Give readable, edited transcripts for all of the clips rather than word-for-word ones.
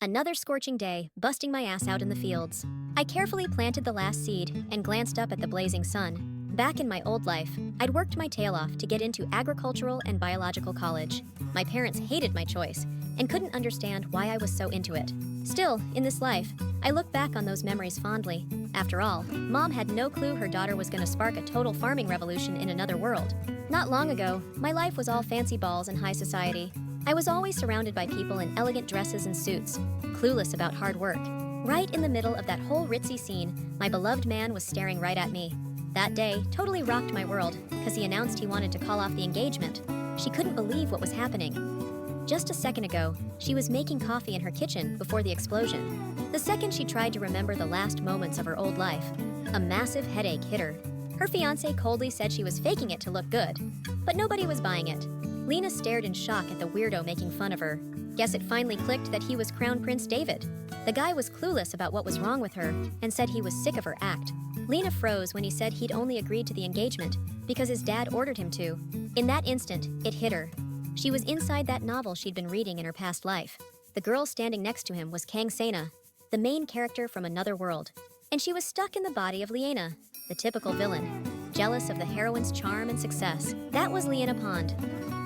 Another scorching day, busting my ass out in the fields. I carefully planted the last seed and glanced up at the blazing sun. Back in my old life, I'd worked my tail off to get into agricultural and biological college. My parents hated my choice and couldn't understand why I was so into it. Still, in this life, I look back on those memories fondly. After all, Mom had no clue her daughter was going to spark a total farming revolution in another world. Not long ago, my life was all fancy balls and high society. I was always surrounded by people in elegant dresses and suits, clueless about hard work. Right in the middle of that whole ritzy scene, my beloved man was staring right at me. That day totally rocked my world, because he announced he wanted to call off the engagement. She couldn't believe what was happening. Just a second ago, she was making coffee in her kitchen before the explosion. The second she tried to remember the last moments of her old life, a massive headache hit her. Her fiancé coldly said she was faking it to look good, but nobody was buying it. Lena stared in shock at the weirdo making fun of her. Guess it finally clicked that he was Crown Prince David. The guy was clueless about what was wrong with her and said he was sick of her act. Lena froze when he said he'd only agreed to the engagement because his dad ordered him to. In that instant, it hit her. She was inside that novel she'd been reading in her past life. The girl standing next to him was Kang Sena, the main character from another world. And she was stuck in the body of Lyanna, the typical villain, jealous of the heroine's charm and success. That was Lyanna Pond,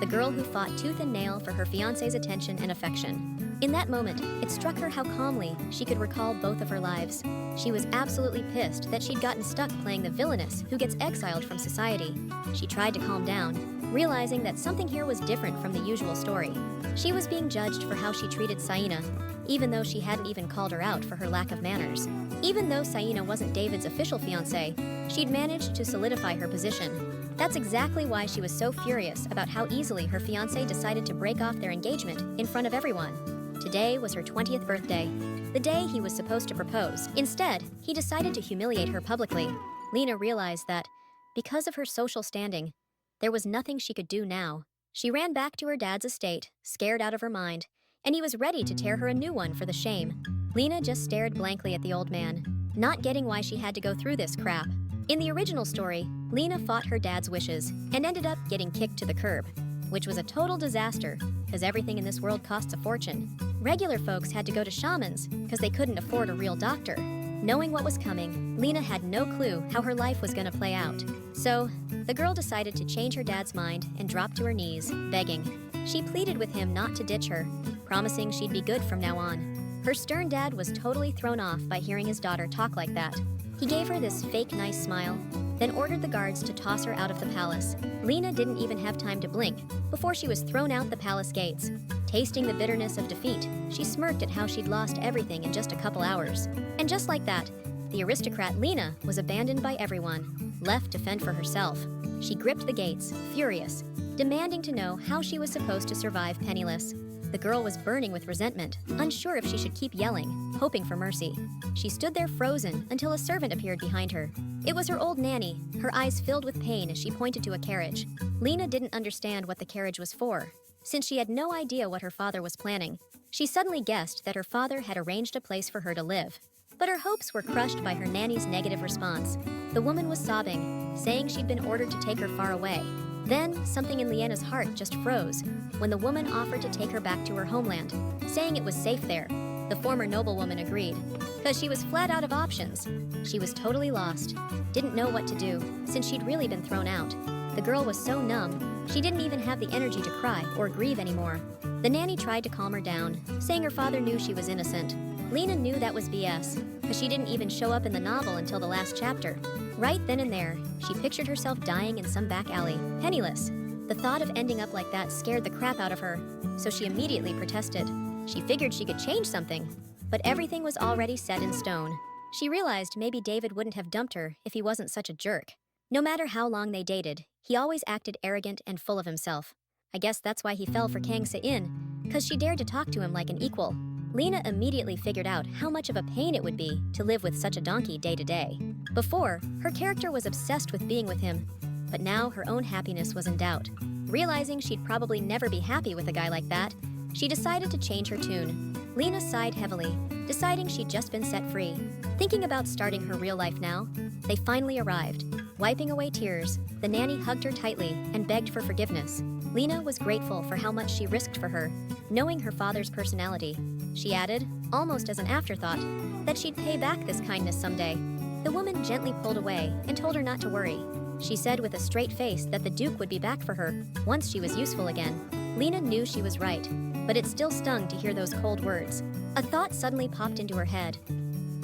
the girl who fought tooth and nail for her fiancé's attention and affection. In that moment, it struck her how calmly she could recall both of her lives. She was absolutely pissed that she'd gotten stuck playing the villainess who gets exiled from society. She tried to calm down, realizing that something here was different from the usual story. She was being judged for how she treated Saina, even though she hadn't even called her out for her lack of manners. Even though Saina wasn't David's official fiancé, she'd managed to solidify her position. That's exactly why she was so furious about how easily her fiancé decided to break off their engagement in front of everyone. Today was her 20th birthday, the day he was supposed to propose. Instead, he decided to humiliate her publicly. Lena realized that, because of her social standing, there was nothing she could do now. She ran back to her dad's estate, scared out of her mind, and he was ready to tear her a new one for the shame. Lena just stared blankly at the old man, not getting why she had to go through this crap. In the original story, Lena fought her dad's wishes and ended up getting kicked to the curb, which was a total disaster, because everything in this world costs a fortune. Regular folks had to go to shamans because they couldn't afford a real doctor. Knowing what was coming, Lena had no clue how her life was going to play out. So, the girl decided to change her dad's mind and drop to her knees, begging. She pleaded with him not to ditch her, promising she'd be good from now on. Her stern dad was totally thrown off by hearing his daughter talk like that. He gave her this fake nice smile, then ordered the guards to toss her out of the palace. Lena didn't even have time to blink before she was thrown out the palace gates. Tasting the bitterness of defeat, she smirked at how she'd lost everything in just a couple hours. And just like that, the aristocrat Lena was abandoned by everyone, left to fend for herself. She gripped the gates, furious, demanding to know how she was supposed to survive penniless. The girl was burning with resentment, unsure if she should keep yelling, hoping for mercy. She stood there frozen until a servant appeared behind her. It was her old nanny, her eyes filled with pain as she pointed to a carriage. Lena didn't understand what the carriage was for, since she had no idea what her father was planning. She suddenly guessed that her father had arranged a place for her to live. But her hopes were crushed by her nanny's negative response. The woman was sobbing, saying she'd been ordered to take her far away. Then, something in Lyanna's heart just froze when the woman offered to take her back to her homeland, saying it was safe there. The former noblewoman agreed, because she was flat out of options. She was totally lost, didn't know what to do, since she'd really been thrown out. The girl was so numb, she didn't even have the energy to cry or grieve anymore. The nanny tried to calm her down, saying her father knew she was innocent. Lena knew that was BS, because she didn't even show up in the novel until the last chapter. Right then and there, she pictured herself dying in some back alley, penniless. The thought of ending up like that scared the crap out of her, so she immediately protested. She figured she could change something, but everything was already set in stone. She realized maybe David wouldn't have dumped her if he wasn't such a jerk. No matter how long they dated, he always acted arrogant and full of himself. I guess that's why he fell for Kang Se-in, because she dared to talk to him like an equal. Lena immediately figured out how much of a pain it would be to live with such a donkey day to day. Before, her character was obsessed with being with him, but now her own happiness was in doubt. Realizing she'd probably never be happy with a guy like that, she decided to change her tune. Lena sighed heavily, deciding she'd just been set free. Thinking about starting her real life now, they finally arrived. Wiping away tears, the nanny hugged her tightly and begged for forgiveness. Lena was grateful for how much she risked for her, knowing her father's personality. She added, almost as an afterthought, that she'd pay back this kindness someday. The woman gently pulled away and told her not to worry. She said with a straight face that the Duke would be back for her once she was useful again. Lena knew she was right, but it still stung to hear those cold words. A thought suddenly popped into her head.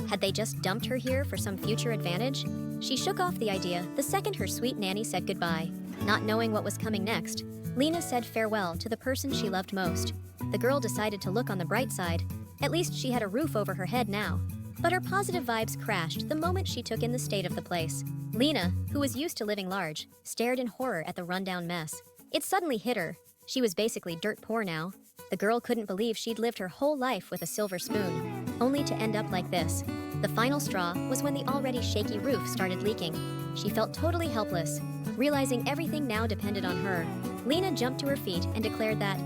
Had they just dumped her here for some future advantage? She shook off the idea the second her sweet nanny said goodbye. Not knowing what was coming next, Lena said farewell to the person she loved most. The girl decided to look on the bright side. At least she had a roof over her head now. But her positive vibes crashed the moment she took in the state of the place. Lena, who was used to living large, stared in horror at the rundown mess. It suddenly hit her. She was basically dirt poor now. The girl couldn't believe she'd lived her whole life with a silver spoon, only to end up like this. The final straw was when the already shaky roof started leaking. She felt totally helpless. Realizing everything now depended on her, Lena jumped to her feet and declared that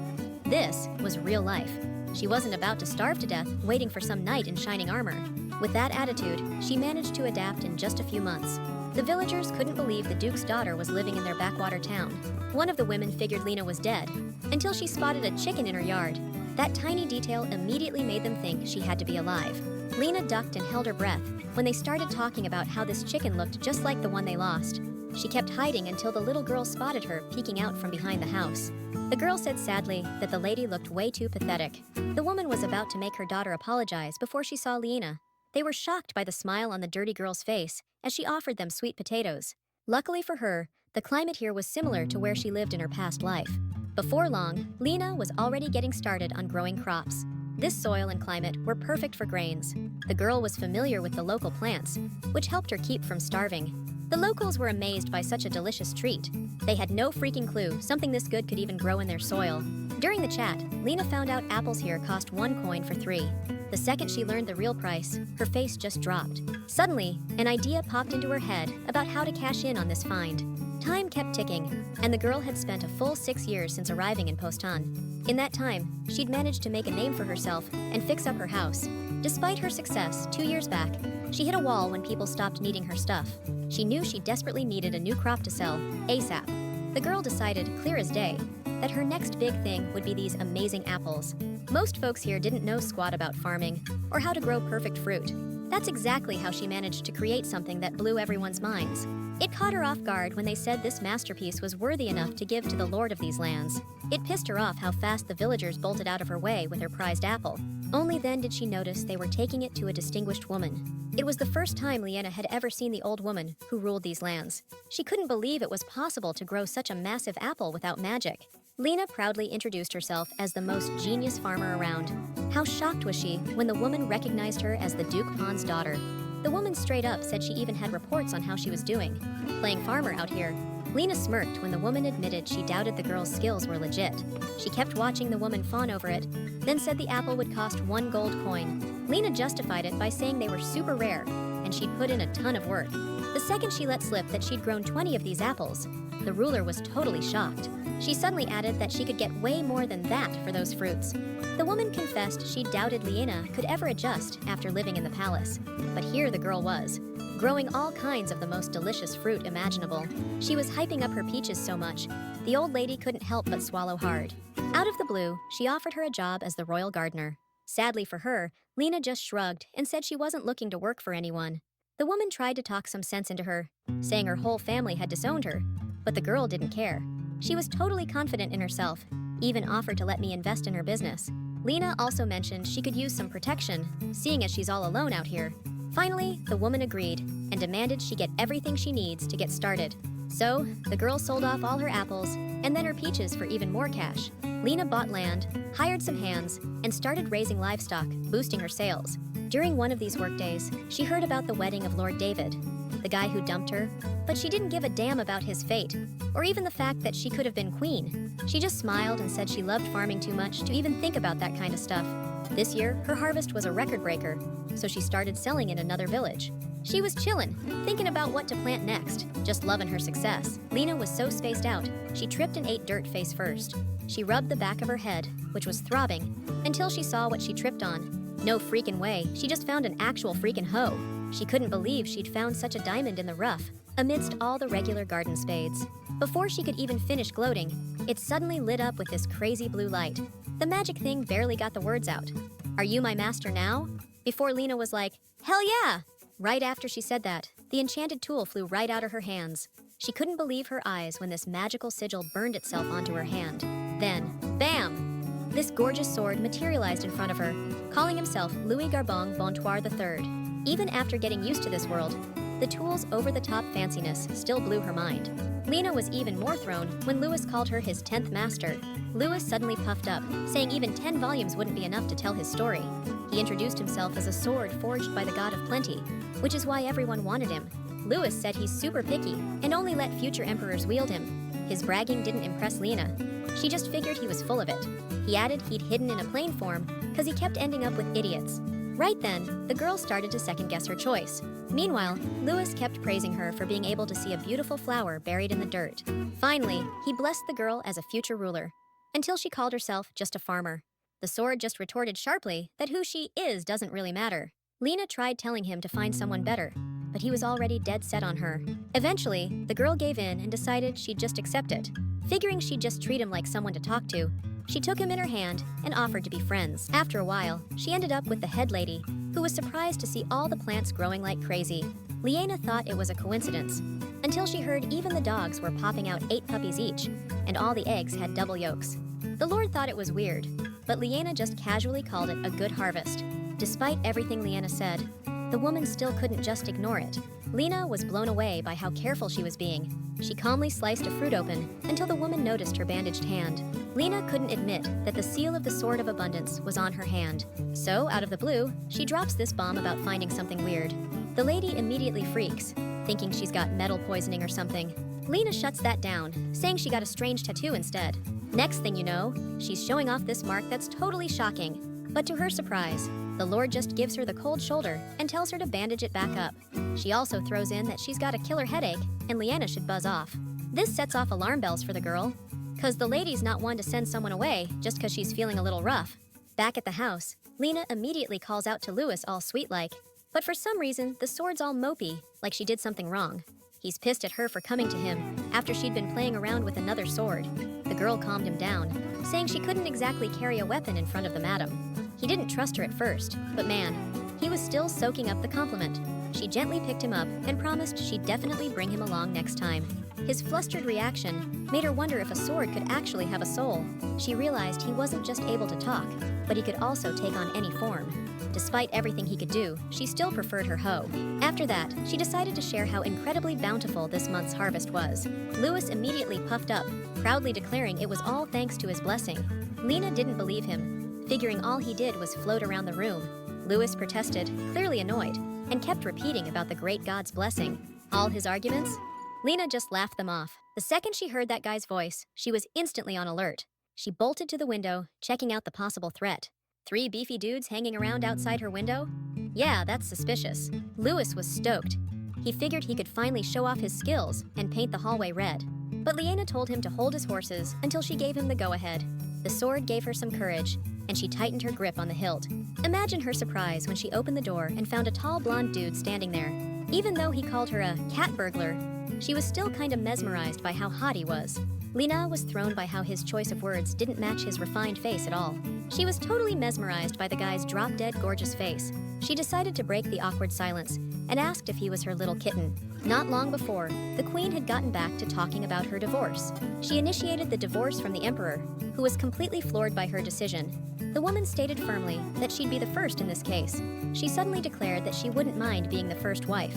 this was real life. She wasn't about to starve to death waiting for some knight in shining armor. With that attitude, she managed to adapt in just a few months. The villagers couldn't believe the Duke's daughter was living in their backwater town. One of the women figured Lena was dead, until she spotted a chicken in her yard. That tiny detail immediately made them think she had to be alive. Lena ducked and held her breath when they started talking about how this chicken looked just like the one they lost. She kept hiding until the little girl spotted her peeking out from behind the house. The girl said sadly that the lady looked way too pathetic. The woman was about to make her daughter apologize before she saw Lyanna. They were shocked by the smile on the dirty girl's face as she offered them sweet potatoes. Luckily for her, the climate here was similar to where she lived in her past life. Before long, Lena was already getting started on growing crops. This soil and climate were perfect for grains. The girl was familiar with the local plants, which helped her keep from starving. The locals were amazed by such a delicious treat. They had no freaking clue something this good could even grow in their soil. During the chat, Lena found out apples here cost 1 coin for 3. The second she learned the real price, her face just dropped. Suddenly, an idea popped into her head about how to cash in on this find. Time kept ticking, and the girl had spent a full 6 years since arriving in Postan. In that time, she'd managed to make a name for herself and fix up her house. Despite her success 2 years back, she hit a wall when people stopped needing her stuff. She knew she desperately needed a new crop to sell, ASAP. The girl decided, clear as day, that her next big thing would be these amazing apples. Most folks here didn't know squat about farming or how to grow perfect fruit. That's exactly how she managed to create something that blew everyone's minds. It caught her off guard when they said this masterpiece was worthy enough to give to the lord of these lands. It pissed her off how fast the villagers bolted out of her way with her prized apple. Only then did she notice they were taking it to a distinguished woman. It was the first time Lyanna had ever seen the old woman who ruled these lands. She couldn't believe it was possible to grow such a massive apple without magic. Lena proudly introduced herself as the most genius farmer around. How shocked was she when the woman recognized her as the Duke Pond's daughter. The woman straight up said she even had reports on how she was doing, playing farmer out here. Lena smirked when the woman admitted she doubted the girl's skills were legit. She kept watching the woman fawn over it, then said the apple would cost 1 gold coin. Lena justified it by saying they were super rare, and she'd put in a ton of work. The second she let slip that she'd grown 20 of these apples, the ruler was totally shocked. She suddenly added that she could get way more than that for those fruits. The woman confessed she doubted Lyanna could ever adjust after living in the palace. But here the girl was, growing all kinds of the most delicious fruit imaginable. She was hyping up her peaches so much, the old lady couldn't help but swallow hard. Out of the blue, she offered her a job as the royal gardener. Sadly for her, Lena just shrugged and said she wasn't looking to work for anyone. The woman tried to talk some sense into her, saying her whole family had disowned her, but the girl didn't care. She was totally confident in herself, even offered to let me invest in her business. Lena also mentioned she could use some protection, seeing as she's all alone out here. Finally, the woman agreed and demanded she get everything she needs to get started. So, the girl sold off all her apples and then her peaches for even more cash. Lena bought land, hired some hands, and started raising livestock, boosting her sales. During one of these workdays, she heard about the wedding of Lord David, the guy who dumped her, but she didn't give a damn about his fate, or even the fact that she could have been queen. She just smiled and said she loved farming too much to even think about that kind of stuff. This year, her harvest was a record breaker, so she started selling in another village. She was chillin', thinking about what to plant next, just loving her success. Lena was so spaced out, she tripped and ate dirt face first. She rubbed the back of her head, which was throbbing, until she saw what she tripped on. No freaking way, she just found an actual freaking hoe. She couldn't believe she'd found such a diamond in the rough, amidst all the regular garden spades. Before she could even finish gloating, it suddenly lit up with this crazy blue light. The magic thing barely got the words out. "Are you my master now?" Before Lena was like, "Hell yeah!" Right after she said that, the enchanted tool flew right out of her hands. She couldn't believe her eyes when this magical sigil burned itself onto her hand. Then, bam! This gorgeous sword materialized in front of her, calling himself Louis Garbon Bontoir III. Even after getting used to this world, the tool's over-the-top fanciness still blew her mind. Lena was even more thrown when Louis called her his 10th master. Louis suddenly puffed up, saying even 10 volumes wouldn't be enough to tell his story. He introduced himself as a sword forged by the god of plenty, which is why everyone wanted him. Louis said he's super picky and only let future emperors wield him. His bragging didn't impress Lena. She just figured he was full of it. He added he'd hidden in a plane form because he kept ending up with idiots. Right then, the girl started to second-guess her choice. Meanwhile, Louis kept praising her for being able to see a beautiful flower buried in the dirt. Finally, he blessed the girl as a future ruler, until she called herself just a farmer. The sword just retorted sharply that who she is doesn't really matter. Lena tried telling him to find someone better, but he was already dead set on her. Eventually, the girl gave in and decided she'd just accept it. Figuring she'd just treat him like someone to talk to, she took him in her hand and offered to be friends. After a while, she ended up with the head lady, who was surprised to see all the plants growing like crazy. Lyanna thought it was a coincidence, until she heard even the dogs were popping out 8 puppies each, and all the eggs had double yolks. The Lord thought it was weird, but Lyanna just casually called it a good harvest. Despite everything Lyanna said, the woman still couldn't just ignore it. Lena was blown away by how careful she was being. She calmly sliced a fruit open until the woman noticed her bandaged hand. Lena couldn't admit that the seal of the Sword of Abundance was on her hand. So, out of the blue, she drops this bomb about finding something weird. The lady immediately freaks, thinking she's got metal poisoning or something. Lena shuts that down, saying she got a strange tattoo instead. Next thing you know, she's showing off this mark that's totally shocking. But to her surprise, the Lord just gives her the cold shoulder and tells her to bandage it back up. She also throws in that she's got a killer headache and Lyanna should buzz off. This sets off alarm bells for the girl, cause the lady's not one to send someone away just cause she's feeling a little rough. Back at the house, Lena immediately calls out to Louis all sweet-like, but for some reason, the sword's all mopey, like she did something wrong. He's pissed at her for coming to him after she'd been playing around with another sword. The girl calmed him down, saying she couldn't exactly carry a weapon in front of the madam. He didn't trust her at first, but man, he was still soaking up the compliment. She gently picked him up and promised she'd definitely bring him along next time. His flustered reaction made her wonder if a sword could actually have a soul. She realized he wasn't just able to talk, but he could also take on any form. Despite everything he could do, she still preferred her hoe. After that, she decided to share how incredibly bountiful this month's harvest was. Louis immediately puffed up, proudly declaring it was all thanks to his blessing. Lena didn't believe him, figuring all he did was float around the room. Louis protested, clearly annoyed, and kept repeating about the great god's blessing. All his arguments? Lena just laughed them off. The second she heard that guy's voice, she was instantly on alert. She bolted to the window, checking out the possible threat. 3 beefy dudes hanging around outside her window? Yeah, that's suspicious. Louis was stoked. He figured he could finally show off his skills and paint the hallway red. But Lyanna told him to hold his horses until she gave him the go-ahead. The sword gave her some courage, and she tightened her grip on the hilt. Imagine her surprise when she opened the door and found a tall blonde dude standing there. Even though he called her a cat burglar, she was still kinda mesmerized by how hot he was. Lena was thrown by how his choice of words didn't match his refined face at all. She was totally mesmerized by the guy's drop-dead gorgeous face. She decided to break the awkward silence and asked if he was her little kitten. Not long before, the queen had gotten back to talking about her divorce. She initiated the divorce from the emperor, who was completely floored by her decision. The woman stated firmly that she'd be the first in this case. She suddenly declared that she wouldn't mind being the first wife,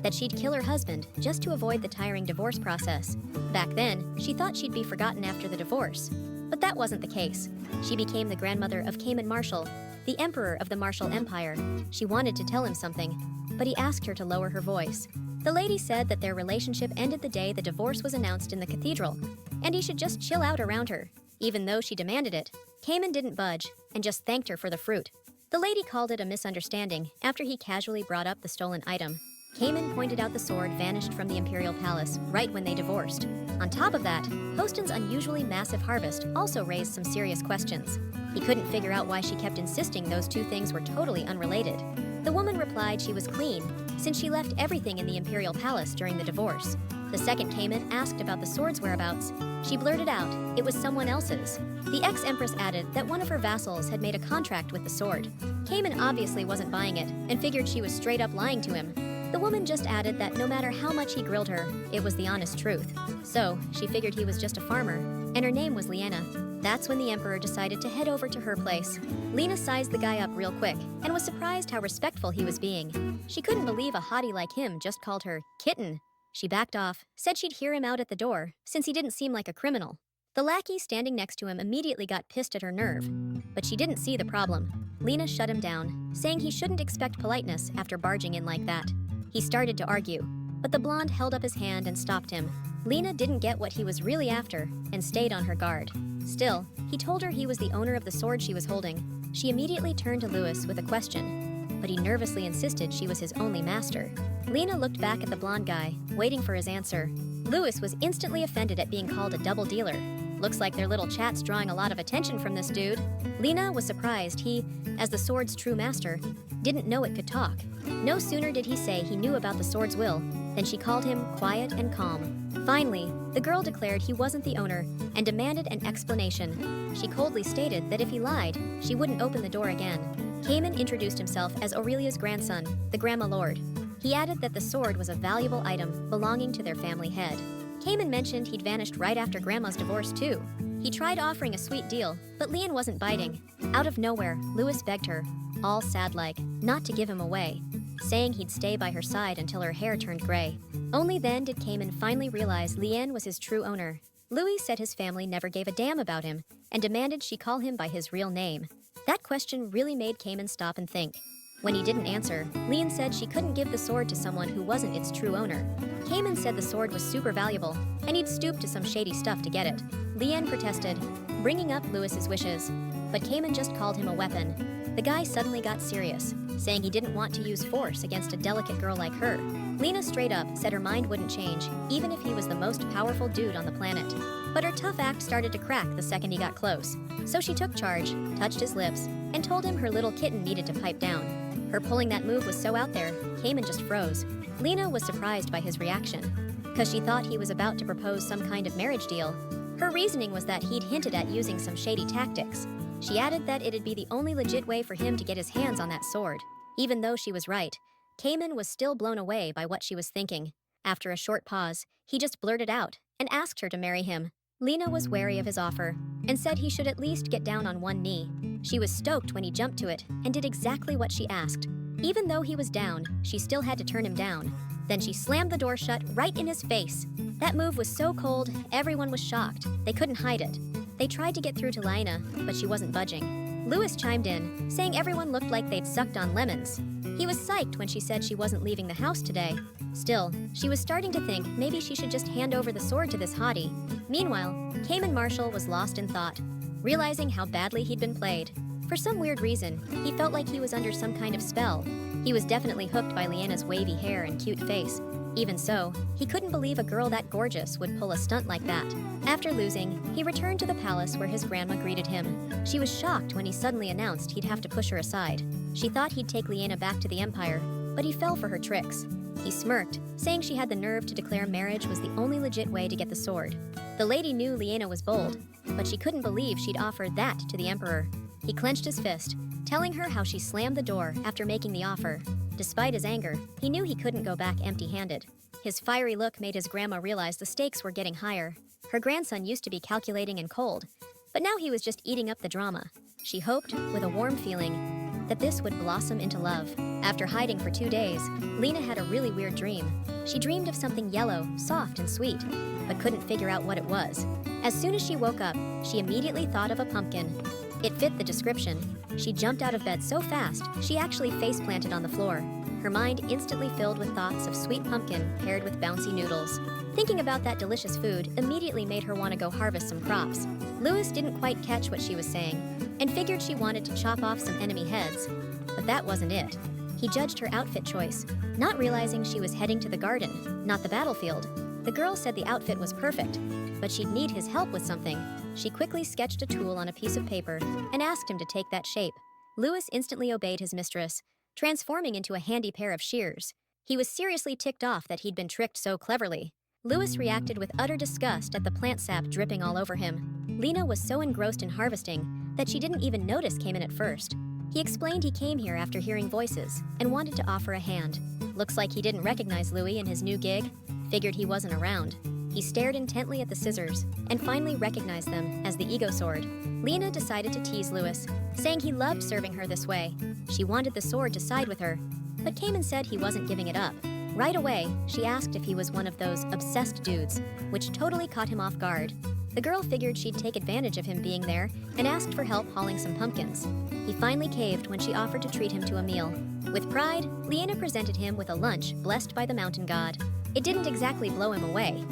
that she'd kill her husband just to avoid the tiring divorce process. Back then, she thought she'd be forgotten after the divorce. But that wasn't the case. She became the grandmother of Cayman Marshall, the emperor of the Marshall Empire. She wanted to tell him something, but he asked her to lower her voice. The lady said that their relationship ended the day the divorce was announced in the cathedral, and he should just chill out around her. Even though she demanded it, Cayman didn't budge and just thanked her for the fruit. The lady called it a misunderstanding after he casually brought up the stolen item. Cayman pointed out the sword vanished from the imperial palace right when they divorced. On top of that, Hoston's unusually massive harvest also raised some serious questions. He couldn't figure out why she kept insisting those two things were totally unrelated. The woman replied she was clean, since she left everything in the imperial palace during the divorce. The second Cayman asked about the sword's whereabouts. She blurted out it was someone else's. The ex-empress added that one of her vassals had made a contract with the sword. Cayman obviously wasn't buying it and figured she was straight up lying to him. The woman just added that no matter how much he grilled her, it was the honest truth. So, she figured he was just a farmer, and her name was Lyanna. That's when the emperor decided to head over to her place. Lena sized the guy up real quick and was surprised how respectful he was being. She couldn't believe a hottie like him just called her kitten. She backed off, said she'd hear him out at the door, since he didn't seem like a criminal. The lackey standing next to him immediately got pissed at her nerve, but she didn't see the problem. Lena shut him down, saying he shouldn't expect politeness after barging in like that. He started to argue, but the blonde held up his hand and stopped him. Lena didn't get what he was really after and stayed on her guard. Still, he told her he was the owner of the sword she was holding. She immediately turned to Louis with a question, but he nervously insisted she was his only master. Lena looked back at the blonde guy, waiting for his answer. Louis was instantly offended at being called a double dealer. Looks like their little chat's drawing a lot of attention from this dude. Lena was surprised he, as the sword's true master, didn't know it could talk. No sooner did he say he knew about the sword's will than she called him quiet and calm. Finally, the girl declared he wasn't the owner and demanded an explanation. She coldly stated that if he lied, she wouldn't open the door again. Cayman introduced himself as Aurelia's grandson, the Grandma Lord. He added that the sword was a valuable item belonging to their family head. Cayman mentioned he'd vanished right after Grandma's divorce too. He tried offering a sweet deal, but Lyanna wasn't biting. Out of nowhere, Louis begged her, all sad-like, not to give him away, saying he'd stay by her side until her hair turned gray. Only then did Cayman finally realize Lyanna was his true owner. Louis said his family never gave a damn about him and demanded she call him by his real name. That question really made Cayman stop and think. When he didn't answer, Lyanna said she couldn't give the sword to someone who wasn't its true owner. Cayman said the sword was super valuable, and he'd stoop to some shady stuff to get it. Lyanna protested, bringing up Louis's wishes, but Cayman just called him a weapon. The guy suddenly got serious, saying he didn't want to use force against a delicate girl like her. Lena straight up said her mind wouldn't change, even if he was the most powerful dude on the planet. But her tough act started to crack the second he got close. So she took charge, touched his lips, and told him her little kitten needed to pipe down. Her pulling that move was so out there, Cayman just froze. Lena was surprised by his reaction, because she thought he was about to propose some kind of marriage deal. Her reasoning was that he'd hinted at using some shady tactics. She added that it'd be the only legit way for him to get his hands on that sword. Even though she was right, Cayman was still blown away by what she was thinking. After a short pause, he just blurted out and asked her to marry him. Lena was wary of his offer and said he should at least get down on one knee. She was stoked when he jumped to it and did exactly what she asked. Even though he was down, she still had to turn him down. Then she slammed the door shut right in his face. That move was so cold, everyone was shocked. They couldn't hide it. They tried to get through to Lyanna, but she wasn't budging. Louis chimed in, saying everyone looked like they'd sucked on lemons. He was psyched when she said she wasn't leaving the house today. Still, she was starting to think maybe she should just hand over the sword to this hottie. Meanwhile, Cayman Marshall was lost in thought, realizing how badly he'd been played. For some weird reason, he felt like he was under some kind of spell. He was definitely hooked by Lyanna's wavy hair and cute face. Even so, he couldn't believe a girl that gorgeous would pull a stunt like that. After losing, he returned to the palace where his grandma greeted him. She was shocked when he suddenly announced he'd have to push her aside. She thought he'd take Lyanna back to the Empire, but he fell for her tricks. He smirked, saying she had the nerve to declare marriage was the only legit way to get the sword. The lady knew Lyanna was bold, but she couldn't believe she'd offered that to the Emperor. He clenched his fist, telling her how she slammed the door after making the offer. Despite his anger, he knew he couldn't go back empty-handed. His fiery look made his grandma realize the stakes were getting higher. Her grandson used to be calculating and cold, but now he was just eating up the drama. She hoped, with a warm feeling, that this would blossom into love. After hiding for 2 days, Lena had a really weird dream. She dreamed of something yellow, soft, and sweet, but couldn't figure out what it was. As soon as she woke up, she immediately thought of a pumpkin. It fit the description. She jumped out of bed so fast, she actually face-planted on the floor. Her mind instantly filled with thoughts of sweet pumpkin paired with bouncy noodles. Thinking about that delicious food immediately made her want to go harvest some crops. Louis didn't quite catch what she was saying, and figured she wanted to chop off some enemy heads. But that wasn't it. He judged her outfit choice, not realizing she was heading to the garden, not the battlefield. The girl said the outfit was perfect, but she'd need his help with something. She quickly sketched a tool on a piece of paper and asked him to take that shape. Louis instantly obeyed his mistress, transforming into a handy pair of shears. He was seriously ticked off that he'd been tricked so cleverly. Louis reacted with utter disgust at the plant sap dripping all over him. Lena was so engrossed in harvesting that she didn't even notice Cayman at first. He explained he came here after hearing voices and wanted to offer a hand. Looks like he didn't recognize Louis in his new gig. Figured he wasn't around. He stared intently at the scissors and finally recognized them as the ego sword. Lena decided to tease Louis, saying he loved serving her this way. She wanted the sword to side with her, but Cayman said he wasn't giving it up. Right away, she asked if he was one of those obsessed dudes, which totally caught him off guard. The girl figured she'd take advantage of him being there and asked for help hauling some pumpkins. He finally caved when she offered to treat him to a meal. With pride, Lyanna presented him with a lunch blessed by the mountain god. It didn't exactly blow him away.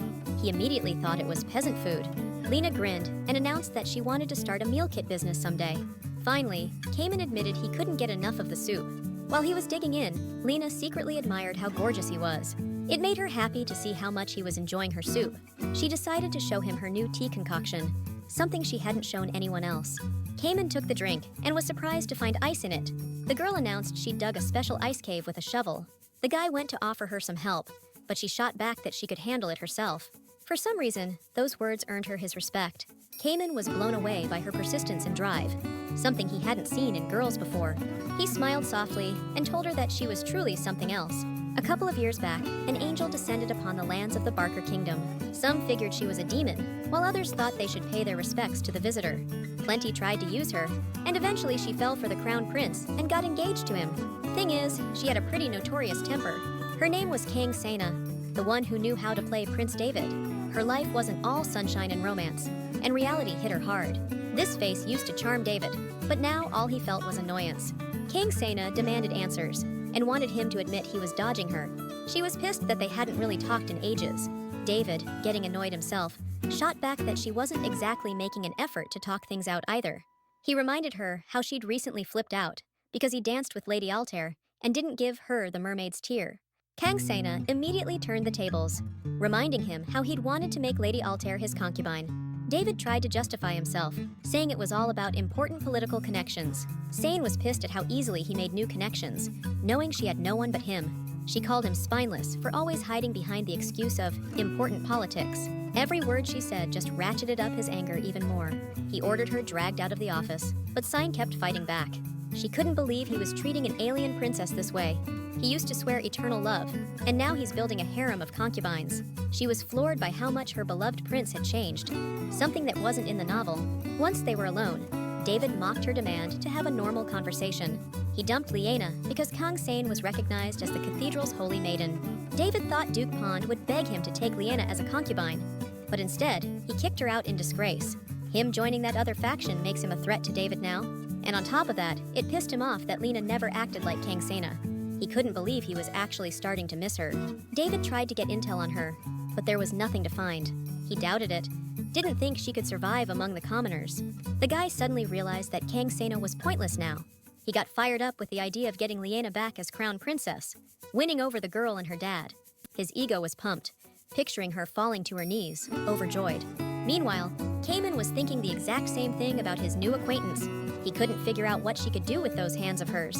He immediately thought it was peasant food. Lena grinned and announced that she wanted to start a meal kit business someday. Finally, Cayman admitted he couldn't get enough of the soup. While he was digging in, Lena secretly admired how gorgeous he was. It made her happy to see how much he was enjoying her soup. She decided to show him her new tea concoction, something she hadn't shown anyone else. Cayman took the drink and was surprised to find ice in it. The girl announced she'd dug a special ice cave with a shovel. The guy went to offer her some help, but she shot back that she could handle it herself. For some reason, those words earned her his respect. Cayman was blown away by her persistence and drive, something he hadn't seen in girls before. He smiled softly and told her that she was truly something else. A couple of years back, an angel descended upon the lands of the Barker Kingdom. Some figured she was a demon, while others thought they should pay their respects to the visitor. Plenty tried to use her, and eventually she fell for the crown prince and got engaged to him. Thing is, she had a pretty notorious temper. Her name was King Sena, the one who knew how to play Prince David. Her life wasn't all sunshine and romance, and reality hit her hard. This face used to charm David, but now all he felt was annoyance. King Sena demanded answers and wanted him to admit he was dodging her. She was pissed that they hadn't really talked in ages. David, getting annoyed himself, shot back that she wasn't exactly making an effort to talk things out either. He reminded her how she'd recently flipped out because he danced with Lady Altair and didn't give her the mermaid's tear. Kang Sena immediately turned the tables, reminding him how he'd wanted to make Lady Altair his concubine. David tried to justify himself, saying it was all about important political connections. Sane was pissed at how easily he made new connections, knowing she had no one but him. She called him spineless for always hiding behind the excuse of important politics. Every word she said just ratcheted up his anger even more. He ordered her dragged out of the office, but Sine kept fighting back. She couldn't believe he was treating an alien princess this way. He used to swear eternal love, and now he's building a harem of concubines. She was floored by how much her beloved prince had changed, something that wasn't in the novel. Once they were alone, David mocked her demand to have a normal conversation. He dumped Lyanna because Kang Sane was recognized as the cathedral's holy maiden. David thought Duke Pond would beg him to take Lyanna as a concubine, but instead, he kicked her out in disgrace. Him joining that other faction makes him a threat to David now, and on top of that, it pissed him off that Lena never acted like Kang Sena. He couldn't believe he was actually starting to miss her. David tried to get intel on her, but there was nothing to find. He doubted it, didn't think she could survive among the commoners. The guy suddenly realized that Kang Sena was pointless now. He got fired up with the idea of getting Lyanna back as crown princess, winning over the girl and her dad. His ego was pumped, picturing her falling to her knees, overjoyed. Meanwhile, Cayman was thinking the exact same thing about his new acquaintance. He couldn't figure out what she could do with those hands of hers.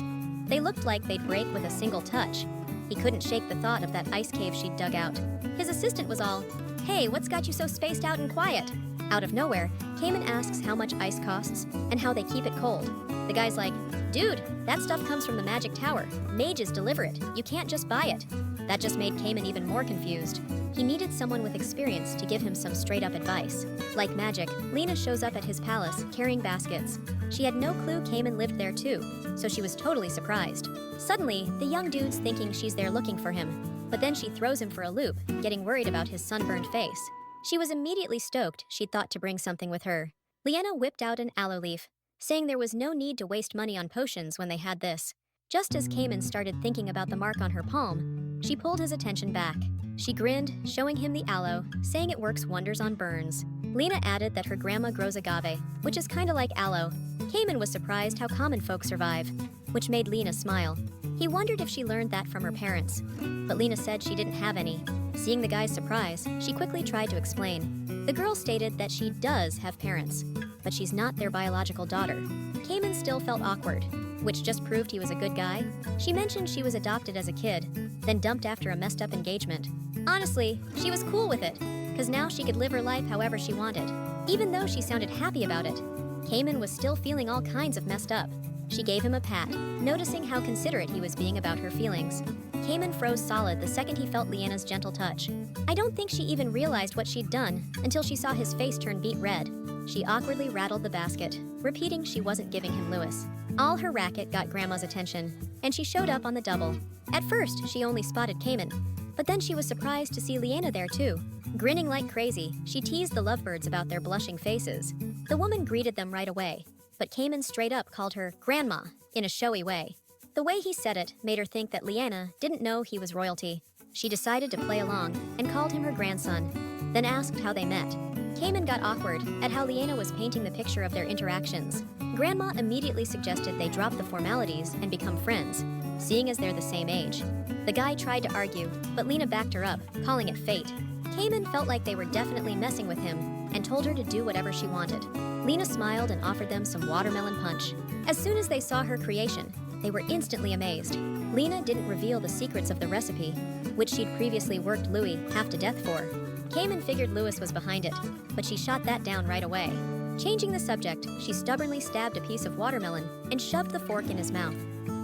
They looked like they'd break with a single touch. He couldn't shake the thought of that ice cave she'd dug out. His assistant was all, "Hey, what's got you so spaced out and quiet?" Out of nowhere, Cayman asks how much ice costs and how they keep it cold. The guy's like, "Dude, that stuff comes from the magic tower. Mages deliver it. You can't just buy it." That just made Cayman even more confused. He needed someone with experience to give him some straight-up advice. Like magic, Lena shows up at his palace carrying baskets. She had no clue Cayman lived there too, so she was totally surprised. Suddenly, the young dude's thinking she's there looking for him, but then she throws him for a loop, getting worried about his sunburned face. She was immediately stoked she'd thought to bring something with her. Lyanna whipped out an aloe leaf, saying there was no need to waste money on potions when they had this. Just as Cayman started thinking about the mark on her palm, she pulled his attention back. She grinned, showing him the aloe, saying it works wonders on burns. Lena added that her grandma grows agave, which is kinda like aloe. Cayman was surprised how common folk survive, which made Lena smile. He wondered if she learned that from her parents, but Lena said she didn't have any. Seeing the guy's surprise, she quickly tried to explain. The girl stated that she does have parents, but she's not their biological daughter. Cayman still felt awkward, which just proved he was a good guy. She mentioned she was adopted as a kid, then dumped after a messed up engagement. Honestly, she was cool with it, because now she could live her life however she wanted. Even though she sounded happy about it, Cayman was still feeling all kinds of messed up. She gave him a pat, noticing how considerate he was being about her feelings. Cayman froze solid the second he felt Lyanna's gentle touch. I don't think she even realized what she'd done until she saw his face turn beet red. She awkwardly rattled the basket, repeating she wasn't giving him Louis. All her racket got Grandma's attention, and she showed up on the double. At first, she only spotted Cayman, but then she was surprised to see Lyanna there too. Grinning like crazy, she teased the lovebirds about their blushing faces. The woman greeted them right away, but Cayman straight up called her Grandma in a showy way. The way he said it made her think that Lyanna didn't know he was royalty. She decided to play along and called him her grandson, then asked how they met. Cayman got awkward at how Lyanna was painting the picture of their interactions. Grandma immediately suggested they drop the formalities and become friends, seeing as they're the same age. The guy tried to argue, but Lena backed her up, calling it fate. Cayman felt like they were definitely messing with him and told her to do whatever she wanted. Lena smiled and offered them some watermelon punch. As soon as they saw her creation, they were instantly amazed. Lena didn't reveal the secrets of the recipe, which she'd previously worked Louis half to death for. Cayman figured Louis was behind it, but she shot that down right away. Changing the subject, she stubbornly stabbed a piece of watermelon and shoved the fork in his mouth.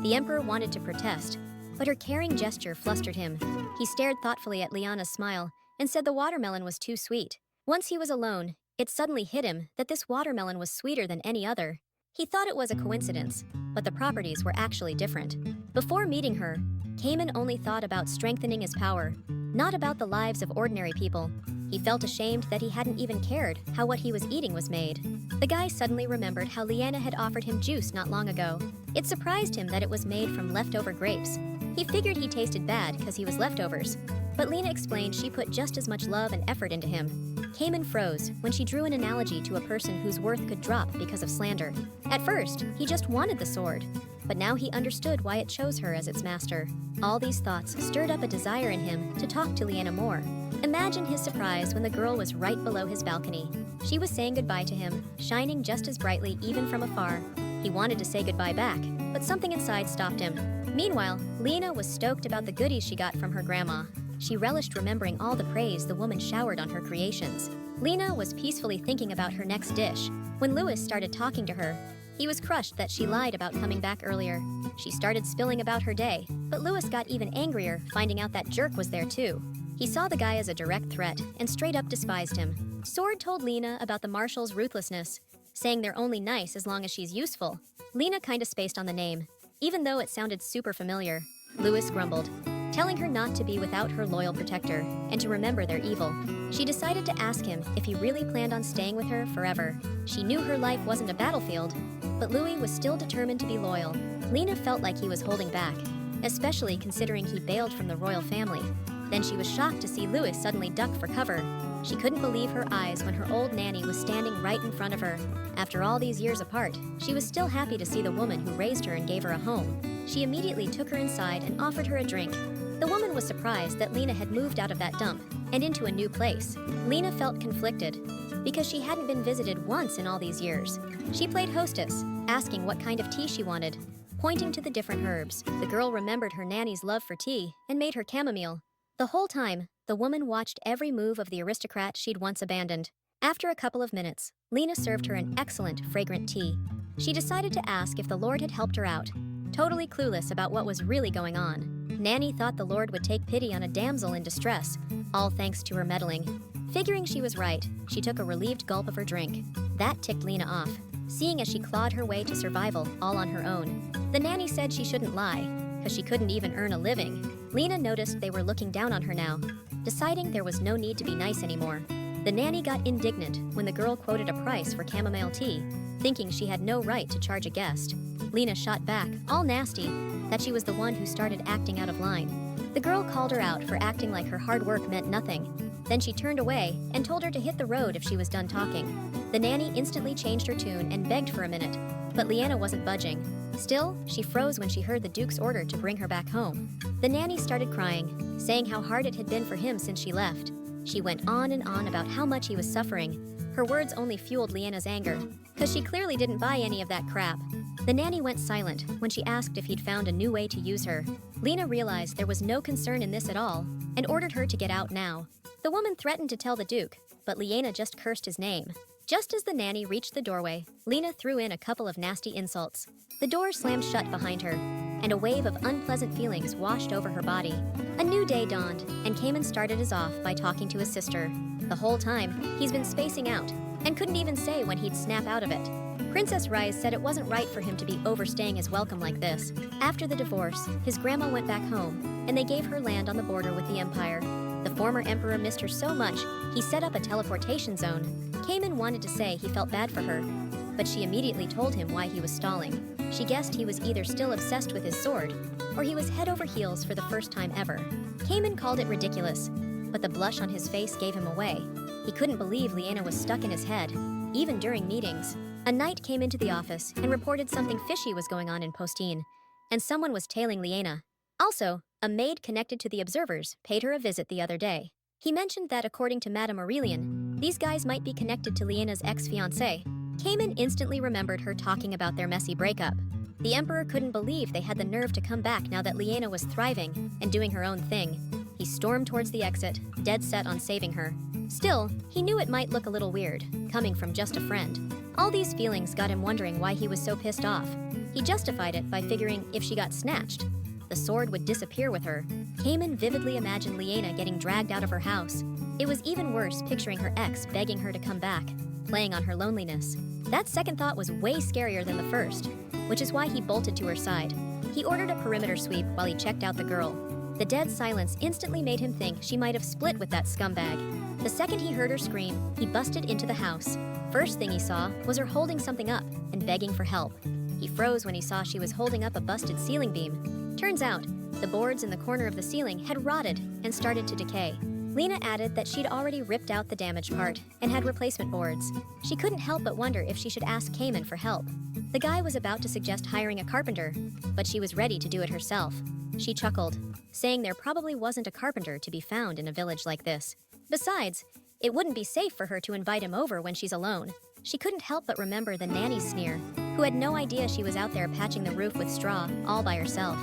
The Emperor wanted to protest, but her caring gesture flustered him. He stared thoughtfully at Lyanna's smile and said the watermelon was too sweet. Once he was alone, it suddenly hit him that this watermelon was sweeter than any other. He thought it was a coincidence, but the properties were actually different. Before meeting her, Cayman only thought about strengthening his power, not about the lives of ordinary people. He felt ashamed that he hadn't even cared how what he was eating was made. The guy suddenly remembered how Lyanna had offered him juice not long ago. It surprised him that it was made from leftover grapes. He figured he tasted bad because he was leftovers, but Lena explained she put just as much love and effort into him. Cayman froze when she drew an analogy to a person whose worth could drop because of slander. At first, he just wanted the sword, but now he understood why it chose her as its master. All these thoughts stirred up a desire in him to talk to Lyanna more. Imagine his surprise when the girl was right below his balcony. She was saying goodbye to him, shining just as brightly even from afar. He wanted to say goodbye back, but something inside stopped him. Meanwhile, Lyanna was stoked about the goodies she got from her grandma. She relished remembering all the praise the woman showered on her creations. Lena was peacefully thinking about her next dish when Louis started talking to her. He was crushed that she lied about coming back earlier. She started spilling about her day, but Louis got even angrier finding out that jerk was there too. He saw the guy as a direct threat and straight up despised him. Sword told Lena about the Marshal's ruthlessness, saying they're only nice as long as she's useful. Lena kinda spaced on the name, even though it sounded super familiar. Louis grumbled, telling her not to be without her loyal protector and to remember their evil. She decided to ask him if he really planned on staying with her forever. She knew her life wasn't a battlefield, but Louis was still determined to be loyal. Lena felt like he was holding back, especially considering he bailed from the royal family. Then she was shocked to see Louis suddenly duck for cover. She couldn't believe her eyes when her old nanny was standing right in front of her. After all these years apart, she was still happy to see the woman who raised her and gave her a home. She immediately took her inside and offered her a drink. The woman was surprised that Lena had moved out of that dump and into a new place. Lena felt conflicted because she hadn't been visited once in all these years. She played hostess, asking what kind of tea she wanted, pointing to the different herbs. The girl remembered her nanny's love for tea and made her chamomile. The whole time, the woman watched every move of the aristocrat she'd once abandoned. After a couple of minutes, Lena served her an excellent, fragrant tea. She decided to ask if the Lord had helped her out, totally clueless about what was really going on. Nanny thought the Lord would take pity on a damsel in distress, all thanks to her meddling. Figuring she was right, she took a relieved gulp of her drink. That ticked Lena off, seeing as she clawed her way to survival all on her own. The nanny said she shouldn't lie, because she couldn't even earn a living. Lena noticed they were looking down on her now, deciding there was no need to be nice anymore. The nanny got indignant when the girl quoted a price for chamomile tea, thinking she had no right to charge a guest. Lena shot back, all nasty, that she was the one who started acting out of line. The girl called her out for acting like her hard work meant nothing. Then she turned away and told her to hit the road if she was done talking. The nanny instantly changed her tune and begged for a minute, but Lyanna wasn't budging. Still, she froze when she heard the Duke's order to bring her back home. The nanny started crying, saying how hard it had been for him since she left. She went on and on about how much he was suffering. Her words only fueled Lyanna's anger, because she clearly didn't buy any of that crap. The nanny went silent when she asked if he'd found a new way to use her. Lena realized there was no concern in this at all and ordered her to get out now. The woman threatened to tell the Duke, but Lyanna just cursed his name. Just as the nanny reached the doorway, Lena threw in a couple of nasty insults. The door slammed shut behind her, and a wave of unpleasant feelings washed over her body. A new day dawned, and Cayman started us off by talking to his sister. The whole time, he's been spacing out, and couldn't even say when he'd snap out of it. Princess Rise said it wasn't right for him to be overstaying his welcome like this. After the divorce, his grandma went back home, and they gave her land on the border with the Empire. The former emperor missed her so much, he set up a teleportation zone. Cayman wanted to say he felt bad for her, but she immediately told him why he was stalling. She guessed he was either still obsessed with his sword, or he was head over heels for the first time ever. Cayman called it ridiculous, but the blush on his face gave him away. He couldn't believe Lyanna was stuck in his head, even during meetings. A knight came into the office and reported something fishy was going on in Postine, and someone was tailing Lyanna. Also, a maid connected to the observers paid her a visit the other day. He mentioned that according to Madame Aurelian, these guys might be connected to Lyanna's ex-fiancé. Cayman instantly remembered her talking about their messy breakup. The Emperor couldn't believe they had the nerve to come back now that Lyanna was thriving and doing her own thing. He stormed towards the exit, dead set on saving her. Still, he knew it might look a little weird, coming from just a friend. All these feelings got him wondering why he was so pissed off. He justified it by figuring if she got snatched, the sword would disappear with her. Cayman vividly imagined Lyanna getting dragged out of her house. It was even worse picturing her ex begging her to come back, playing on her loneliness. That second thought was way scarier than the first, which is why he bolted to her side. He ordered a perimeter sweep while he checked out the girl. The dead silence instantly made him think she might have split with that scumbag. The second he heard her scream, he busted into the house. First thing he saw was her holding something up and begging for help. He froze when he saw she was holding up a busted ceiling beam. Turns out, the boards in the corner of the ceiling had rotted and started to decay. Lena added that she'd already ripped out the damaged part and had replacement boards. She couldn't help but wonder if she should ask Cayman for help. The guy was about to suggest hiring a carpenter, but she was ready to do it herself. She chuckled, saying there probably wasn't a carpenter to be found in a village like this. Besides, it wouldn't be safe for her to invite him over when she's alone. She couldn't help but remember the nanny's sneer, who had no idea she was out there patching the roof with straw all by herself.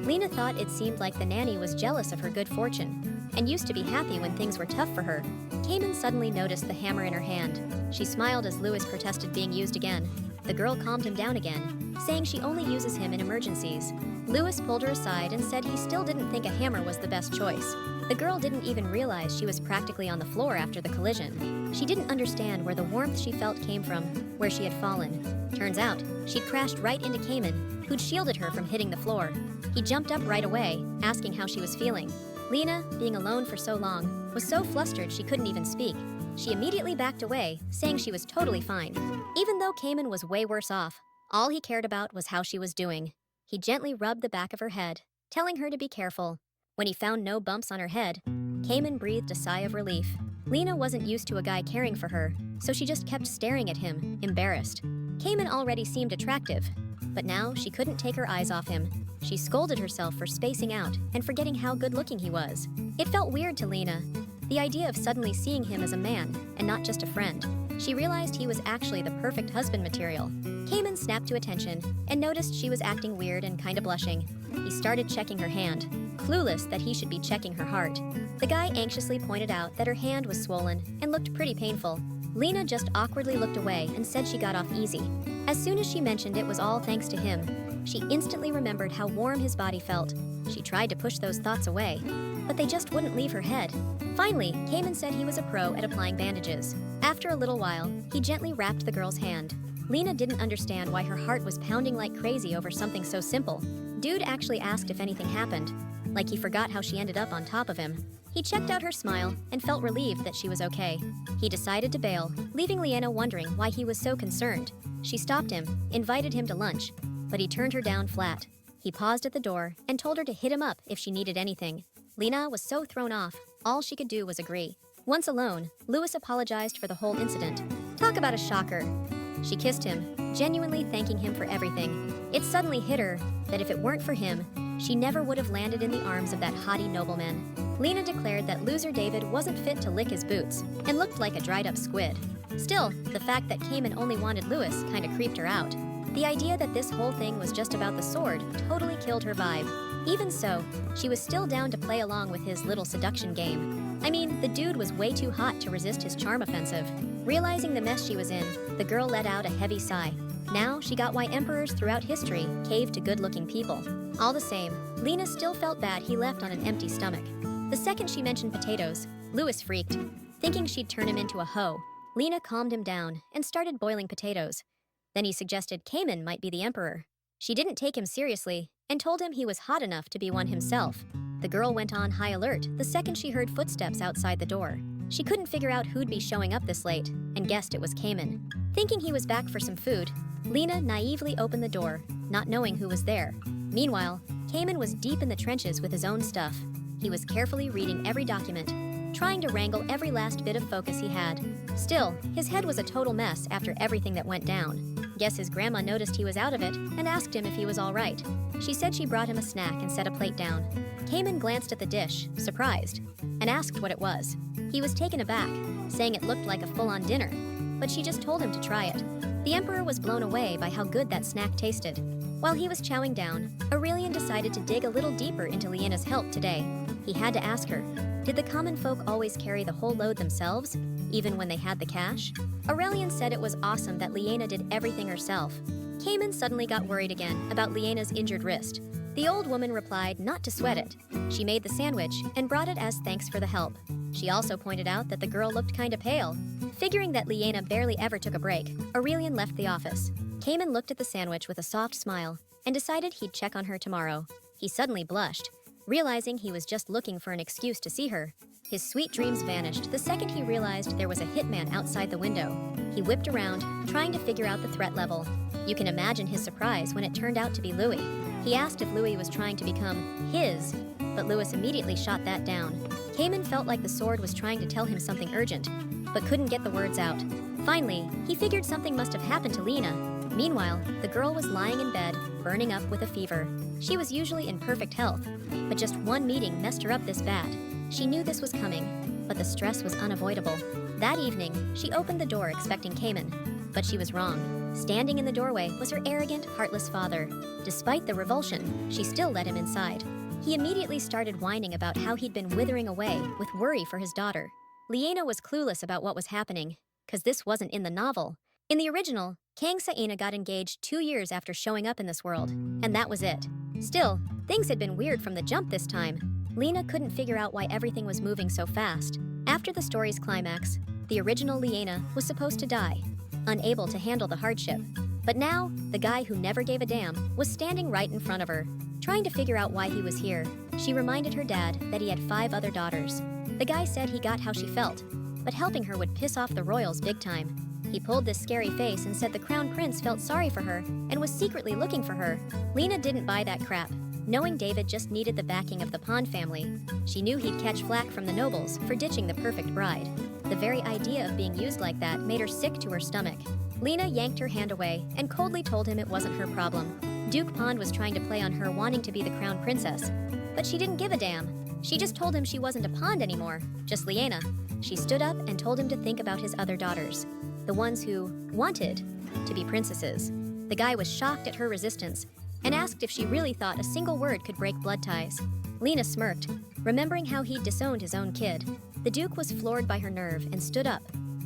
Lena thought it seemed like the nanny was jealous of her good fortune, and used to be happy when things were tough for her. Cayman suddenly noticed the hammer in her hand. She smiled as Louis protested being used again. The girl calmed him down again, saying she only uses him in emergencies. Louis pulled her aside and said he still didn't think a hammer was the best choice. The girl didn't even realize she was practically on the floor after the collision. She didn't understand where the warmth she felt came from, where she had fallen. Turns out, she'd crashed right into Cayman, who'd shielded her from hitting the floor. He jumped up right away, asking how she was feeling. Lena, being alone for so long, was so flustered she couldn't even speak. She immediately backed away, saying she was totally fine. Even though Cayman was way worse off, all he cared about was how she was doing. He gently rubbed the back of her head, telling her to be careful. When he found no bumps on her head, Cayman breathed a sigh of relief. Lena wasn't used to a guy caring for her, so she just kept staring at him, embarrassed. Cayman already seemed attractive, but now she couldn't take her eyes off him. She scolded herself for spacing out and forgetting how good-looking he was. It felt weird to Lena, the idea of suddenly seeing him as a man and not just a friend. She realized he was actually the perfect husband material. Cayman snapped to attention and noticed she was acting weird and kinda blushing. He started checking her hand, clueless that he should be checking her heart. The guy anxiously pointed out that her hand was swollen and looked pretty painful. Lena just awkwardly looked away and said she got off easy. As soon as she mentioned it was all thanks to him, she instantly remembered how warm his body felt. She tried to push those thoughts away, but they just wouldn't leave her head. Finally, Cayman said he was a pro at applying bandages. After a little while, he gently wrapped the girl's hand. Lena didn't understand why her heart was pounding like crazy over something so simple. Dude actually asked if anything happened, like he forgot how she ended up on top of him. He checked out her smile and felt relieved that she was okay. He decided to bail, leaving Lyanna wondering why he was so concerned. She stopped him, invited him to lunch, but he turned her down flat. He paused at the door and told her to hit him up if she needed anything. Lena was so thrown off, all she could do was agree. Once alone, Louis apologized for the whole incident. Talk about a shocker. She kissed him, genuinely thanking him for everything. It suddenly hit her that if it weren't for him, she never would have landed in the arms of that haughty nobleman. Lena declared that loser David wasn't fit to lick his boots and looked like a dried-up squid. Still, the fact that Cayman only wanted Louis kinda creeped her out. The idea that this whole thing was just about the sword totally killed her vibe. Even so, she was still down to play along with his little seduction game. I mean, the dude was way too hot to resist his charm offensive. Realizing the mess she was in, the girl let out a heavy sigh. Now she got why emperors throughout history caved to good-looking people. All the same, Lena still felt bad he left on an empty stomach. The second she mentioned potatoes, Louis freaked. Thinking she'd turn him into a hoe, Lena calmed him down and started boiling potatoes. Then he suggested Cayman might be the emperor. She didn't take him seriously and told him he was hot enough to be one himself. The girl went on high alert the second she heard footsteps outside the door. She couldn't figure out who'd be showing up this late and guessed it was Cayman. Thinking he was back for some food, Lena naively opened the door, not knowing who was there. Meanwhile, Cayman was deep in the trenches with his own stuff. He was carefully reading every document, trying to wrangle every last bit of focus he had. Still, his head was a total mess after everything that went down. Guess his grandma noticed he was out of it and asked him if he was all right. She said she brought him a snack and set a plate down. Cayman glanced at the dish, surprised, and asked what it was. He was taken aback, saying it looked like a full-on dinner, but she just told him to try it. The emperor was blown away by how good that snack tasted. While he was chowing down, Aurelian decided to dig a little deeper into Lyanna's help today. He had to ask her, did the common folk always carry the whole load themselves, even when they had the cash? Aurelian said it was awesome that Lyanna did everything herself. Cayman suddenly got worried again about Lyanna's injured wrist. The old woman replied not to sweat it. She made the sandwich and brought it as thanks for the help. She also pointed out that the girl looked kinda pale. Figuring that Lyanna barely ever took a break, Aurelian left the office. Cayman looked at the sandwich with a soft smile and decided he'd check on her tomorrow. He suddenly blushed, realizing he was just looking for an excuse to see her. His sweet dreams vanished the second he realized there was a hitman outside the window. He whipped around, trying to figure out the threat level. You can imagine his surprise when it turned out to be Louis. He asked if Louis was trying to become his, but Louis immediately shot that down. Cayman felt like the sword was trying to tell him something urgent, but couldn't get the words out. Finally, he figured something must have happened to Lena. Meanwhile, the girl was lying in bed, burning up with a fever. She was usually in perfect health, but just one meeting messed her up this bad. She knew this was coming, but the stress was unavoidable. That evening, she opened the door expecting Cayman, but she was wrong. Standing in the doorway was her arrogant, heartless father. Despite the revulsion, she still let him inside. He immediately started whining about how he'd been withering away with worry for his daughter. Lyanna was clueless about what was happening, because this wasn't in the novel. In the original, Kang Saena got engaged 2 years after showing up in this world, and that was it. Still, things had been weird from the jump this time. Lena couldn't figure out why everything was moving so fast. After the story's climax, the original Lyanna was supposed to die, unable to handle the hardship. But now, the guy who never gave a damn was standing right in front of her. Trying to figure out why he was here, she reminded her dad that he had 5 other daughters. The guy said he got how she felt, but helping her would piss off the royals big time. He pulled this scary face and said the crown prince felt sorry for her and was secretly looking for her. Lena didn't buy that crap, knowing David just needed the backing of the Pond family. She knew he'd catch flack from the nobles for ditching the perfect bride. The very idea of being used like that made her sick to her stomach. Lena yanked her hand away and coldly told him it wasn't her problem. Duke Pond was trying to play on her wanting to be the crown princess, but she didn't give a damn. She just told him she wasn't a Pond anymore, just Lyanna. She stood up and told him to think about his other daughters, the ones who wanted to be princesses. The guy was shocked at her resistance and asked if she really thought a single word could break blood ties. Lena smirked, remembering how he'd disowned his own kid. The Duke was floored by her nerve and stood up,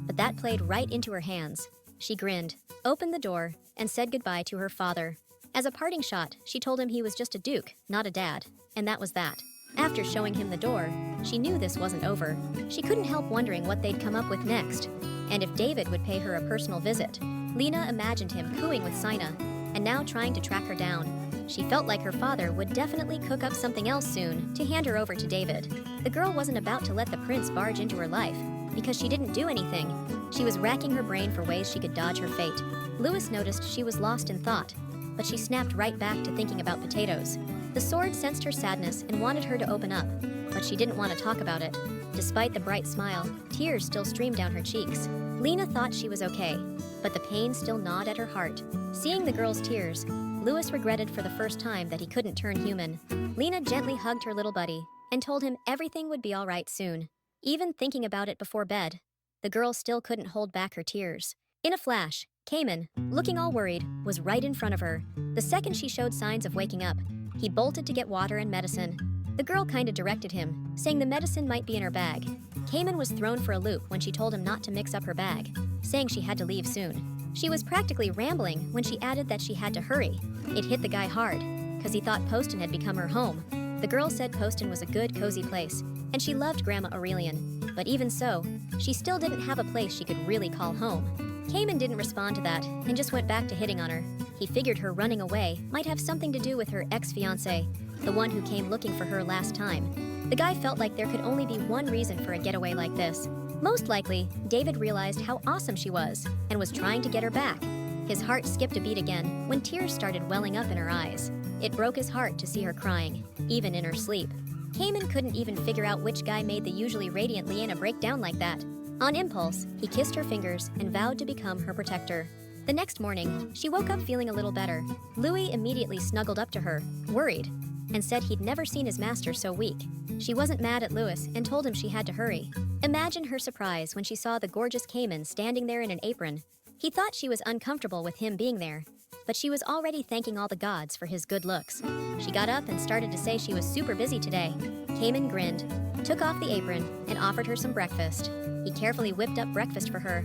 but that played right into her hands. She grinned, opened the door, and said goodbye to her father. As a parting shot, she told him he was just a duke, not a dad, and that was that. After showing him the door, she knew this wasn't over. She couldn't help wondering what they'd come up with next, and if David would pay her a personal visit. Lena imagined him cooing with Saena, and now trying to track her down. She felt like her father would definitely cook up something else soon to hand her over to David. The girl wasn't about to let the prince barge into her life, because she didn't do anything. She was racking her brain for ways she could dodge her fate. Louis noticed she was lost in thought, but she snapped right back to thinking about potatoes. The sword sensed her sadness and wanted her to open up, but she didn't want to talk about it. Despite the bright smile, tears still streamed down her cheeks. Lena thought she was okay, but the pain still gnawed at her heart. Seeing the girl's tears, Louis regretted for the first time that he couldn't turn human. Lena gently hugged her little buddy and told him everything would be all right soon. Even thinking about it before bed, the girl still couldn't hold back her tears. In a flash, Cayman, looking all worried, was right in front of her. The second she showed signs of waking up, He bolted to get water and medicine. The girl kinda directed him, saying the medicine might be in her bag. Cayman was thrown for a loop when she told him not to mix up her bag, saying she had to leave soon. She was practically rambling when she added that she had to hurry. It hit the guy hard, cause he thought Poston had become her home. The girl said Poston was a good, cozy place, and she loved Grandma Aurelian. But even so, she still didn't have a place she could really call home. Cayman didn't respond to that, and just went back to hitting on her. He figured her running away might have something to do with her ex-fiancé, the one who came looking for her last time. The guy felt like there could only be one reason for a getaway like this. Most likely, David realized how awesome she was, and was trying to get her back. His heart skipped a beat again when tears started welling up in her eyes. It broke his heart to see her crying, even in her sleep. Cayman couldn't even figure out which guy made the usually radiant Lyanna break down like that. On impulse, he kissed her fingers and vowed to become her protector. The next morning, she woke up feeling a little better. Louis immediately snuggled up to her, worried, and said he'd never seen his master so weak. She wasn't mad at Louis and told him she had to hurry. Imagine her surprise when she saw the gorgeous Cayman standing there in an apron. He thought she was uncomfortable with him being there, but she was already thanking all the gods for his good looks. She got up and started to say she was super busy today. Cayman grinned, took off the apron, and offered her some breakfast. He carefully whipped up breakfast for her.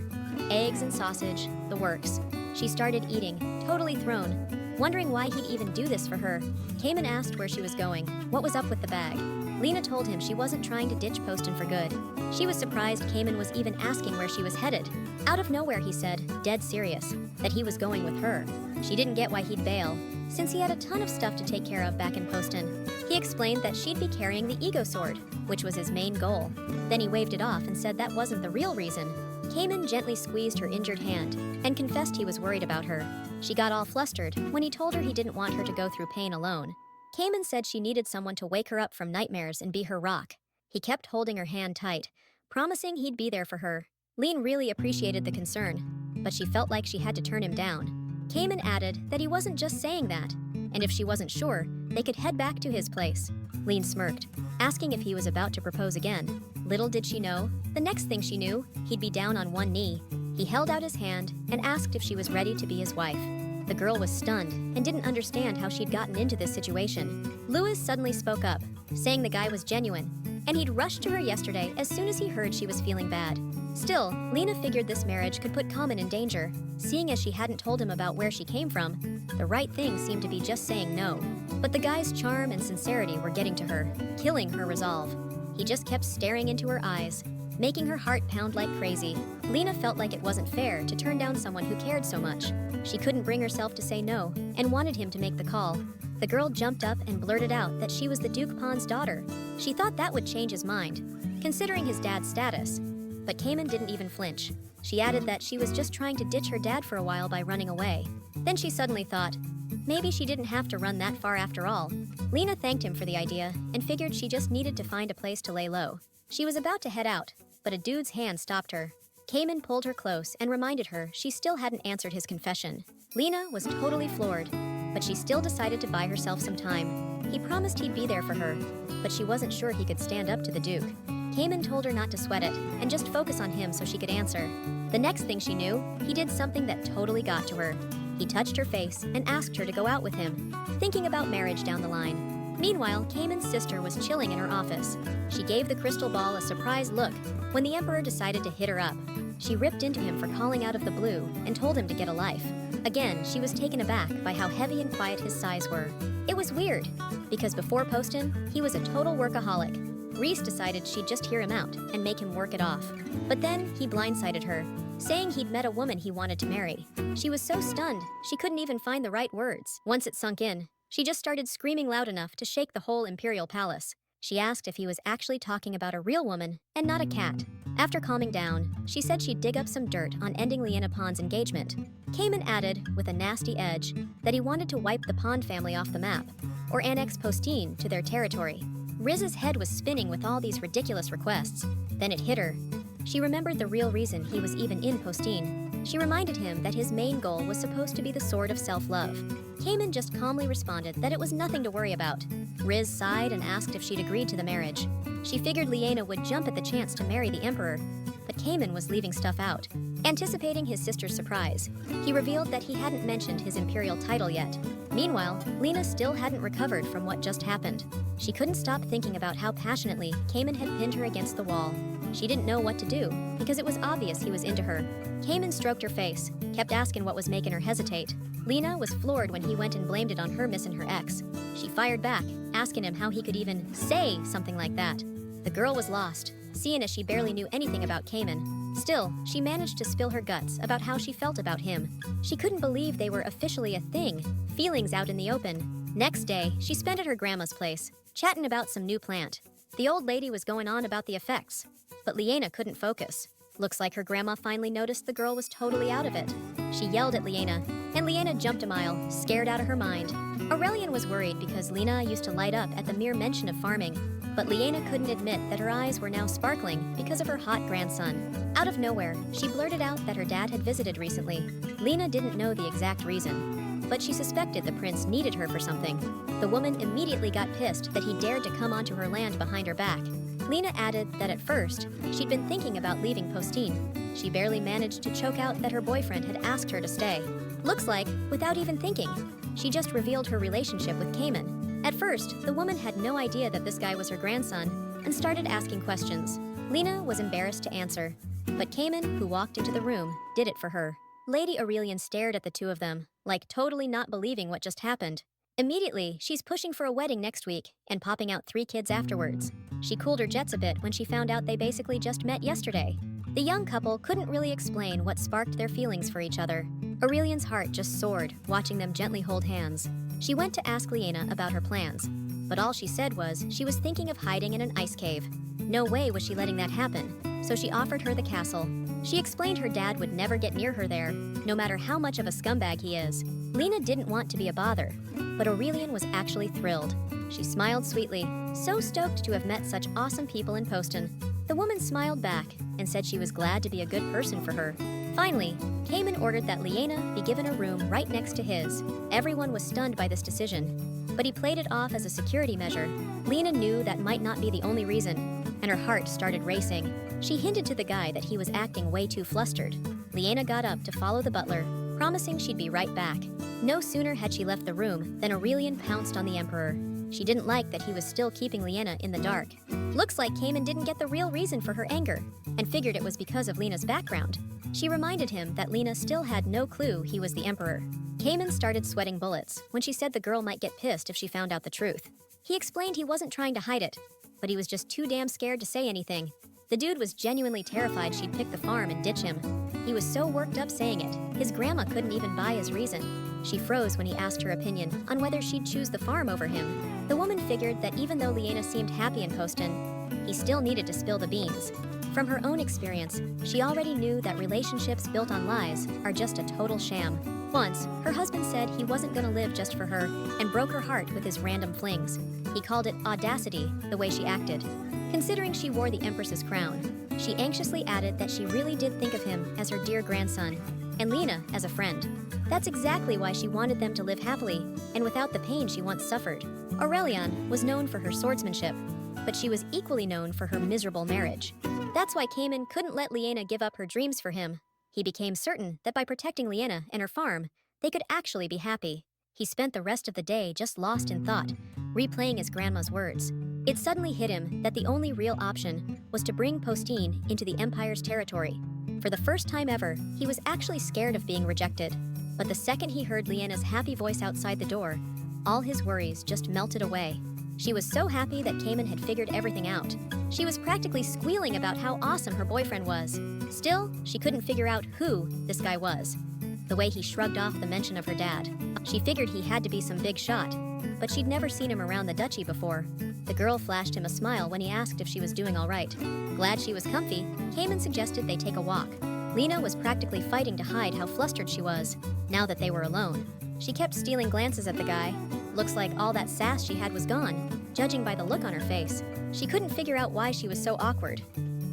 Eggs and sausage, the works. She started eating, totally thrown, wondering why he'd even do this for her. Cayman asked where she was going, what was up with the bag. Lena told him she wasn't trying to ditch Poston for good. She was surprised Cayman was even asking where she was headed. Out of nowhere, he said, dead serious, that he was going with her. She didn't get why he'd bail, since he had a ton of stuff to take care of back in Poston. He explained that she'd be carrying the ego sword, which was his main goal. Then he waved it off and said that wasn't the real reason. Cayman gently squeezed her injured hand and confessed he was worried about her. She got all flustered when he told her he didn't want her to go through pain alone. Cayman said she needed someone to wake her up from nightmares and be her rock. He kept holding her hand tight, promising he'd be there for her. Lean really appreciated the concern, but she felt like she had to turn him down. Cayman added that he wasn't just saying that, and if she wasn't sure, they could head back to his place. Lean smirked, asking if he was about to propose again. Little did she know, the next thing she knew, he'd be down on one knee. He held out his hand and asked if she was ready to be his wife. The girl was stunned and didn't understand how she'd gotten into this situation. Louis suddenly spoke up, saying the guy was genuine, and he'd rushed to her yesterday as soon as he heard she was feeling bad. Still, Lena figured this marriage could put Common in danger. Seeing as she hadn't told him about where she came from, the right thing seemed to be just saying no. But the guy's charm and sincerity were getting to her, killing her resolve. He just kept staring into her eyes, making her heart pound like crazy. Lena felt like it wasn't fair to turn down someone who cared so much. She couldn't bring herself to say no, and wanted him to make the call. The girl jumped up and blurted out that she was the Duke Pond's daughter. She thought that would change his mind, considering his dad's status. But Cayman didn't even flinch. She added that she was just trying to ditch her dad for a while by running away. Then she suddenly thought, maybe she didn't have to run that far after all. Lena thanked him for the idea and figured she just needed to find a place to lay low. She was about to head out, but a dude's hand stopped her. Cayman pulled her close and reminded her she still hadn't answered his confession. Lena was totally floored, but she still decided to buy herself some time. He promised he'd be there for her, but she wasn't sure he could stand up to the Duke. Cayman told her not to sweat it and just focus on him so she could answer. The next thing she knew, he did something that totally got to her. He touched her face and asked her to go out with him, thinking about marriage down the line. Meanwhile, Cayman's sister was chilling in her office. She gave the crystal ball a surprised look when the Emperor decided to hit her up. She ripped into him for calling out of the blue and told him to get a life. Again, she was taken aback by how heavy and quiet his sighs were. It was weird, because before Poston, he was a total workaholic. Reese decided she'd just hear him out and make him work it off. But then he blindsided her, saying he'd met a woman he wanted to marry. She was so stunned, she couldn't even find the right words. Once it sunk in, she just started screaming loud enough to shake the whole imperial palace. She asked if he was actually talking about a real woman and not a cat. After calming down, she said she'd dig up some dirt on ending Lyanna Pond's engagement. Cayman added, with a nasty edge, that he wanted to wipe the Pond family off the map, or annex Postine to their territory. Riz's head was spinning with all these ridiculous requests. Then it hit her. She remembered the real reason he was even in Postine. She reminded him that his main goal was supposed to be the sword of self-love. Cayman just calmly responded that it was nothing to worry about. Riz sighed and asked if she'd agreed to the marriage. She figured Lyanna would jump at the chance to marry the Emperor, but Cayman was leaving stuff out. Anticipating his sister's surprise, he revealed that he hadn't mentioned his imperial title yet. Meanwhile, Lena still hadn't recovered from what just happened. She couldn't stop thinking about how passionately Cayman had pinned her against the wall. She didn't know what to do, because it was obvious he was into her. Cayman stroked her face, kept asking what was making her hesitate. Lena was floored when he went and blamed it on her missing her ex. She fired back, asking him how he could even say something like that. The girl was lost, seeing as she barely knew anything about Cayman. Still, she managed to spill her guts about how she felt about him. She couldn't believe they were officially a thing, feelings out in the open. Next day, she spent at her grandma's place, chatting about some new plant. The old lady was going on about the effects, but Lyanna couldn't focus. Looks like her grandma finally noticed the girl was totally out of it. She yelled at Lyanna, and Lyanna jumped a mile, scared out of her mind. Aurelian was worried because Lena used to light up at the mere mention of farming, but Lyanna couldn't admit that her eyes were now sparkling because of her hot grandson. Out of nowhere, she blurted out that her dad had visited recently. Lena didn't know the exact reason, but she suspected the prince needed her for something. The woman immediately got pissed that he dared to come onto her land behind her back. Lena added that at first, she'd been thinking about leaving Postine. She barely managed to choke out that her boyfriend had asked her to stay. Looks like, without even thinking, she just revealed her relationship with Cayman. At first, the woman had no idea that this guy was her grandson and started asking questions. Lena was embarrassed to answer, but Cayman, who walked into the room, did it for her. Lady Aurelian stared at the two of them, like totally not believing what just happened. Immediately, she's pushing for a wedding next week and popping out 3 kids afterwards. She cooled her jets a bit when she found out they basically just met yesterday. The young couple couldn't really explain what sparked their feelings for each other. Aurelian's heart just soared, watching them gently hold hands. She went to ask Lyanna about her plans, but all she said was she was thinking of hiding in an ice cave. No way was she letting that happen, so she offered her the castle. She explained her dad would never get near her there, no matter how much of a scumbag he is. Lena didn't want to be a bother, but Aurelian was actually thrilled. She smiled sweetly, so stoked to have met such awesome people in Poston. The woman smiled back and said she was glad to be a good person for her. Finally, Cayman ordered that Lyanna be given a room right next to his. Everyone was stunned by this decision, but he played it off as a security measure. Lena knew that might not be the only reason, and her heart started racing. She hinted to the guy that he was acting way too flustered. Lyanna got up to follow the butler, promising she'd be right back. No sooner had she left the room than Aurelian pounced on the Emperor. She didn't like that he was still keeping Lyanna in the dark. Looks like Cayman didn't get the real reason for her anger, and figured it was because of Lena's background. She reminded him that Lena still had no clue he was the Emperor. Cayman started sweating bullets when she said the girl might get pissed if she found out the truth. He explained he wasn't trying to hide it, but he was just too damn scared to say anything. The dude was genuinely terrified she'd pick the farm and ditch him. He was so worked up saying it, his grandma couldn't even buy his reason. She froze when he asked her opinion on whether she'd choose the farm over him. The woman figured that even though Lyanna seemed happy in Poston, he still needed to spill the beans. From her own experience, she already knew that relationships built on lies are just a total sham. Once, her husband said he wasn't gonna live just for her and broke her heart with his random flings. He called it audacity, the way she acted. Considering she wore the Empress's crown, she anxiously added that she really did think of him as her dear grandson, and Lena as a friend. That's exactly why she wanted them to live happily, and without the pain she once suffered. Aurelian was known for her swordsmanship, but she was equally known for her miserable marriage. That's why Cayman couldn't let Lyanna give up her dreams for him. He became certain that by protecting Lyanna and her farm, they could actually be happy. He spent the rest of the day just lost in thought, replaying his grandma's words. It suddenly hit him that the only real option was to bring Postine into the Empire's territory. For the first time ever, he was actually scared of being rejected. But the second he heard Lyanna's happy voice outside the door, all his worries just melted away. She was so happy that Cayman had figured everything out. She was practically squealing about how awesome her boyfriend was. Still, she couldn't figure out who this guy was. The way he shrugged off the mention of her dad. She figured he had to be some big shot, but she'd never seen him around the duchy before. The girl flashed him a smile when he asked if she was doing all right. Glad she was comfy, Cayman suggested they take a walk. Lena was practically fighting to hide how flustered she was, now that they were alone. She kept stealing glances at the guy. Looks like all that sass she had was gone, judging by the look on her face. She couldn't figure out why she was so awkward.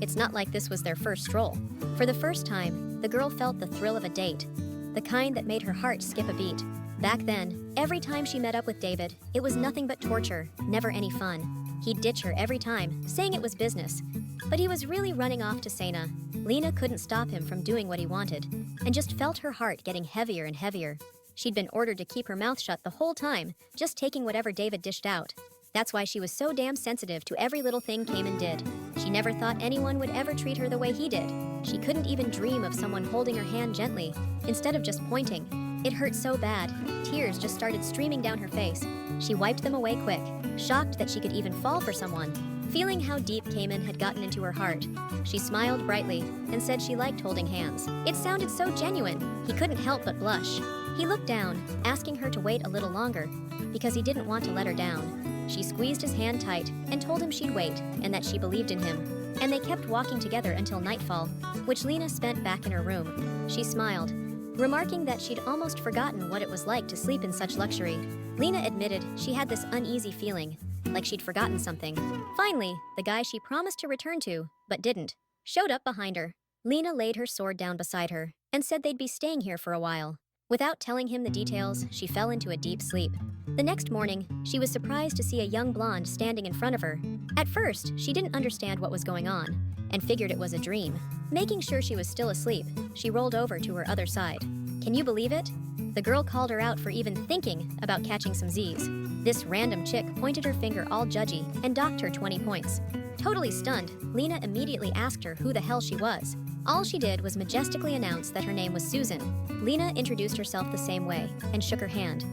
It's not like this was their first stroll. For the first time, the girl felt the thrill of a date, the kind that made her heart skip a beat. Back then, every time she met up with David, it was nothing but torture, never any fun. He'd ditch her every time, saying it was business. But he was really running off to Sena. Lena couldn't stop him from doing what he wanted, and just felt her heart getting heavier and heavier. She'd been ordered to keep her mouth shut the whole time, just taking whatever David dished out. That's why she was so damn sensitive to every little thing Cayman did. She never thought anyone would ever treat her the way he did. She couldn't even dream of someone holding her hand gently, instead of just pointing. It hurt so bad. Tears just started streaming down her face. She wiped them away quick, shocked that she could even fall for someone. Feeling how deep Cayman had gotten into her heart, she smiled brightly and said she liked holding hands. It sounded so genuine, he couldn't help but blush. He looked down, asking her to wait a little longer, because he didn't want to let her down. She squeezed his hand tight and told him she'd wait and that she believed in him. And they kept walking together until nightfall, which Lena spent back in her room. She smiled, remarking that she'd almost forgotten what it was like to sleep in such luxury. Lena admitted she had this uneasy feeling, like she'd forgotten something. Finally, the guy she promised to return to, but didn't, showed up behind her. Lena laid her sword down beside her and said they'd be staying here for a while. Without telling him the details, she fell into a deep sleep. The next morning, she was surprised to see a young blonde standing in front of her. At first, she didn't understand what was going on and figured it was a dream. Making sure she was still asleep, she rolled over to her other side. Can you believe it? The girl called her out for even thinking about catching some Z's. This random chick pointed her finger all judgy and docked her 20 points. Totally stunned, Lena immediately asked her who the hell she was. All she did was majestically announce that her name was Susan. Lena introduced herself the same way and shook her hand.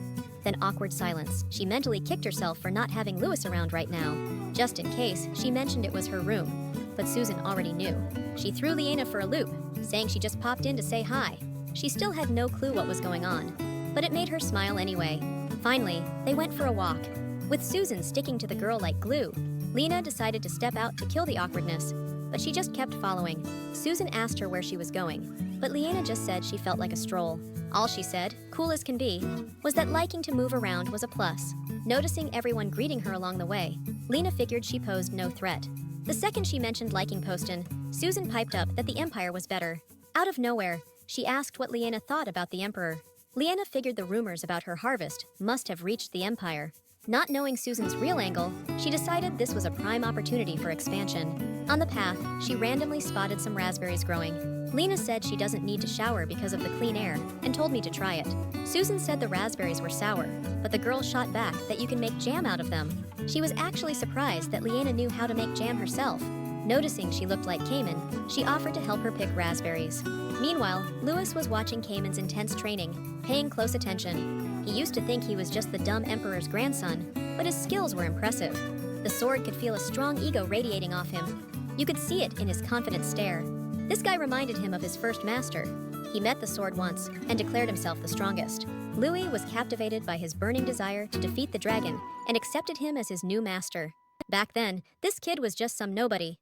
Then awkward silence. She mentally kicked herself for not having Louis around right now. Just in case, she mentioned it was her room. But Susan already knew. She threw Lyanna for a loop, saying she just popped in to say hi. She still had no clue what was going on, but it made her smile anyway. Finally, they went for a walk. With Susan sticking to the girl like glue, Lena decided to step out to kill the awkwardness, but she just kept following. Susan asked her where she was going, but Lyanna just said she felt like a stroll. All she said, cool as can be, was that liking to move around was a plus. Noticing everyone greeting her along the way, Lena figured she posed no threat. The second she mentioned liking Poston, Susan piped up that the Empire was better. Out of nowhere, she asked what Lyanna thought about the Emperor. Lyanna figured the rumors about her harvest must have reached the Empire. Not knowing Susan's real angle, she decided this was a prime opportunity for expansion. On the path, she randomly spotted some raspberries growing. Lena said she doesn't need to shower because of the clean air and told me to try it. Susan said the raspberries were sour, but the girl shot back that you can make jam out of them. She was actually surprised that Lyanna knew how to make jam herself. Noticing she looked like Cayman, she offered to help her pick raspberries. Meanwhile, Louis was watching Cayman's intense training, paying close attention. He used to think he was just the dumb emperor's grandson, but his skills were impressive. The sword could feel a strong ego radiating off him. You could see it in his confident stare. This guy reminded him of his first master. He met the sword once and declared himself the strongest. Louis was captivated by his burning desire to defeat the dragon and accepted him as his new master. Back then, this kid was just some nobody.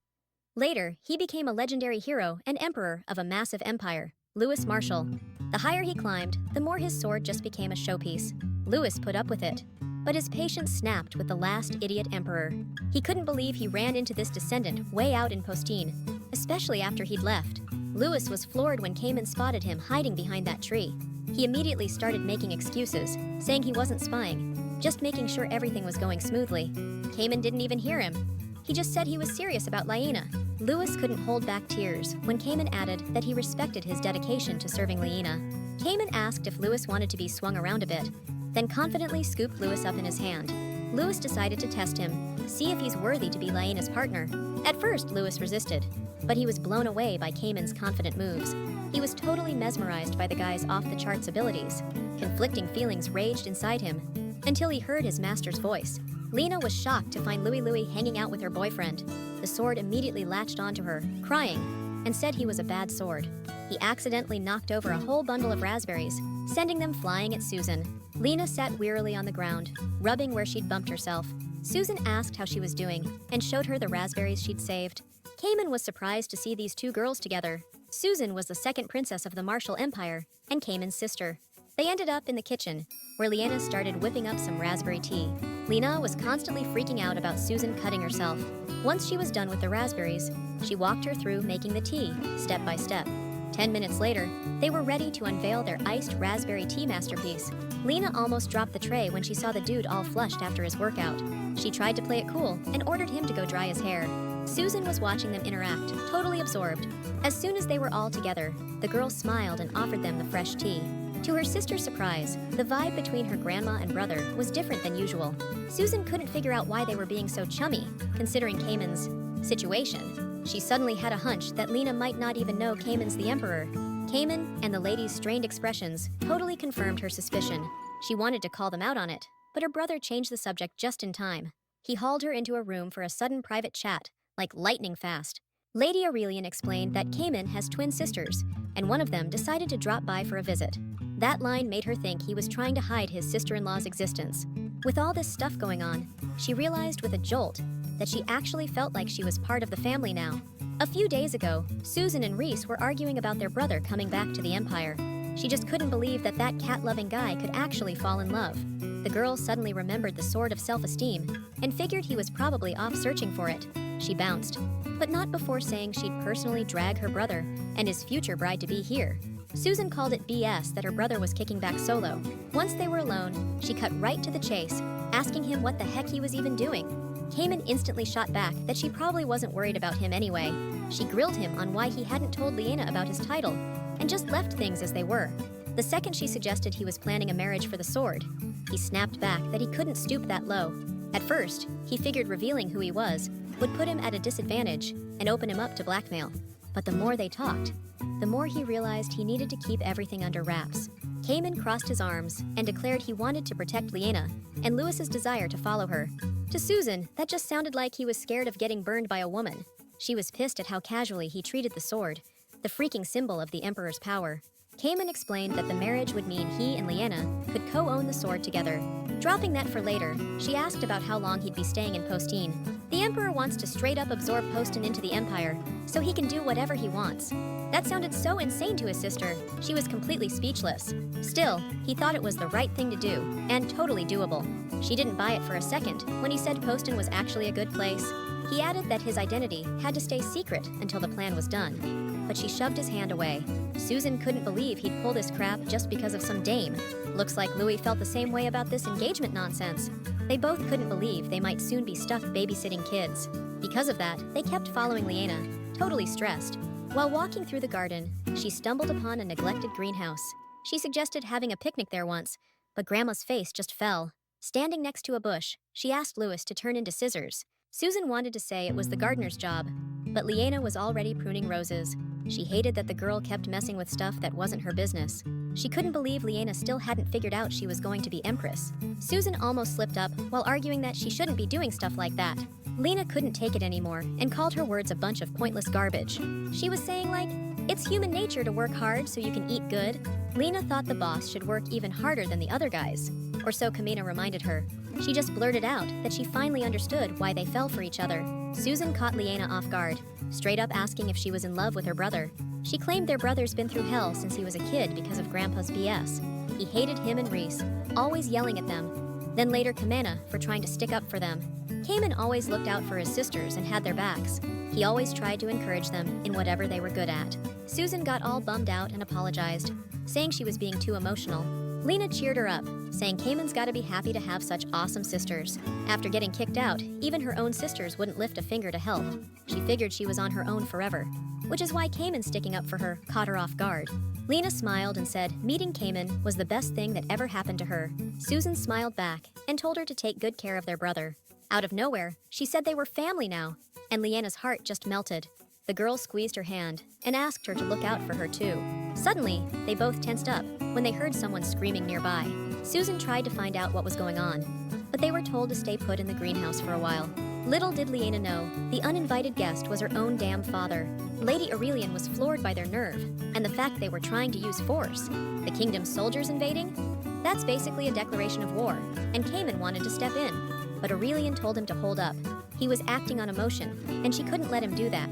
Later, he became a legendary hero and emperor of a massive empire, Louis Marshal. The higher he climbed, the more his sword just became a showpiece. Louis put up with it, but his patience snapped with the last idiot emperor. He couldn't believe he ran into this descendant way out in Postine, especially after he'd left. Louis was floored when Cayman spotted him hiding behind that tree. He immediately started making excuses, saying he wasn't spying, just making sure everything was going smoothly. Cayman didn't even hear him. He just said he was serious about Lyanna. Louis couldn't hold back tears when Cayman added that he respected his dedication to serving Lyanna. Cayman asked if Louis wanted to be swung around a bit, then confidently scooped Louis up in his hand. Louis decided to test him, see if he's worthy to be Lyanna's partner. At first, Louis resisted, but he was blown away by Cayman's confident moves. He was totally mesmerized by the guy's off-the-charts abilities. Conflicting feelings raged inside him until he heard his master's voice. Lena was shocked to find Louis hanging out with her boyfriend. The sword immediately latched onto her, crying, and said he was a bad sword. He accidentally knocked over a whole bundle of raspberries, sending them flying at Susan. Lena sat wearily on the ground, rubbing where she'd bumped herself. Susan asked how she was doing and showed her the raspberries she'd saved. Cayman was surprised to see these two girls together. Susan was the second princess of the Marshall Empire and Cayman's sister. They ended up in the kitchen, where Lyanna started whipping up some raspberry tea. Lena was constantly freaking out about Susan cutting herself. Once she was done with the raspberries, she walked her through making the tea, step by step. 10 minutes later, they were ready to unveil their iced raspberry tea masterpiece. Lena almost dropped the tray when she saw the dude all flushed after his workout. She tried to play it cool and ordered him to go dry his hair. Susan was watching them interact, totally absorbed. As soon as they were all together, the girl smiled and offered them the fresh tea. To her sister's surprise, the vibe between her grandma and brother was different than usual. Susan couldn't figure out why they were being so chummy, considering Cayman's situation. She suddenly had a hunch that Lena might not even know Cayman's the Emperor. Cayman and the lady's strained expressions totally confirmed her suspicion. She wanted to call them out on it, but her brother changed the subject just in time. He hauled her into a room for a sudden private chat, like lightning fast. Lady Aurelian explained that Cayman has twin sisters, and one of them decided to drop by for a visit. That line made her think he was trying to hide his sister-in-law's existence. With all this stuff going on, she realized with a jolt that she actually felt like she was part of the family now. A few days ago, Susan and Reese were arguing about their brother coming back to the Empire. She just couldn't believe that that cat-loving guy could actually fall in love. The girl suddenly remembered the sword of self-esteem and figured he was probably off searching for it. She bounced, but not before saying she'd personally drag her brother and his future bride-to-be here. Susan called it BS that her brother was kicking back solo. Once they were alone, she cut right to the chase, asking him what the heck he was even doing. Cayman instantly shot back that she probably wasn't worried about him anyway. She grilled him on why he hadn't told Lyanna about his title, and just left things as they were. The second she suggested he was planning a marriage for the sword, he snapped back that he couldn't stoop that low. At first, he figured revealing who he was would put him at a disadvantage and open him up to blackmail. But the more they talked, the more he realized he needed to keep everything under wraps. Cayman crossed his arms and declared he wanted to protect Lyanna and Lewis's desire to follow her. To Susan, that just sounded like he was scared of getting burned by a woman. She was pissed at how casually he treated the sword, the freaking symbol of the Emperor's power. Cayman explained that the marriage would mean he and Lyanna could co-own the sword together. Dropping that for later, she asked about how long he'd be staying in Postine. The Emperor wants to straight up absorb Poston into the Empire, so he can do whatever he wants. That sounded so insane to his sister, she was completely speechless. Still, he thought it was the right thing to do, and totally doable. She didn't buy it for a second when he said Poston was actually a good place. He added that his identity had to stay secret until the plan was done. But she shoved his hand away. Susan couldn't believe he'd pull this crap just because of some dame. Looks like Louis felt the same way about this engagement nonsense. They both couldn't believe they might soon be stuck babysitting kids. Because of that, they kept following Lyanna, totally stressed. While walking through the garden, she stumbled upon a neglected greenhouse. She suggested having a picnic there once, but Grandma's face just fell. Standing next to a bush, she asked Louis to turn into scissors. Susan wanted to say it was the gardener's job, but Lyanna was already pruning roses. She hated that the girl kept messing with stuff that wasn't her business. She couldn't believe Lyanna still hadn't figured out she was going to be Empress. Susan almost slipped up while arguing that she shouldn't be doing stuff like that. Lena couldn't take it anymore and called her words a bunch of pointless garbage. She was saying like, it's human nature to work hard so you can eat good. Lena thought the boss should work even harder than the other guys. Or so Kamina reminded her. She just blurted out that she finally understood why they fell for each other. Susan caught Lyanna off guard, straight up asking if she was in love with her brother. She claimed their brother's been through hell since he was a kid because of Grandpa's BS. He hated him and Reese, always yelling at them. Then later Kamina for trying to stick up for them. Cayman always looked out for his sisters and had their backs. He always tried to encourage them in whatever they were good at. Susan got all bummed out and apologized, saying she was being too emotional. Lena cheered her up, saying Cayman's gotta be happy to have such awesome sisters. After getting kicked out, even her own sisters wouldn't lift a finger to help. She figured she was on her own forever, which is why Cayman sticking up for her caught her off guard. Lena smiled and said meeting Cayman was the best thing that ever happened to her. Susan smiled back and told her to take good care of their brother. Out of nowhere, she said they were family now, and Lyanna's heart just melted. The girl squeezed her hand and asked her to look out for her too. Suddenly, they both tensed up when they heard someone screaming nearby. Susan tried to find out what was going on, but they were told to stay put in the greenhouse for a while. Little did Lyanna know, the uninvited guest was her own damn father. Lady Aurelian was floored by their nerve, and the fact they were trying to use force. The kingdom's soldiers invading? That's basically a declaration of war, and Cayman wanted to step in. But Aurelian told him to hold up. He was acting on emotion, and she couldn't let him do that.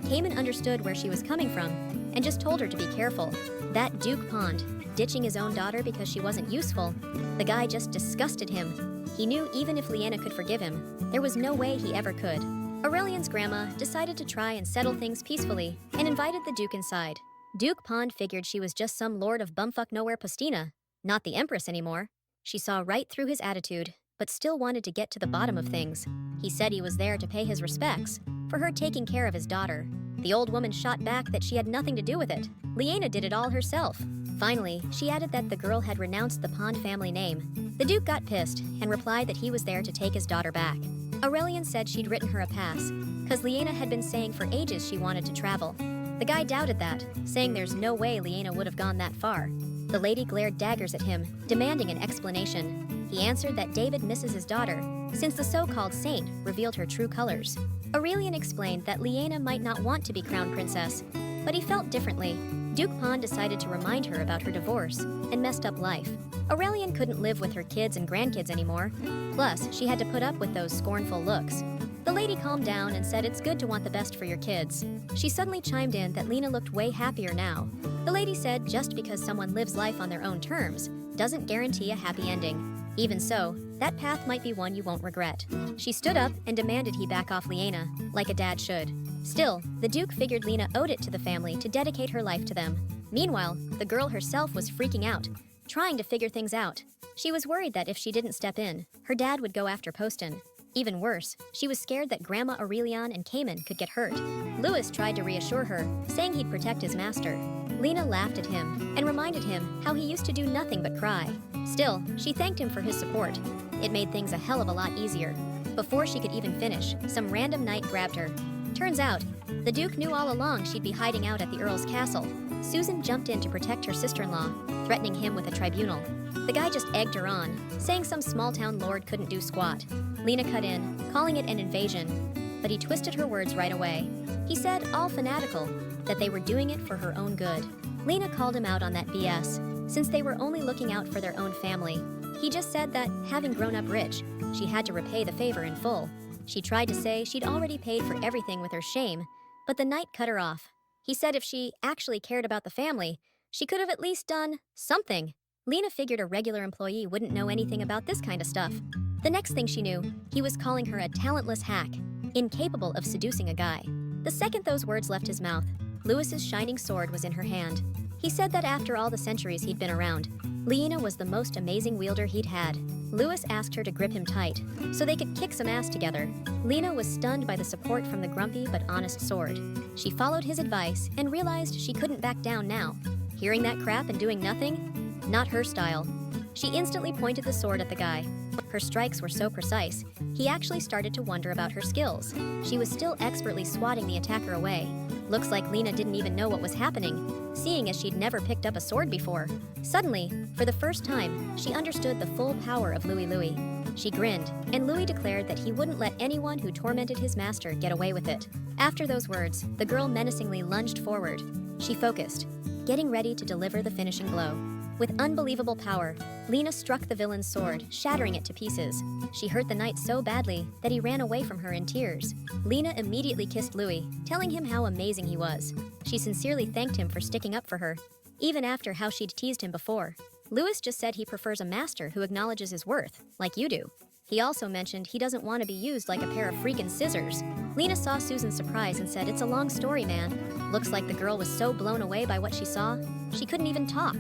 Cayman understood where she was coming from, and just told her to be careful. That Duke Pond, ditching his own daughter because she wasn't useful, the guy just disgusted him. He knew even if Lyanna could forgive him, there was no way he ever could. Aurelian's grandma decided to try and settle things peacefully, and invited the Duke inside. Duke Pond figured she was just some lord of bumfuck nowhere Postina, not the Empress anymore. She saw right through his attitude, but still wanted to get to the bottom of things. He said he was there to pay his respects for her taking care of his daughter. The old woman shot back that she had nothing to do with it. Lyanna did it all herself. Finally, she added that the girl had renounced the Pond family name. The Duke got pissed and replied that he was there to take his daughter back. Aurelian said she'd written her a pass, because Lyanna had been saying for ages she wanted to travel. The guy doubted that, saying there's no way Lyanna would have gone that far. The lady glared daggers at him, demanding an explanation. He answered that David misses his daughter, since the so-called saint revealed her true colors. Aurelian explained that Lyanna might not want to be crown princess, but he felt differently. Duke Pond decided to remind her about her divorce and messed up life. Aurelian couldn't live with her kids and grandkids anymore. Plus, she had to put up with those scornful looks. The lady calmed down and said it's good to want the best for your kids. She suddenly chimed in that Lena looked way happier now. The lady said just because someone lives life on their own terms doesn't guarantee a happy ending. Even so, that path might be one you won't regret. She stood up and demanded he back off Lyanna, like a dad should. Still, the Duke figured Lena owed it to the family to dedicate her life to them. Meanwhile, the girl herself was freaking out, trying to figure things out. She was worried that if she didn't step in, her dad would go after Poston. Even worse, she was scared that Grandma Aurelian and Cayman could get hurt. Louis tried to reassure her, saying he'd protect his master. Lena laughed at him and reminded him how he used to do nothing but cry. Still, she thanked him for his support. It made things a hell of a lot easier. Before she could even finish, some random knight grabbed her. Turns out, the Duke knew all along she'd be hiding out at the Earl's castle. Susan jumped in to protect her sister-in-law, threatening him with a tribunal. The guy just egged her on, saying some small-town lord couldn't do squat. Lena cut in, calling it an invasion, but he twisted her words right away. He said, all fanatical, that they were doing it for her own good. Lena called him out on that BS, since they were only looking out for their own family. He just said that, having grown up rich, she had to repay the favor in full. She tried to say she'd already paid for everything with her shame, but the knight cut her off. He said if she actually cared about the family, she could have at least done something. Lena figured a regular employee wouldn't know anything about this kind of stuff. The next thing she knew, he was calling her a talentless hack, incapable of seducing a guy. The second those words left his mouth, Louis's shining sword was in her hand. He said that after all the centuries he'd been around, Lyanna was the most amazing wielder he'd had. Louis asked her to grip him tight, so they could kick some ass together. Lena was stunned by the support from the grumpy but honest sword. She followed his advice and realized she couldn't back down now. Hearing that crap and doing nothing? Not her style. She instantly pointed the sword at the guy. Her strikes were so precise, he actually started to wonder about her skills. She was still expertly swatting the attacker away. Looks like Lena didn't even know what was happening, seeing as she'd never picked up a sword before. Suddenly, for the first time, she understood the full power of Louis. She grinned, and Louis declared that he wouldn't let anyone who tormented his master get away with it. After those words, the girl menacingly lunged forward. She focused, getting ready to deliver the finishing blow. With unbelievable power, Lena struck the villain's sword, shattering it to pieces. She hurt the knight so badly that he ran away from her in tears. Lena immediately kissed Louis, telling him how amazing he was. She sincerely thanked him for sticking up for her, even after how she'd teased him before. Louis just said he prefers a master who acknowledges his worth, like you do. He also mentioned he doesn't want to be used like a pair of freaking scissors. Lena saw Susan's surprise and said, "It's a long story, man." Looks like the girl was so blown away by what she saw, she couldn't even talk.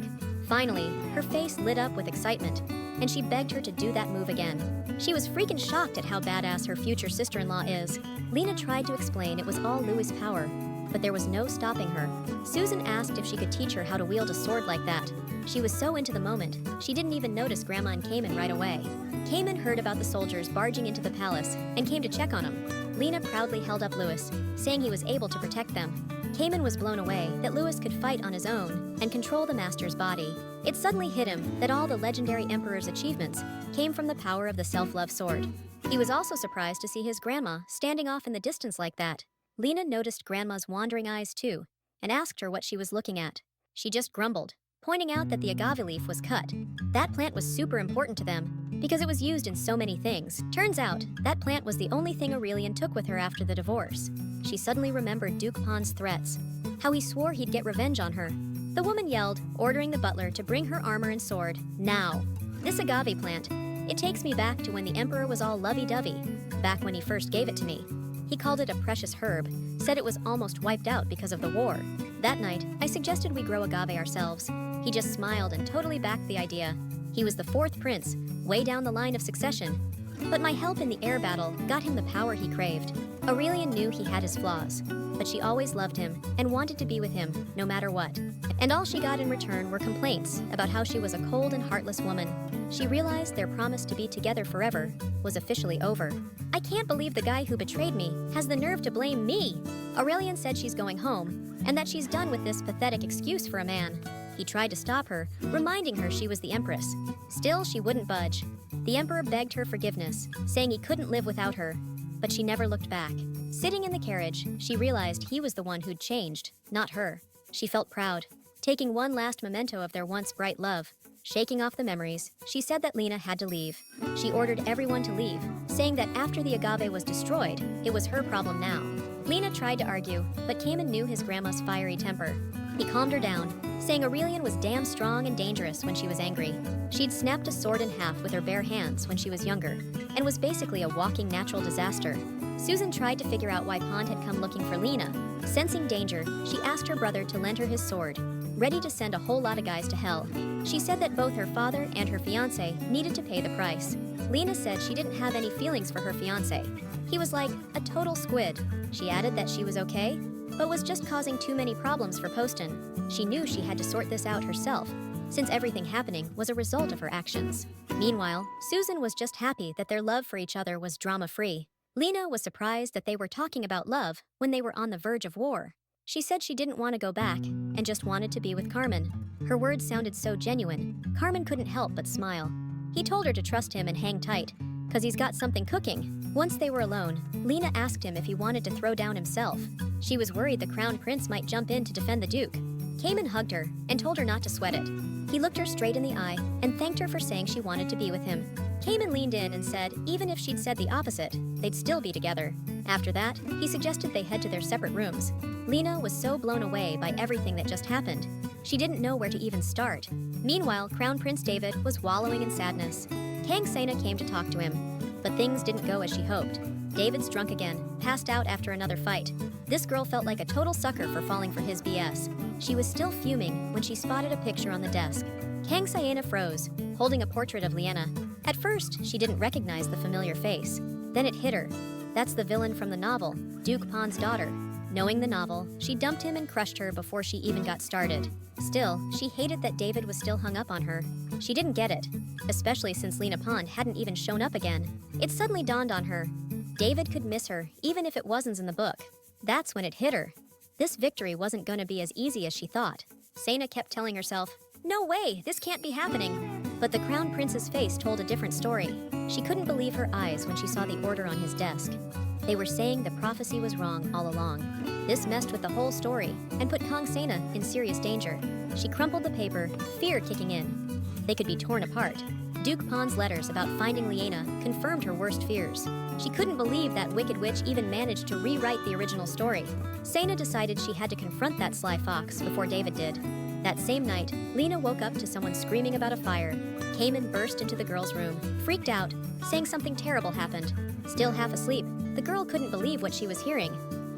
Finally, her face lit up with excitement, and she begged her to do that move again. She was freaking shocked at how badass her future sister-in-law is. Lena tried to explain it was all Louis' power, but there was no stopping her. Susan asked if she could teach her how to wield a sword like that. She was so into the moment, she didn't even notice Grandma and Cayman right away. Cayman heard about the soldiers barging into the palace and came to check on him. Lena proudly held up Louis, saying he was able to protect them. Cayman was blown away that Louis could fight on his own and control the master's body. It suddenly hit him that all the legendary emperor's achievements came from the power of the self-love sword. He was also surprised to see his grandma standing off in the distance like that. Lena noticed Grandma's wandering eyes too, and asked her what she was looking at. She just grumbled, pointing out that the agave leaf was cut. That plant was super important to them, because it was used in so many things. Turns out, that plant was the only thing Aurelian took with her after the divorce. She suddenly remembered Duke Pond's threats, how he swore he'd get revenge on her. The woman yelled, ordering the butler to bring her armor and sword, now. This agave plant, it takes me back to when the emperor was all lovey-dovey, back when he first gave it to me. He called it a precious herb, said it was almost wiped out because of the war. That night, I suggested we grow agave ourselves. He just smiled and totally backed the idea. He was the fourth prince, way down the line of succession. But my help in the air battle got him the power he craved. Aurelian knew he had his flaws. but she always loved him and wanted to be with him no matter what. And all she got in return were complaints about how she was a cold and heartless woman. She realized their promise to be together forever was officially over. "I can't believe the guy who betrayed me has the nerve to blame me." Aurelian said she's going home and that she's done with this pathetic excuse for a man. He tried to stop her, reminding her she was the Empress. Still, she wouldn't budge. The Emperor begged her forgiveness, saying he couldn't live without her, but she never looked back. Sitting in the carriage, she realized he was the one who'd changed, not her. She felt proud, taking one last memento of their once bright love. Shaking off the memories, she said that Lena had to leave. She ordered everyone to leave, saying that after the agave was destroyed, it was her problem now. Lena tried to argue, but Cayman knew his grandma's fiery temper. He calmed her down, saying Aurelian was damn strong and dangerous when she was angry. She'd snapped a sword in half with her bare hands when she was younger, and was basically a walking natural disaster. Susan tried to figure out why Pond had come looking for Lena. Sensing danger, she asked her brother to lend her his sword, ready to send a whole lot of guys to hell. She said that both her father and her fiancé needed to pay the price. Lena said she didn't have any feelings for her fiancé. He was like a total squid. She added that she was okay, but was just causing too many problems for Poston. She knew she had to sort this out herself, since everything happening was a result of her actions. Meanwhile, Susan was just happy that their love for each other was drama-free. Lena was surprised that they were talking about love when they were on the verge of war. She said she didn't want to go back and just wanted to be with Carmen. Her words sounded so genuine, Carmen couldn't help but smile. He told her to trust him and hang tight, because he's got something cooking. Once they were alone, Lena asked him if he wanted to throw down himself. She was worried the Crown Prince might jump in to defend the Duke. Cayman hugged her and told her not to sweat it. He looked her straight in the eye and thanked her for saying she wanted to be with him. Cayman leaned in and said even if she'd said the opposite, they'd still be together. After that, he suggested they head to their separate rooms. Lena was so blown away by everything that just happened. She didn't know where to even start. Meanwhile, Crown Prince David was wallowing in sadness. Kang Sena came to talk to him, but things didn't go as she hoped. David's drunk again, passed out after another fight. This girl felt like a total sucker for falling for his BS. She was still fuming when she spotted a picture on the desk. Kang Sena froze, holding a portrait of Lyanna. At first, she didn't recognize the familiar face. Then it hit her. That's the villain from the novel, Duke Pond's daughter. Knowing the novel, she dumped him and crushed her before she even got started. Still, she hated that David was still hung up on her. She didn't get it, especially since Lyanna Pond hadn't even shown up again. It suddenly dawned on her. David could miss her, even if it wasn't in the book. That's when it hit her. This victory wasn't going to be as easy as she thought. Sena kept telling herself, "No way, this can't be happening." But the Crown Prince's face told a different story. She couldn't believe her eyes when she saw the order on his desk. They were saying the prophecy was wrong all along. This messed with the whole story and put Kang Sena in serious danger. She crumpled the paper, fear kicking in. They could be torn apart. Duke Pond's letters about finding Lyanna confirmed her worst fears. She couldn't believe that Wicked Witch even managed to rewrite the original story. Sena decided she had to confront that sly fox before David did. That same night, Lena woke up to someone screaming about a fire. Cayman burst into the girl's room, freaked out, saying something terrible happened. Still half asleep, the girl couldn't believe what she was hearing.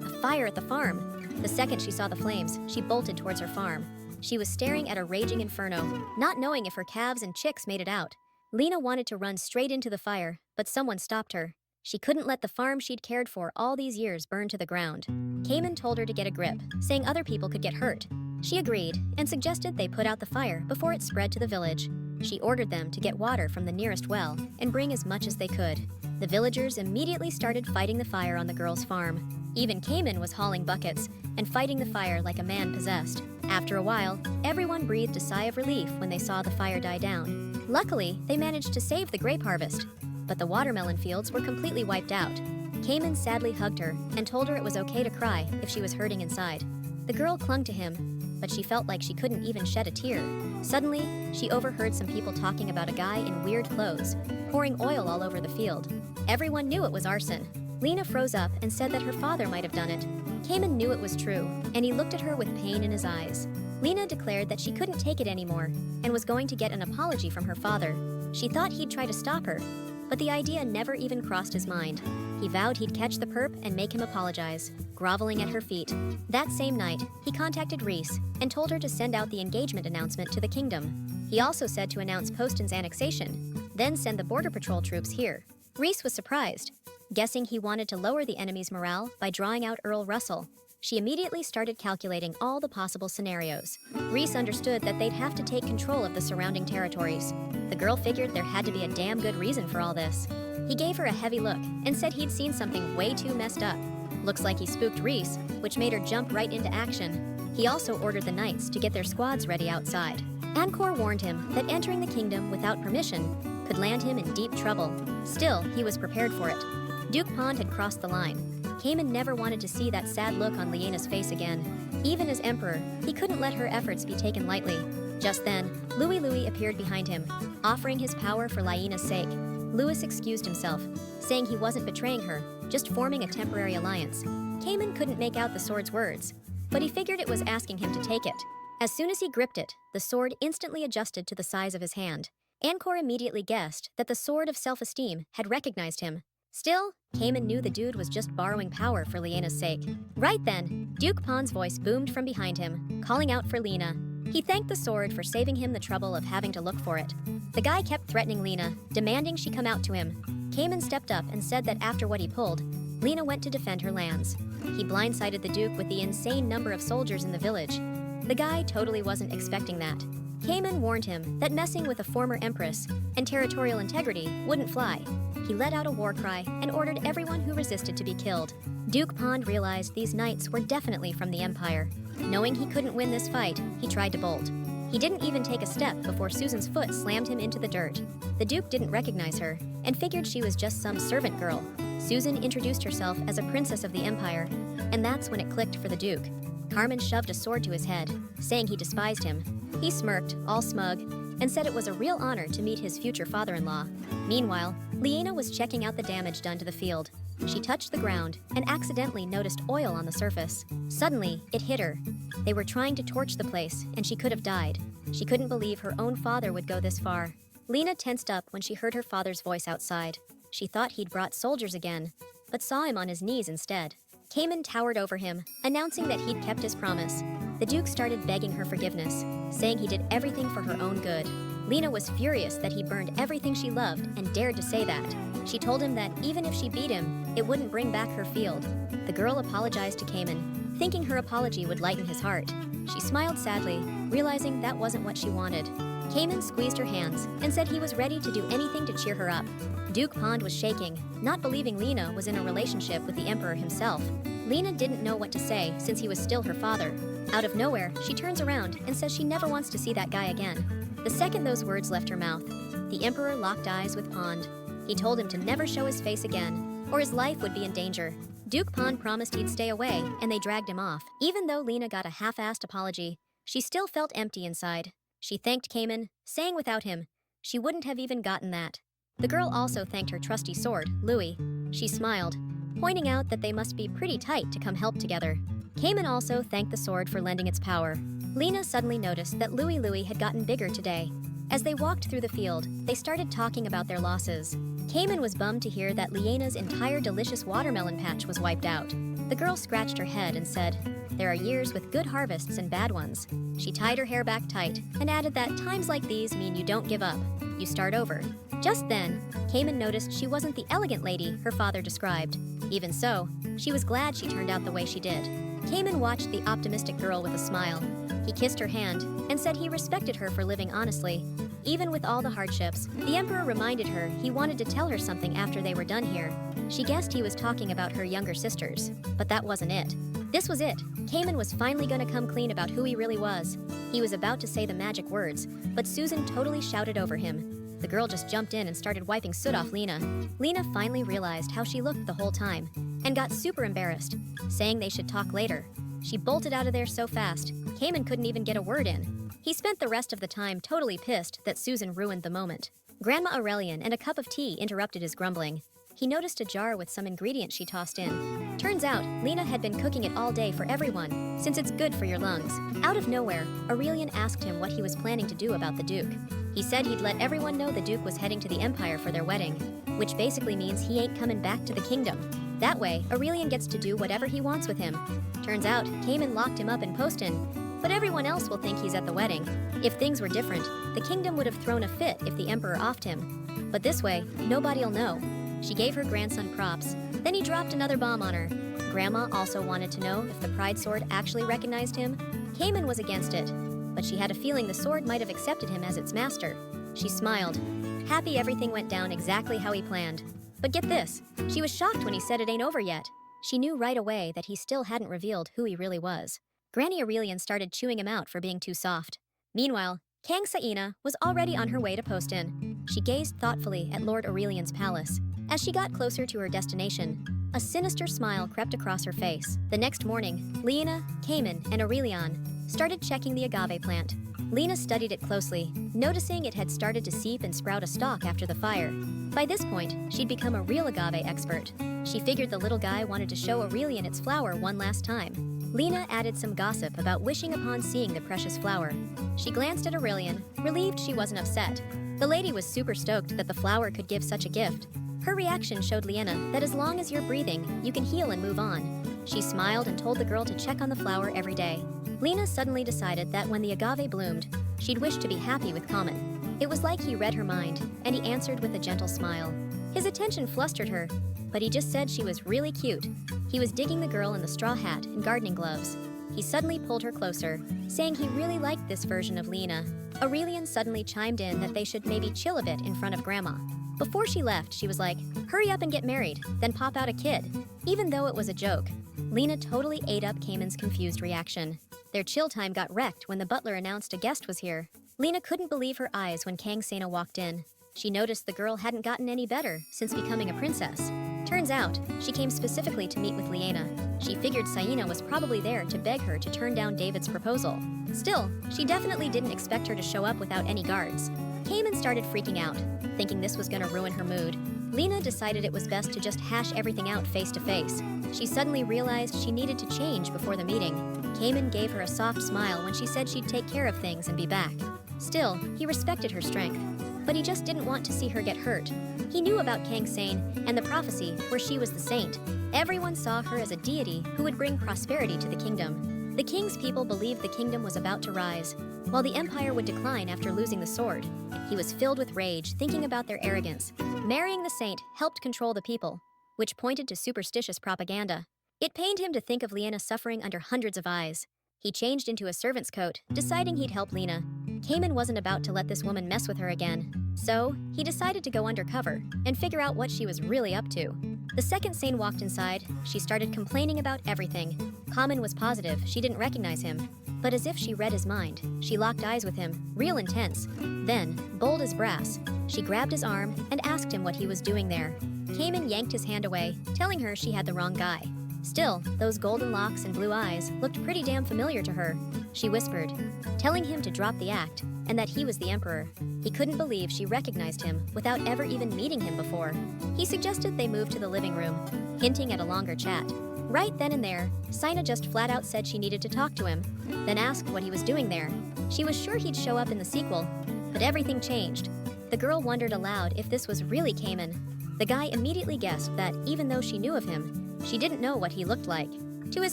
A fire at the farm. The second she saw the flames, she bolted towards her farm. She was staring at a raging inferno, not knowing if her calves and chicks made it out. Lena wanted to run straight into the fire, but someone stopped her. She couldn't let the farm she'd cared for all these years burn to the ground. Cayman told her to get a grip, saying other people could get hurt. She agreed and suggested they put out the fire before it spread to the village. She ordered them to get water from the nearest well and bring as much as they could. The villagers immediately started fighting the fire on the girl's farm. Even Cayman was hauling buckets and fighting the fire like a man possessed. After a while, everyone breathed a sigh of relief when they saw the fire die down. Luckily, they managed to save the grape harvest, but the watermelon fields were completely wiped out. Cayman sadly hugged her and told her it was okay to cry if she was hurting inside. The girl clung to him, but she felt like she couldn't even shed a tear. Suddenly, she overheard some people talking about a guy in weird clothes, pouring oil all over the field. Everyone knew it was arson. Lena froze up and said that her father might have done it. Cayman knew it was true, and he looked at her with pain in his eyes. Lena declared that she couldn't take it anymore and was going to get an apology from her father. She thought he'd try to stop her, but the idea never even crossed his mind. He vowed he'd catch the perp and make him apologize, groveling at her feet. That same night, he contacted Reese and told her to send out the engagement announcement to the kingdom. He also said to announce Poston's annexation, then send the border patrol troops here. Reese was surprised, guessing he wanted to lower the enemy's morale by drawing out Earl Russell. She immediately started calculating all the possible scenarios. Reese understood that they'd have to take control of the surrounding territories. The girl figured there had to be a damn good reason for all this. He gave her a heavy look and said he'd seen something way too messed up. Looks like he spooked Reese, which made her jump right into action. He also ordered the knights to get their squads ready outside. Ancor warned him that entering the kingdom without permission could land him in deep trouble. Still, he was prepared for it. Duke Pond had crossed the line. Cayman never wanted to see that sad look on Lyanna's face again. Even as emperor, he couldn't let her efforts be taken lightly. Just then, Louis appeared behind him, offering his power for Lyanna's sake. Louis excused himself, saying he wasn't betraying her, just forming a temporary alliance. Cayman couldn't make out the sword's words, but he figured it was asking him to take it. As soon as he gripped it, the sword instantly adjusted to the size of his hand. Ancor immediately guessed that the sword of self-esteem had recognized him. Still, Cayman knew the dude was just borrowing power for Lyanna's sake. Right then, Duke Pond's voice boomed from behind him, calling out for Lyanna. He thanked the sword for saving him the trouble of having to look for it. The guy kept threatening Lyanna, demanding she come out to him. Cayman stepped up and said that after what he pulled, Lyanna went to defend her lands. He blindsided the Duke with the insane number of soldiers in the village. The guy totally wasn't expecting that. Cayman warned him that messing with a former empress and territorial integrity wouldn't fly. He let out a war cry and ordered everyone who resisted to be killed. Duke Pond realized these knights were definitely from the Empire. Knowing he couldn't win this fight, he tried to bolt. He didn't even take a step before Susan's foot slammed him into the dirt. The Duke didn't recognize her and figured she was just some servant girl. Susan introduced herself as a princess of the Empire, and that's when it clicked for the Duke. Carmen shoved a sword to his head, saying he despised him. He smirked, all smug, and said it was a real honor to meet his future father-in-law. Meanwhile, Lyanna was checking out the damage done to the field. She touched the ground and accidentally noticed oil on the surface. Suddenly, it hit her. They were trying to torch the place, and she could have died. She couldn't believe her own father would go this far. Lyanna tensed up when she heard her father's voice outside. She thought he'd brought soldiers again, but saw him on his knees instead. Cayman towered over him, announcing that he'd kept his promise. The Duke started begging her forgiveness, saying he did everything for her own good. Lyanna was furious that he burned everything she loved and dared to say that. She told him that even if she beat him, it wouldn't bring back her field. The girl apologized to Cayman, thinking her apology would lighten his heart. She smiled sadly, realizing that wasn't what she wanted. Cayman squeezed her hands and said he was ready to do anything to cheer her up. Duke Pond was shaking, not believing Lyanna was in a relationship with the Emperor himself. Lyanna didn't know what to say since he was still her father. Out of nowhere, she turns around and says she never wants to see that guy again. The second those words left her mouth, the Emperor locked eyes with Pond. He told him to never show his face again, or his life would be in danger. Duke Pond promised he'd stay away, and they dragged him off. Even though Lyanna got a half-assed apology, she still felt empty inside. She thanked Cayman, saying without him, she wouldn't have even gotten that. The girl also thanked her trusty sword, Louis. She smiled, pointing out that they must be pretty tight to come help together. Cayman also thanked the sword for lending its power. Lyanna suddenly noticed that Louis had gotten bigger today. As they walked through the field, they started talking about their losses. Cayman was bummed to hear that Lyanna's entire delicious watermelon patch was wiped out. The girl scratched her head and said, "There are years with good harvests and bad ones." She tied her hair back tight and added that times like these mean you don't give up. You start over. Just then, Cayman noticed she wasn't the elegant lady her father described. Even so, she was glad she turned out the way she did. Cayman watched the optimistic girl with a smile. He kissed her hand and said he respected her for living honestly. Even with all the hardships, the Emperor reminded her he wanted to tell her something after they were done here. She guessed he was talking about her younger sisters, but that wasn't it. This was it. Cayman was finally gonna come clean about who he really was. He was about to say the magic words, but Susan totally shouted over him. The girl just jumped in and started wiping soot off Lyanna. Lyanna finally realized how she looked the whole time and got super embarrassed, saying they should talk later. She bolted out of there so fast, Cayman couldn't even get a word in. He spent the rest of the time totally pissed that Susan ruined the moment. Grandma Aurelian and a cup of tea interrupted his grumbling. He noticed a jar with some ingredients she tossed in. Turns out, Lyanna had been cooking it all day for everyone, since it's good for your lungs. Out of nowhere, Aurelian asked him what he was planning to do about the Duke. He said he'd let everyone know the Duke was heading to the Empire for their wedding, which basically means he ain't coming back to the kingdom. That way, Aurelian gets to do whatever he wants with him. Turns out, Cayman locked him up in Poston, but everyone else will think he's at the wedding. If things were different, the kingdom would have thrown a fit if the Emperor offed him. But this way, nobody'll know. She gave her grandson props, then he dropped another bomb on her. Grandma also wanted to know if the Pride Sword actually recognized him. Cayman was against it, but she had a feeling the sword might have accepted him as its master. She smiled, happy everything went down exactly how he planned. But get this, she was shocked when he said it ain't over yet. She knew right away that he still hadn't revealed who he really was. Granny Aurelian started chewing him out for being too soft. Meanwhile, Kang Saina was already on her way to Postin. She gazed thoughtfully at Lord Aurelian's palace. As she got closer to her destination, a sinister smile crept across her face. The next morning, Lyanna, Cayman, and Aurelian started checking the agave plant. Lena studied it closely, noticing it had started to seep and sprout a stalk after the fire. By this point, she'd become a real agave expert. She figured the little guy wanted to show Aurelian its flower one last time. Lena added some gossip about wishing upon seeing the precious flower. She glanced at Aurelian, relieved she wasn't upset. The lady was super stoked that the flower could give such a gift. Her reaction showed Lyanna that as long as you're breathing, you can heal and move on. She smiled and told the girl to check on the flower every day. Lena suddenly decided that when the agave bloomed, she'd wish to be happy with Kamen. It was like he read her mind, and he answered with a gentle smile. His attention flustered her, but he just said she was really cute. He was digging the girl in the straw hat and gardening gloves. He suddenly pulled her closer, saying he really liked this version of Lena. Aurelian suddenly chimed in that they should maybe chill a bit in front of Grandma. Before she left, she was like, hurry up and get married, then pop out a kid. Even though it was a joke, Lena totally ate up Cayman's confused reaction. Their chill time got wrecked when the butler announced a guest was here. Lena couldn't believe her eyes when Kang Saina walked in. She noticed the girl hadn't gotten any better since becoming a princess. Turns out, she came specifically to meet with Lyanna. She figured Saina was probably there to beg her to turn down David's proposal. Still, she definitely didn't expect her to show up without any guards. Cayman started freaking out, thinking this was gonna ruin her mood. Lena decided it was best to just hash everything out face to face. She suddenly realized she needed to change before the meeting. Cayman gave her a soft smile when she said she'd take care of things and be back. Still, he respected her strength, but he just didn't want to see her get hurt. He knew about Kang Sain and the prophecy where she was the saint. Everyone saw her as a deity who would bring prosperity to the kingdom. The king's people believed the kingdom was about to rise, while the empire would decline after losing the sword. He was filled with rage, thinking about their arrogance. Marrying the saint helped control the people, which pointed to superstitious propaganda. It pained him to think of Lyanna suffering under hundreds of eyes. He changed into a servant's coat, deciding he'd help Lena. Cayman wasn't about to let this woman mess with her again, so he decided to go undercover and figure out what she was really up to. The second Sane walked inside, she started complaining about everything. Kamen was positive she didn't recognize him, but as if she read his mind, she locked eyes with him, real intense. Then, bold as brass, she grabbed his arm and asked him what he was doing there. Cayman yanked his hand away, telling her she had the wrong guy. Still, those golden locks and blue eyes looked pretty damn familiar to her. She whispered, telling him to drop the act, and that he was the emperor. He couldn't believe she recognized him without ever even meeting him before. He suggested they move to the living room, hinting at a longer chat. Right then and there, Saina just flat out said she needed to talk to him, then asked what he was doing there. She was sure he'd show up in the sequel, but everything changed. The girl wondered aloud if this was really Cayman. The guy immediately guessed that even though she knew of him, she didn't know what he looked like. To his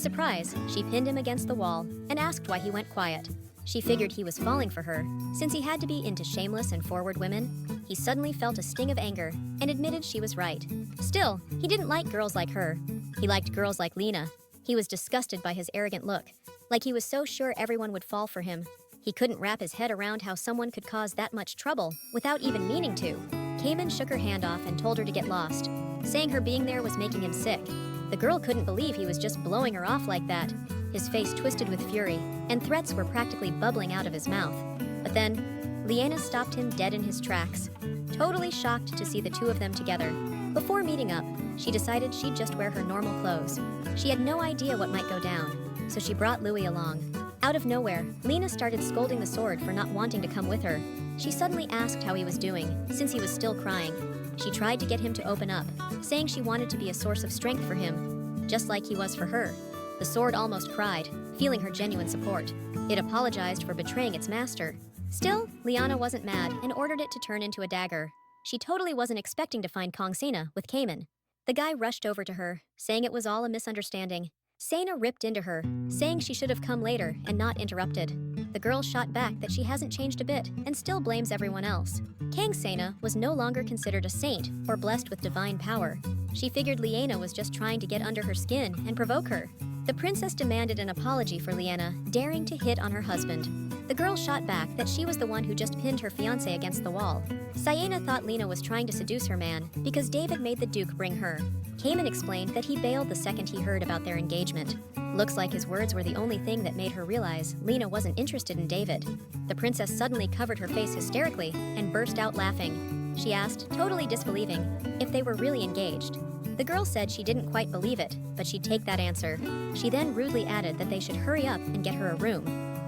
surprise, she pinned him against the wall and asked why he went quiet. She figured he was falling for her, since he had to be into shameless and forward women. He suddenly felt a sting of anger and admitted she was right. Still, he didn't like girls like her. He liked girls like Lena. He was disgusted by his arrogant look, like he was so sure everyone would fall for him. He couldn't wrap his head around how someone could cause that much trouble without even meaning to. Cayman shook her hand off and told her to get lost, saying her being there was making him sick. The girl couldn't believe he was just blowing her off like that. His face twisted with fury, and threats were practically bubbling out of his mouth. But then, Lyanna stopped him dead in his tracks, totally shocked to see the two of them together. Before meeting up, she decided she'd just wear her normal clothes. She had no idea what might go down, so she brought Louis along. Out of nowhere, Lena started scolding the sword for not wanting to come with her. She suddenly asked how he was doing, since he was still crying. She tried to get him to open up, saying she wanted to be a source of strength for him, just like he was for her. The sword almost cried, feeling her genuine support. It apologized for betraying its master. Still, Lyanna wasn't mad and ordered it to turn into a dagger. She totally wasn't expecting to find Kong Sena with Cayman. The guy rushed over to her, saying it was all a misunderstanding. Sena ripped into her, saying she should have come later and not interrupted. the girl shot back that she hasn't changed a bit and still blames everyone else. Kang Sena was no longer considered a saint or blessed with divine power. She figured Lyanna was just trying to get under her skin and provoke her. The princess demanded an apology for Lyanna daring to hit on her husband. The girl shot back that she was the one who just pinned her fiancé against the wall. Lyanna thought Lena was trying to seduce her man because David made the Duke bring her. Cayman explained that he bailed the second he heard about their engagement. Looks like his words were the only thing that made her realize Lena wasn't interested in David. The princess suddenly covered her face hysterically and burst out laughing. She asked, totally disbelieving, if they were really engaged. The girl said she didn't quite believe it, but she'd take that answer. She then rudely added that they should hurry up and get her a room.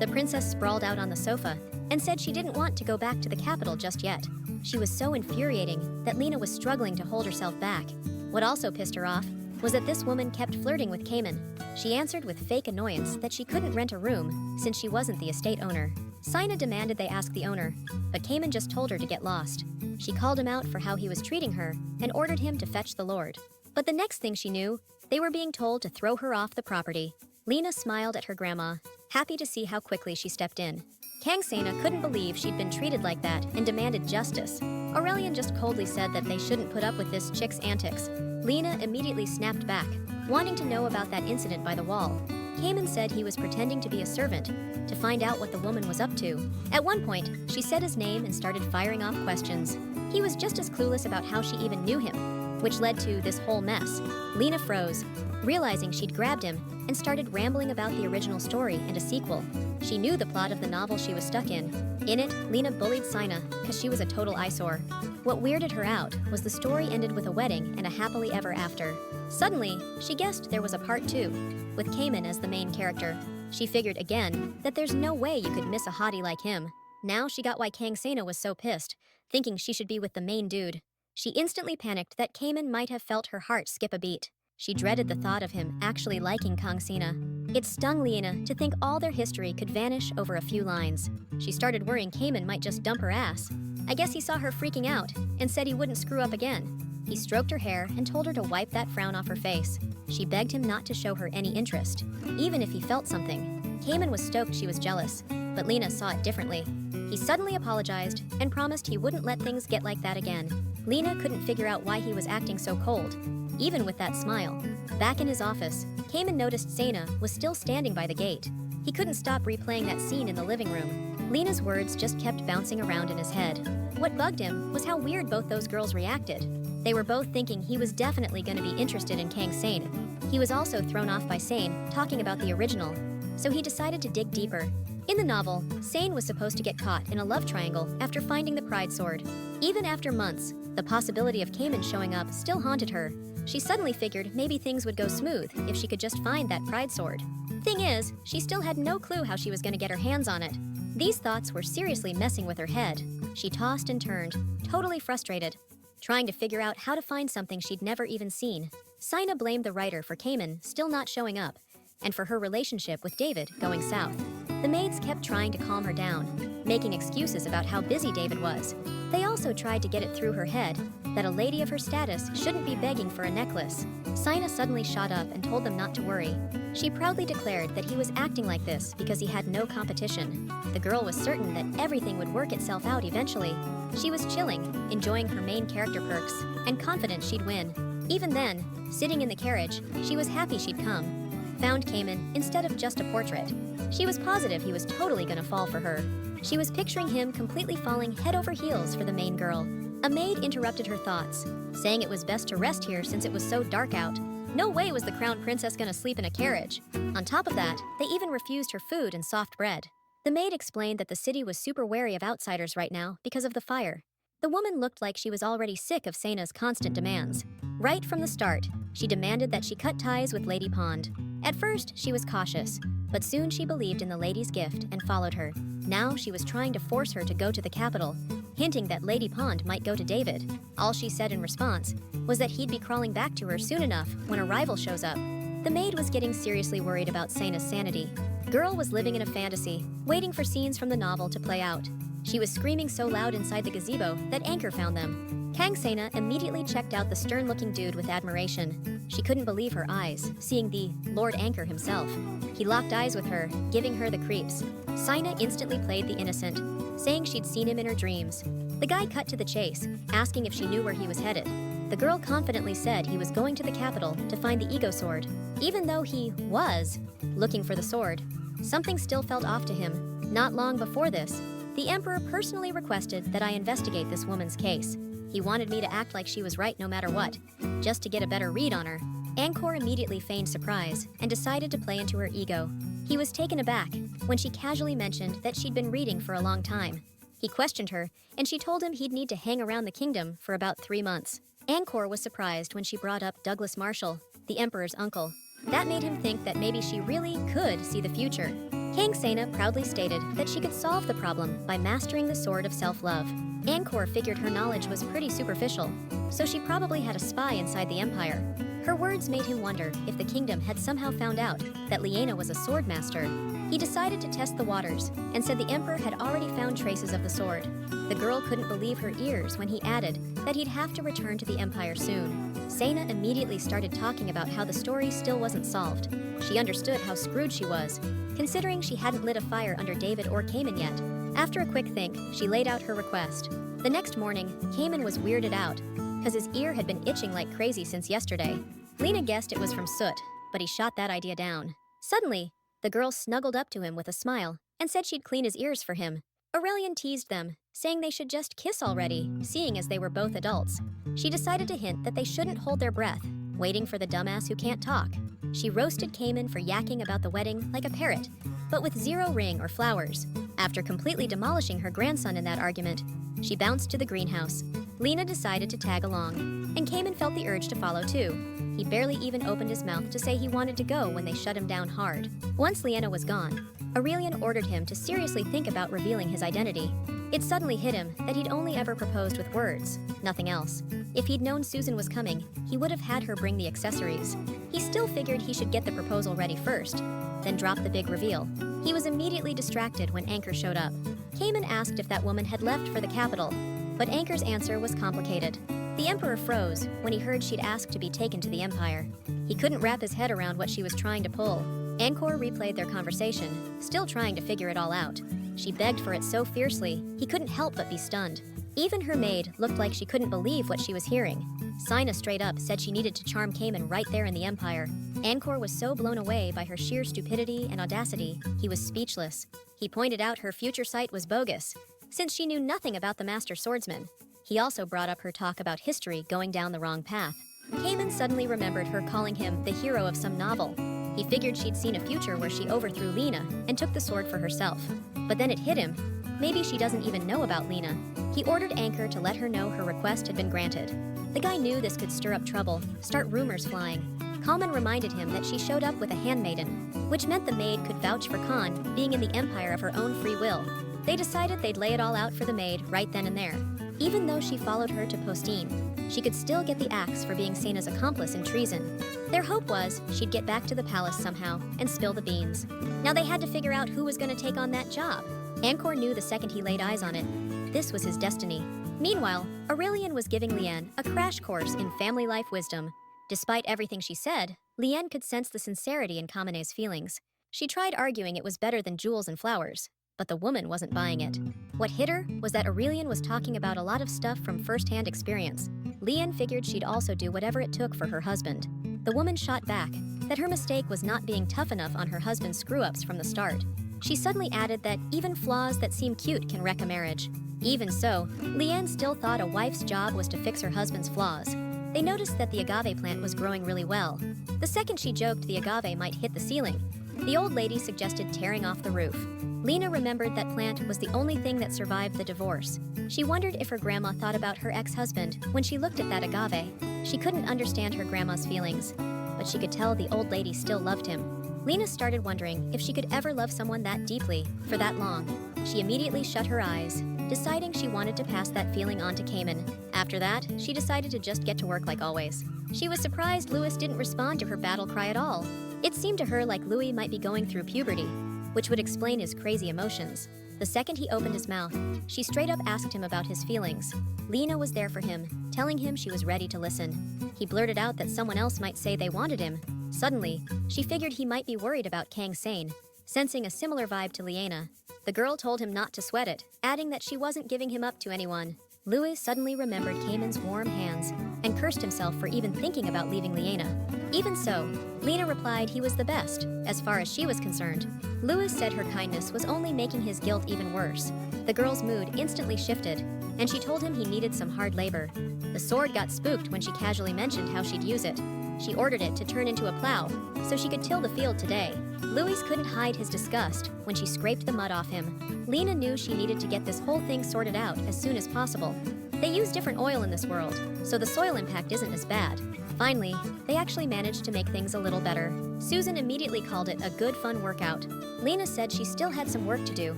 The princess sprawled out on the sofa and said she didn't want to go back to the capital just yet. She was so infuriating that Lena was struggling to hold herself back. What also pissed her off was that this woman kept flirting with Cayman. She answered with fake annoyance that she couldn't rent a room since she wasn't the estate owner. Sina demanded they ask the owner, but Cayman just told her to get lost. She called him out for how he was treating her and ordered him to fetch the lord. But the next thing she knew, they were being told to throw her off the property. Lena smiled at her grandma, happy to see how quickly she stepped in. Kang Sena couldn't believe she'd been treated like that and demanded justice. Aurelian just coldly said that they shouldn't put up with this chick's antics. Lena immediately snapped back, wanting to know about that incident by the wall. Cayman said he was pretending to be a servant to find out what the woman was up to. At one point, she said his name and started firing off questions. He was just as clueless about how she even knew him, which led to this whole mess. Lena froze, realizing she'd grabbed him and started rambling about the original story and a sequel. She knew the plot of the novel she was stuck in. In it, Lena bullied Sina because she was a total eyesore. What weirded her out was the story ended with a wedding and a happily ever after. Suddenly, she guessed there was a part 2, with Cayman as the main character. She figured again that there's no way you could miss a hottie like him. Now she got why Kang Sena was so pissed, thinking she should be with the main dude. She instantly panicked that Cayman might have felt her heart skip a beat. She dreaded the thought of him actually liking Kang Sena. It stung Lyanna to think all their history could vanish over a few lines. She started worrying Cayman might just dump her ass. I guess he saw her freaking out and said he wouldn't screw up again. He stroked her hair and told her to wipe that frown off her face. She begged him not to show her any interest, even if he felt something. Cayman was stoked she was jealous, but Lena saw it differently. He suddenly apologized and promised he wouldn't let things get like that again. Lena couldn't figure out why he was acting so cold, even with that smile. Back in his office, Cayman noticed Sena was still standing by the gate. He couldn't stop replaying that scene in the living room. Lena's words just kept bouncing around in his head. What bugged him was how weird both those girls reacted. They were both thinking he was definitely going to be interested in Kang Sena. He was also thrown off by Sane talking about the original, so he decided to dig deeper. In the novel, Sane was supposed to get caught in a love triangle after finding the Pride Sword. Even after months, the possibility of Cayman showing up still haunted her. She suddenly figured maybe things would go smooth if she could just find that Pride Sword. Thing is, she still had no clue how she was going to get her hands on it. These thoughts were seriously messing with her head. She tossed and turned, totally frustrated, trying to figure out how to find something she'd never even seen. Sina blamed the writer for Cayman still not showing up, and for her relationship with David going south. The maids kept trying to calm her down, making excuses about how busy David was. They also tried to get it through her head that a lady of her status shouldn't be begging for a necklace. Sina suddenly shot up and told them not to worry. She proudly declared that he was acting like this because he had no competition. The girl was certain that everything would work itself out eventually. She was chilling, enjoying her main character perks, and confident she'd win. Even then, sitting in the carriage, she was happy she'd found Cayman instead of just a portrait. She was positive he was totally gonna fall for her. She was picturing him completely falling head over heels for the main girl. A maid interrupted her thoughts, saying it was best to rest here since it was so dark out. No way was the crown princess gonna sleep in a carriage. On top of that, they even refused her food and soft bread. The maid explained that the city was super wary of outsiders right now because of the fire. The woman looked like she was already sick of Sena's constant demands. Right from the start, she demanded that she cut ties with Lady Pond. At first, she was cautious, but soon she believed in the lady's gift and followed her. Now she was trying to force her to go to the capital, hinting that Lady Pond might go to David. All she said in response was that he'd be crawling back to her soon enough when a rival shows up. The maid was getting seriously worried about Sena's sanity. Girl was living in a fantasy, waiting for scenes from the novel to play out. She was screaming so loud inside the gazebo that Anchor found them. Kang Sena immediately checked out the stern-looking dude with admiration. She couldn't believe her eyes, seeing the Lord Anchor himself. He locked eyes with her, giving her the creeps. Sina instantly played the innocent, saying she'd seen him in her dreams. The guy cut to the chase, asking if she knew where he was headed. The girl confidently said he was going to the capital to find the ego sword. Even though he was looking for the sword, something still felt off to him. Not long before this, the Emperor personally requested that I investigate this woman's case. He wanted me to act like she was right no matter what, just to get a better read on her. Angkor immediately feigned surprise and decided to play into her ego. He was taken aback when she casually mentioned that she'd been reading for a long time. He questioned her, and she told him he'd need to hang around the kingdom for about 3 months. Angkor was surprised when she brought up Douglas Marshall, the Emperor's uncle. That made him think that maybe she really could see the future. Kang Sena proudly stated that she could solve the problem by mastering the sword of self-love. Angkor figured her knowledge was pretty superficial, so she probably had a spy inside the Empire. Her words made him wonder if the kingdom had somehow found out that Lyanna was a sword master. He decided to test the waters and said the Emperor had already found traces of the sword. The girl couldn't believe her ears when he added that he'd have to return to the Empire soon. Sena immediately started talking about how the story still wasn't solved. She understood how screwed she was, considering she hadn't lit a fire under David or Cayman yet. After a quick think, she laid out her request. The next morning, Cayman was weirded out, because his ear had been itching like crazy since yesterday. Lena guessed it was from soot, but he shot that idea down. Suddenly, the girl snuggled up to him with a smile and said she'd clean his ears for him. Aurelian teased them, saying they should just kiss already, seeing as they were both adults. She decided to hint that they shouldn't hold their breath, waiting for the dumbass who can't talk. She roasted Cayman for yakking about the wedding like a parrot, but with 0 ring or flowers. After completely demolishing her grandson in that argument, she bounced to the greenhouse. Lena decided to tag along, and Cayman felt the urge to follow too. He barely even opened his mouth to say he wanted to go when they shut him down hard. Once Lyanna was gone, Aurelian ordered him to seriously think about revealing his identity. It suddenly hit him that he'd only ever proposed with words, nothing else. If he'd known Susan was coming, he would have had her bring the accessories. He still figured he should get the proposal ready first, then drop the big reveal. He was immediately distracted when Anchor showed up. Cayman asked if that woman had left for the capital, but Anchor's answer was complicated. The Emperor froze when he heard she'd asked to be taken to the Empire. He couldn't wrap his head around what she was trying to pull. Angkor replayed their conversation, still trying to figure it all out. She begged for it so fiercely, he couldn't help but be stunned. Even her maid looked like she couldn't believe what she was hearing. Sina straight up said she needed to charm Cayman right there in the Empire. Angkor was so blown away by her sheer stupidity and audacity, he was speechless. He pointed out her future sight was bogus, since she knew nothing about the Master Swordsman. He also brought up her talk about history going down the wrong path. Cayman suddenly remembered her calling him the hero of some novel. He figured she'd seen a future where she overthrew Lena and took the sword for herself. But then it hit him. Maybe she doesn't even know about Lena. He ordered Anchor to let her know her request had been granted. The guy knew this could stir up trouble, start rumors flying. Kalman reminded him that she showed up with a handmaiden, which meant the maid could vouch for Khan being in the Empire of her own free will. They decided they'd lay it all out for the maid right then and there. Even though she followed her to Postine, she could still get the axe for being Sena's accomplice in treason. Their hope was she'd get back to the palace somehow and spill the beans. Now they had to figure out who was going to take on that job. Angkor knew the second he laid eyes on it. This was his destiny. Meanwhile, Aurelian was giving Lyanna a crash course in family life wisdom. Despite everything she said, Lyanna could sense the sincerity in Kamene's feelings. She tried arguing it was better than jewels and flowers, but the woman wasn't buying it. What hit her was that Aurelian was talking about a lot of stuff from first-hand experience. Lyanna figured she'd also do whatever it took for her husband. The woman shot back that her mistake was not being tough enough on her husband's screw-ups from the start. She suddenly added that even flaws that seem cute can wreck a marriage. Even so, Lyanna still thought a wife's job was to fix her husband's flaws. They noticed that the agave plant was growing really well. The second she joked the agave might hit the ceiling, the old lady suggested tearing off the roof. Lena remembered that plant was the only thing that survived the divorce. She wondered if her grandma thought about her ex-husband when she looked at that agave. She couldn't understand her grandma's feelings, but she could tell the old lady still loved him. Lena started wondering if she could ever love someone that deeply, for that long. She immediately shut her eyes, deciding she wanted to pass that feeling on to Cayman. After that, she decided to just get to work like always. She was surprised Louis didn't respond to her battle cry at all. It seemed to her like Louis might be going through puberty. which would explain his crazy emotions. The second he opened his mouth, she straight up asked him about his feelings. Lena was there for him, telling him she was ready to listen. He blurted out that someone else might say they wanted him. Suddenly, she figured he might be worried about Kang Sane, sensing a similar vibe to Lyanna. The girl told him not to sweat it, adding that she wasn't giving him up to anyone. Louis suddenly remembered Cayman's warm hands and cursed himself for even thinking about leaving Lyanna. Even so, Lena replied he was the best, as far as she was concerned. Louis said her kindness was only making his guilt even worse. The girl's mood instantly shifted, and she told him he needed some hard labor. The sword got spooked when she casually mentioned how she'd use it. She ordered it to turn into a plow, so she could till the field today. Louis couldn't hide his disgust when she scraped the mud off him. Lena knew she needed to get this whole thing sorted out as soon as possible. They use different oil in this world, so the soil impact isn't as bad. Finally, they actually managed to make things a little better. Susan immediately called it a good fun workout. Lena said she still had some work to do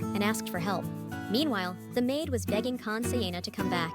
and asked for help. Meanwhile, the maid was begging Khan Sayena to come back.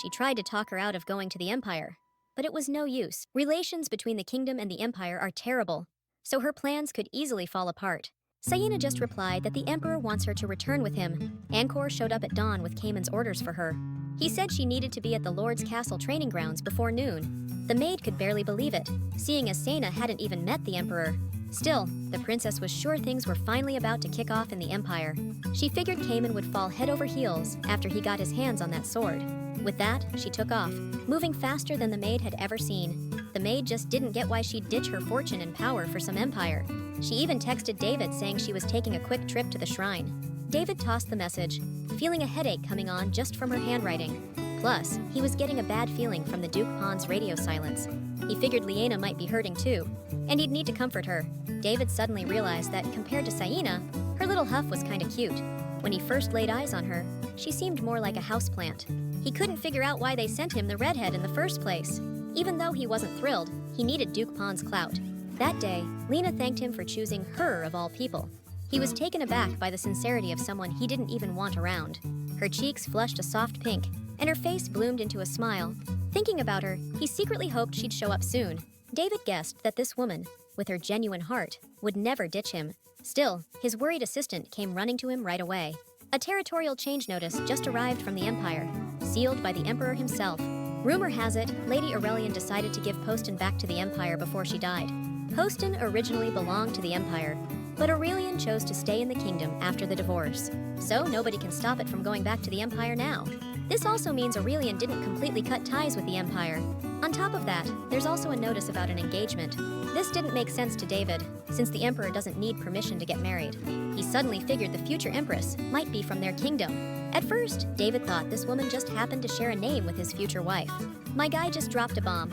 She tried to talk her out of going to the Empire, but it was no use. Relations between the kingdom and the Empire are terrible, so her plans could easily fall apart. Sayena just replied that the Emperor wants her to return with him. Angkor showed up at dawn with Cayman's orders for her. He said she needed to be at the Lord's Castle training grounds before noon. The maid could barely believe it, seeing as Sayena hadn't even met the Emperor. Still, the princess was sure things were finally about to kick off in the Empire. She figured Cayman would fall head over heels after he got his hands on that sword. With that, she took off, moving faster than the maid had ever seen. The maid just didn't get why she'd ditch her fortune and power for some empire. She even texted David saying she was taking a quick trip to the shrine. David tossed the message, feeling a headache coming on just from her handwriting. Plus, he was getting a bad feeling from the Duke Pond's radio silence. He figured Lyanna might be hurting too, and he'd need to comfort her. David suddenly realized that compared to Sayena, her little huff was kinda cute. When he first laid eyes on her, she seemed more like a houseplant. He couldn't figure out why they sent him the redhead in the first place. Even though he wasn't thrilled, he needed Duke Pond's clout. That day, Lena thanked him for choosing her of all people. He was taken aback by the sincerity of someone he didn't even want around. Her cheeks flushed a soft pink, and her face bloomed into a smile. Thinking about her, he secretly hoped she'd show up soon. David guessed that this woman, with her genuine heart, would never ditch him. Still, his worried assistant came running to him right away. A territorial change notice just arrived from the Empire, sealed by the Emperor himself. Rumor has it, Lady Aurelian decided to give Poston back to the Empire before she died. Poston originally belonged to the Empire, but Aurelian chose to stay in the kingdom after the divorce. So nobody can stop it from going back to the Empire now. This also means Aurelian didn't completely cut ties with the Empire. On top of that, there's also a notice about an engagement. This didn't make sense to David, since the Emperor doesn't need permission to get married. He suddenly figured the future Empress might be from their kingdom. At first, David thought this woman just happened to share a name with his future wife. My guy just dropped a bomb.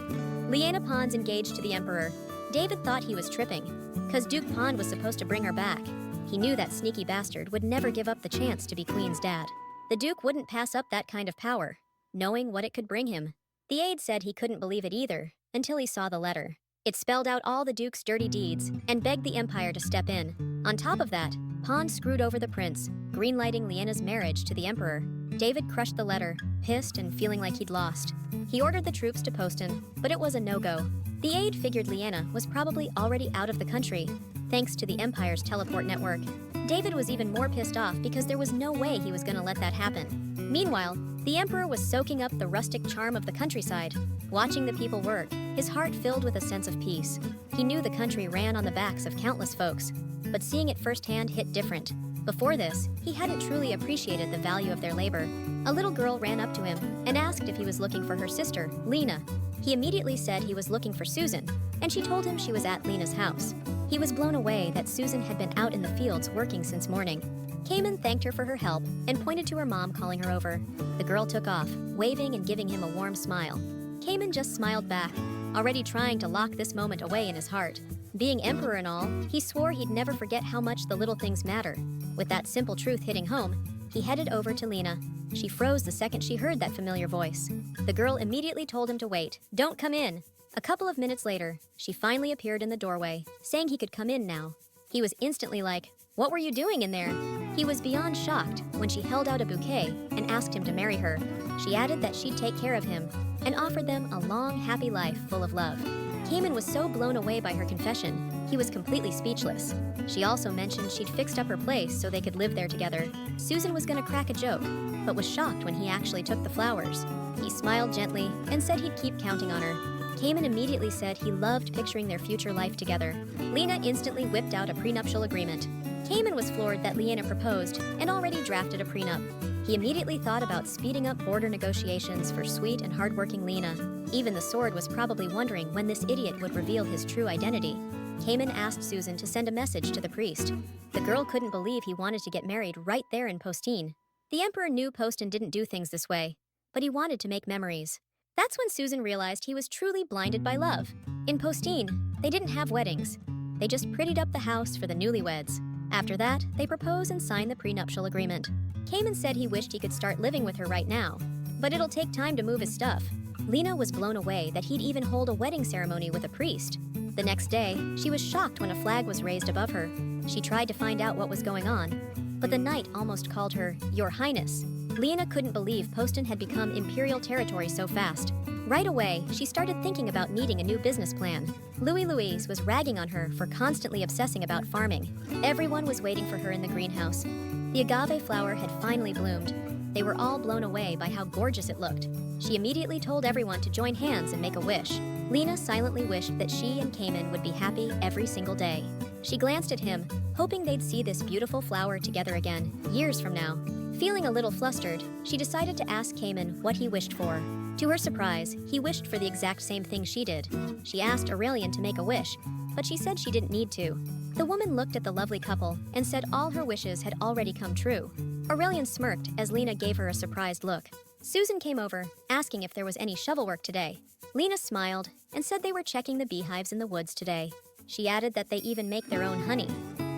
Lyanna Pond's engaged to the Emperor. David thought he was tripping, cause Duke Pond was supposed to bring her back. He knew that sneaky bastard would never give up the chance to be Queen's dad. The Duke wouldn't pass up that kind of power, knowing what it could bring him. The aide said he couldn't believe it either, until he saw the letter. It spelled out all the Duke's dirty deeds, and begged the Empire to step in. On top of that, Pond screwed over the prince, greenlighting Lyanna's marriage to the Emperor. David crushed the letter, pissed and feeling like he'd lost. He ordered the troops to Poston, but it was a no-go. The aide figured Lyanna was probably already out of the country, thanks to the Empire's teleport network. David was even more pissed off because there was no way he was gonna let that happen. Meanwhile, the Emperor was soaking up the rustic charm of the countryside. Watching the people work, his heart filled with a sense of peace. He knew the country ran on the backs of countless folks, but seeing it firsthand hit different. Before this, he hadn't truly appreciated the value of their labor. A little girl ran up to him and asked if he was looking for her sister, Lena. He immediately said he was looking for Susan, and she told him she was at Lena's house. He was blown away that Susan had been out in the fields working since morning. Cayman thanked her for her help and pointed to her mom calling her over. The girl took off, waving and giving him a warm smile. Cayman just smiled back, already trying to lock this moment away in his heart. Being emperor and all, he swore he'd never forget how much the little things matter. With that simple truth hitting home, he headed over to Lena. She froze the second she heard that familiar voice. The girl immediately told him to wait. Don't come in. A couple of minutes later, she finally appeared in the doorway, saying he could come in now. He was instantly like, "What were you doing in there?" He was beyond shocked when she held out a bouquet and asked him to marry her. She added that she'd take care of him and offered them a long, happy life full of love. Cayman was so blown away by her confession, he was completely speechless. She also mentioned she'd fixed up her place so they could live there together. Susan was gonna crack a joke, but was shocked when he actually took the flowers. He smiled gently and said he'd keep counting on her. Cayman immediately said he loved picturing their future life together. Lena instantly whipped out a prenuptial agreement. Cayman was floored that Lyanna proposed and already drafted a prenup. He immediately thought about speeding up border negotiations for sweet and hardworking Lena. Even the sword was probably wondering when this idiot would reveal his true identity. Cayman asked Susan to send a message to the priest. The girl couldn't believe he wanted to get married right there in Postine. The emperor knew Poston didn't do things this way, but he wanted to make memories. That's when Susan realized he was truly blinded by love. In Postine, they didn't have weddings. They just prettied up the house for the newlyweds. After that, they propose and sign the prenuptial agreement. Cayman said he wished he could start living with her right now, but it'll take time to move his stuff. Lena was blown away that he'd even hold a wedding ceremony with a priest. The next day, she was shocked when a flag was raised above her. She tried to find out what was going on, but the knight almost called her Your Highness. Lena couldn't believe Poston had become imperial territory so fast. Right away, she started thinking about needing a new business plan. Louise was ragging on her for constantly obsessing about farming. Everyone was waiting for her in the greenhouse. The agave flower had finally bloomed. They were all blown away by how gorgeous it looked. She immediately told everyone to join hands and make a wish. Lena silently wished that she and Cayman would be happy every single day. She glanced at him, hoping they'd see this beautiful flower together again, years from now. Feeling a little flustered, she decided to ask Cayman what he wished for. To her surprise, he wished for the exact same thing she did. She asked Aurelian to make a wish, but she said she didn't need to. The woman looked at the lovely couple and said all her wishes had already come true. Aurelian smirked as Lena gave her a surprised look. Susan came over, asking if there was any shovel work today. Lena smiled and said they were checking the beehives in the woods today. She added that they even make their own honey.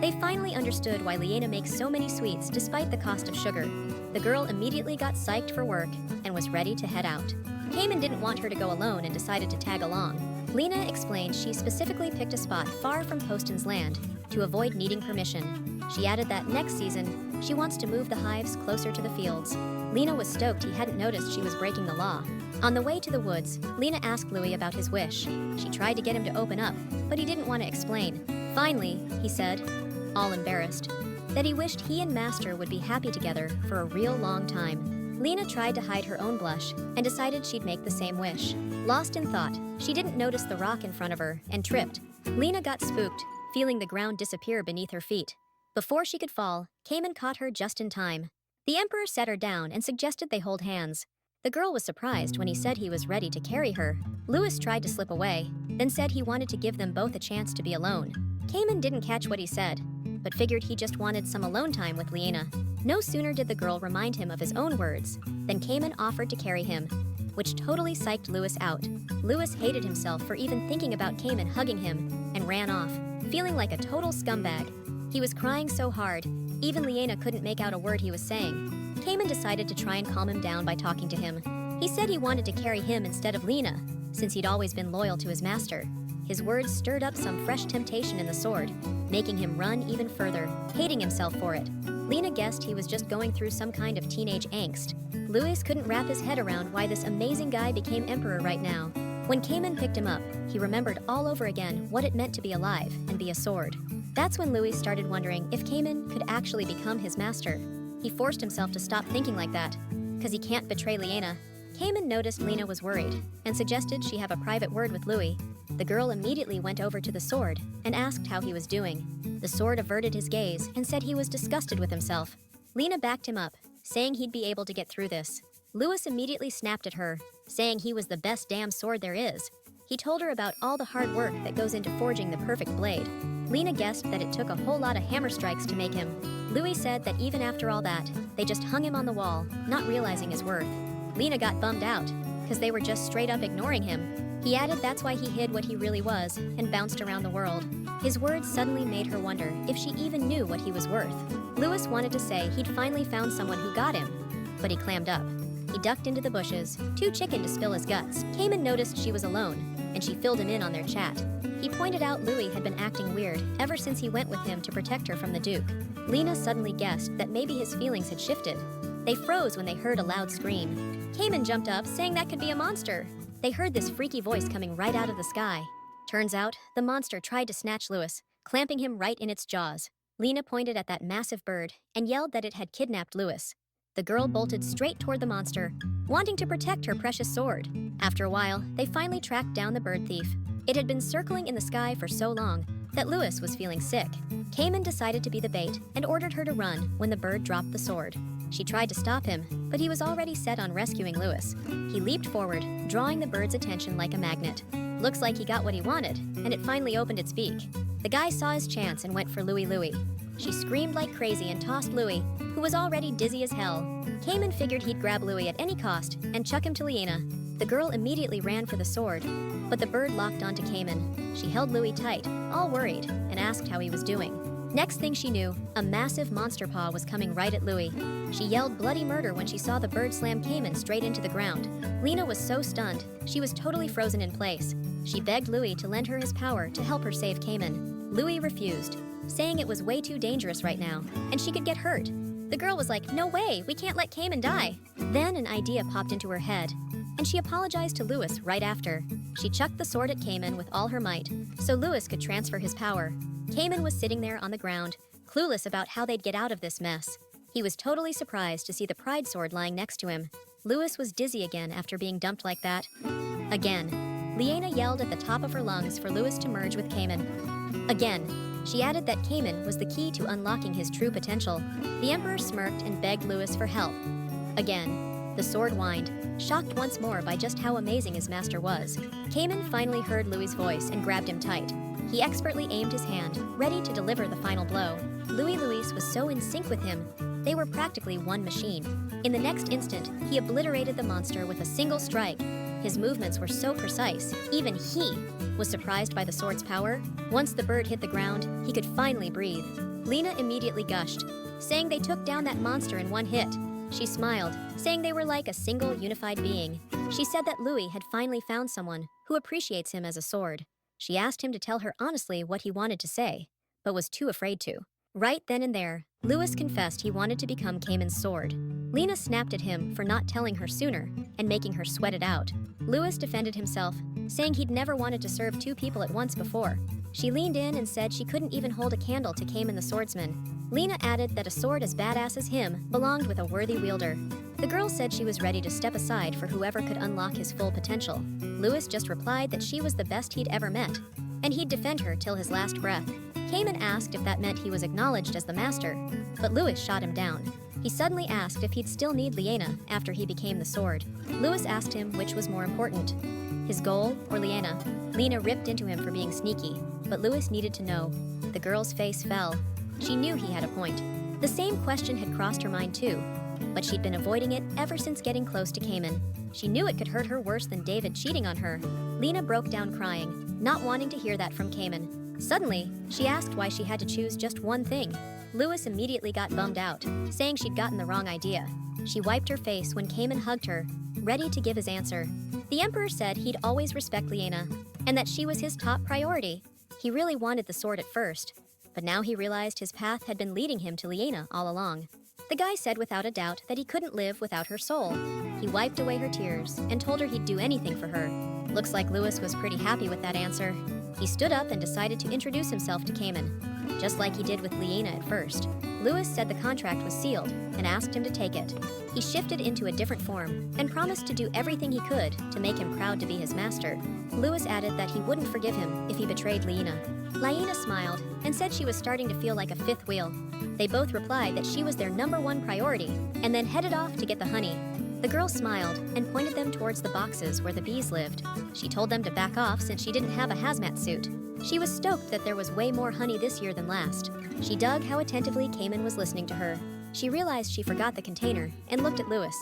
They finally understood why Lyanna makes so many sweets despite the cost of sugar. The girl immediately got psyched for work and was ready to head out. Cayman didn't want her to go alone and decided to tag along. Lena explained she specifically picked a spot far from Poston's land to avoid needing permission. She added that next season, she wants to move the hives closer to the fields. Lena was stoked he hadn't noticed she was breaking the law. On the way to the woods, Lena asked Louis about his wish. She tried to get him to open up, but he didn't want to explain. Finally, he said, all embarrassed, that he wished he and Master would be happy together for a real long time. Lena tried to hide her own blush and decided she'd make the same wish. Lost in thought, she didn't notice the rock in front of her and tripped. Lena got spooked, feeling the ground disappear beneath her feet. Before she could fall, Cayman caught her just in time. The Emperor set her down and suggested they hold hands. The girl was surprised when he said he was ready to carry her. Louis tried to slip away, then said he wanted to give them both a chance to be alone. Cayman didn't catch what he said, but figured he just wanted some alone time with Lyanna. No sooner did the girl remind him of his own words than Cayman offered to carry him, which totally psyched Louis out. Louis hated himself for even thinking about Cayman hugging him and ran off, feeling like a total scumbag. He was crying so hard, even Lyanna couldn't make out a word he was saying. Cayman decided to try and calm him down by talking to him. He said he wanted to carry him instead of Lena, since he'd always been loyal to his master. His words stirred up some fresh temptation in the sword, making him run even further, hating himself for it. Lena guessed he was just going through some kind of teenage angst. Louis couldn't wrap his head around why this amazing guy became emperor right now. When Cayman picked him up, he remembered all over again what it meant to be alive and be a sword. That's when Louis started wondering if Cayman could actually become his master. He forced himself to stop thinking like that, because he can't betray Lyanna. Cayman noticed Lena was worried and suggested she have a private word with Louis. The girl immediately went over to the sword and asked how he was doing. The sword averted his gaze and said he was disgusted with himself. Lena backed him up, saying he'd be able to get through this. Louis immediately snapped at her, saying he was the best damn sword there is. He told her about all the hard work that goes into forging the perfect blade. Lena guessed that it took a whole lot of hammer strikes to make him. Louis said that even after all that, they just hung him on the wall, not realizing his worth. Lena got bummed out, because they were just straight up ignoring him. He added that's why he hid what he really was and bounced around the world. His words suddenly made her wonder if she even knew what he was worth. Louis wanted to say he'd finally found someone who got him, but he clammed up. He ducked into the bushes, too chicken to spill his guts. Cayman noticed she was alone, and she filled him in on their chat. He pointed out Louis had been acting weird ever since he went with him to protect her from the Duke. Lena suddenly guessed that maybe his feelings had shifted. They froze when they heard a loud scream. Cayman jumped up, saying that could be a monster. They heard this freaky voice coming right out of the sky. Turns out, the monster tried to snatch Louis, clamping him right in its jaws. Lena pointed at that massive bird and yelled that it had kidnapped Louis. The girl bolted straight toward the monster, wanting to protect her precious sword. After a while, they finally tracked down the bird thief. It had been circling in the sky for so long that Louis was feeling sick. Cayman decided to be the bait and ordered her to run when the bird dropped the sword. She tried to stop him, but he was already set on rescuing Louis. He leaped forward, drawing the bird's attention like a magnet. Looks like he got what he wanted, and it finally opened its beak. The guy saw his chance and went for Louis. She screamed like crazy and tossed Louis, who was already dizzy as hell. Cayman figured he'd grab Louis at any cost and chuck him to Lyanna. The girl immediately ran for the sword, but the bird locked onto Cayman. She held Louis tight, all worried, and asked how he was doing. Next thing she knew, a massive monster paw was coming right at Louis. She yelled bloody murder when she saw the bird slam Cayman straight into the ground. Lena was so stunned, she was totally frozen in place. She begged Louis to lend her his power to help her save Cayman. Louis refused, saying it was way too dangerous right now, and she could get hurt. The girl was like, "No way, we can't let Cayman die." Then an idea popped into her head, and she apologized to Louis right after. She chucked the sword at Cayman with all her might, so Louis could transfer his power. Cayman was sitting there on the ground, clueless about how they'd get out of this mess. He was totally surprised to see the pride sword lying next to him. Louis was dizzy again after being dumped like that. Again, Lyanna yelled at the top of her lungs for Louis to merge with Cayman. Again, she added that Cayman was the key to unlocking his true potential. The Emperor smirked and begged Louis for help. Again, the sword whined, shocked once more by just how amazing his master was. Cayman finally heard Louis' voice and grabbed him tight. He expertly aimed his hand, ready to deliver the final blow. Louis was so in sync with him, they were practically one machine. In the next instant, he obliterated the monster with a single strike. His movements were so precise, even he was surprised by the sword's power. Once the bird hit the ground, he could finally breathe. Lena immediately gushed, saying they took down that monster in one hit. She smiled, saying they were like a single unified being. She said that Louis had finally found someone who appreciates him as a sword. She asked him to tell her honestly what he wanted to say, but was too afraid to. Right then and there, Louis confessed he wanted to become Cayman's sword. Lena snapped at him for not telling her sooner and making her sweat it out. Louis defended himself, saying he'd never wanted to serve two people at once before. She leaned in and said she couldn't even hold a candle to Cayman the swordsman. Lena added that a sword as badass as him belonged with a worthy wielder. The girl said she was ready to step aside for whoever could unlock his full potential. Louis just replied that she was the best he'd ever met, and he'd defend her till his last breath. Cayman asked if that meant he was acknowledged as the master, but Louis shot him down. He suddenly asked if he'd still need Lyanna after he became the sword. Louis asked him which was more important, his goal or Lyanna. Lena ripped into him for being sneaky, but Louis needed to know. The girl's face fell. She knew he had a point. The same question had crossed her mind too, but she'd been avoiding it ever since getting close to Cayman. She knew it could hurt her worse than David cheating on her. Lena broke down crying, not wanting to hear that from Cayman. Suddenly, she asked why she had to choose just one thing. Louis immediately got bummed out, saying she'd gotten the wrong idea. She wiped her face when Cayman hugged her, ready to give his answer. The Emperor said he'd always respect Lyanna, and that she was his top priority. He really wanted the sword at first, but now he realized his path had been leading him to Lyanna all along. The guy said without a doubt that he couldn't live without her soul. He wiped away her tears and told her he'd do anything for her. Looks like Louis was pretty happy with that answer. He stood up and decided to introduce himself to Cayman, just like he did with Lyanna at first. Louis said the contract was sealed and asked him to take it. He shifted into a different form and promised to do everything he could to make him proud to be his master. Louis added that he wouldn't forgive him if he betrayed Lyanna. Lyanna smiled and said she was starting to feel like a fifth wheel. They both replied that she was their #1 priority and then headed off to get the honey. The girl smiled and pointed them towards the boxes where the bees lived. She told them to back off since she didn't have a hazmat suit. She was stoked that there was way more honey this year than last. She dug how attentively Cayman was listening to her. She realized she forgot the container and looked at Louis,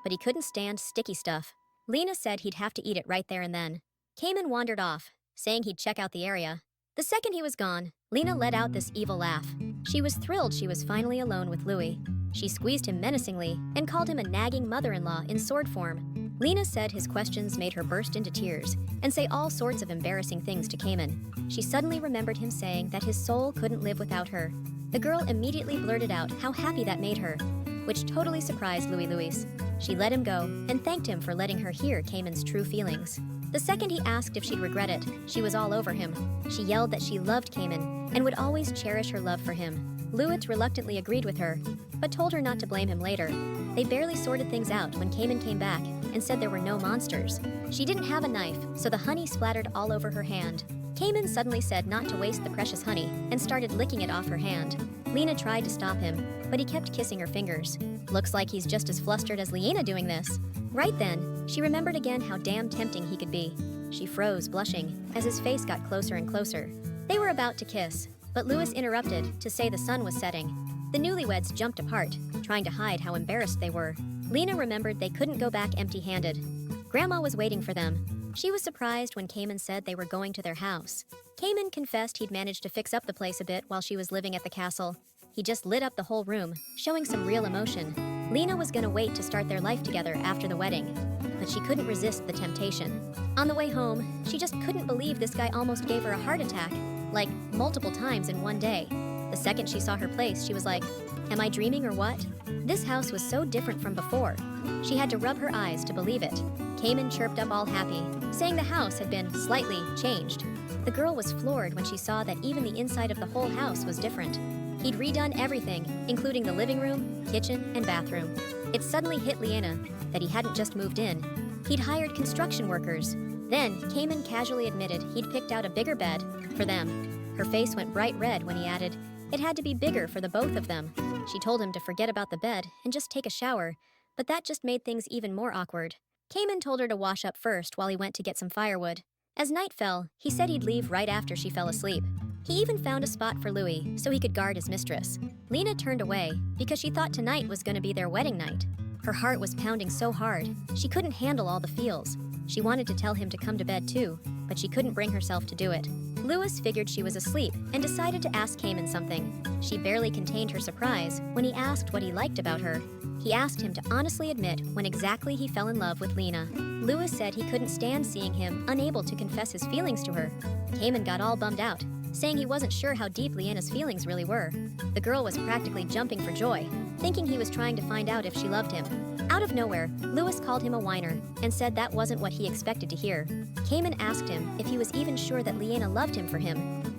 but he couldn't stand sticky stuff. Lena said he'd have to eat it right there and then. Cayman wandered off, saying he'd check out the area. The second he was gone, Lena let out this evil laugh. She was thrilled she was finally alone with Louis. She squeezed him menacingly and called him a nagging mother-in-law in sword form. Lena said his questions made her burst into tears and say all sorts of embarrassing things to Cayman. She suddenly remembered him saying that his soul couldn't live without her. The girl immediately blurted out how happy that made her, which totally surprised Louis. She let him go and thanked him for letting her hear Cayman's true feelings. The second he asked if she'd regret it, she was all over him. She yelled that she loved Cayman and would always cherish her love for him. Lewis reluctantly agreed with her, but told her not to blame him later. They barely sorted things out when Cayman came back and said there were no monsters. She didn't have a knife, so the honey splattered all over her hand. Cayman suddenly said not to waste the precious honey and started licking it off her hand. Lyanna tried to stop him, but he kept kissing her fingers. Looks like he's just as flustered as Lyanna doing this. Right then, she remembered again how damn tempting he could be. She froze, blushing, as his face got closer and closer. They were about to kiss, but Lewis interrupted to say the sun was setting. The newlyweds jumped apart, trying to hide how embarrassed they were. Lyanna remembered they couldn't go back empty-handed. Grandma was waiting for them. She was surprised when Cayman said they were going to their house. Cayman confessed he'd managed to fix up the place a bit while she was living at the castle. He just lit up the whole room, showing some real emotion. Lyanna was gonna wait to start their life together after the wedding, but she couldn't resist the temptation. On the way home, she just couldn't believe this guy almost gave her a heart attack, like multiple times in one day. The second she saw her place, she was like, am I dreaming or what? This house was so different from before. She had to rub her eyes to believe it. Cayman chirped up all happy, saying the house had been slightly changed. The girl was floored when she saw that even the inside of the whole house was different. He'd redone everything, including the living room, kitchen, and bathroom. It suddenly hit Lyanna that he hadn't just moved in. He'd hired construction workers. Then, Cayman casually admitted he'd picked out a bigger bed for them. Her face went bright red when he added, it had to be bigger for the both of them. She told him to forget about the bed and just take a shower, but that just made things even more awkward. Cayman told her to wash up first while he went to get some firewood. As night fell, he said he'd leave right after she fell asleep. He even found a spot for Louis so he could guard his mistress. Lyanna turned away because she thought tonight was going to be their wedding night. Her heart was pounding so hard, she couldn't handle all the feels. She wanted to tell him to come to bed too, but she couldn't bring herself to do it. Lewis figured she was asleep and decided to ask Cayman something. She barely contained her surprise when he asked what he liked about her. He asked him to honestly admit when exactly he fell in love with Lyanna. Lewis said he couldn't stand seeing him unable to confess his feelings to her. Cayman got all bummed out, saying he wasn't sure how deep Lyanna's feelings really were. The girl was practically jumping for joy, thinking he was trying to find out if she loved him. Out of nowhere, Lewis called him a whiner and said that wasn't what he expected to hear. Cayman asked him if he was even sure that Lyanna loved him for him,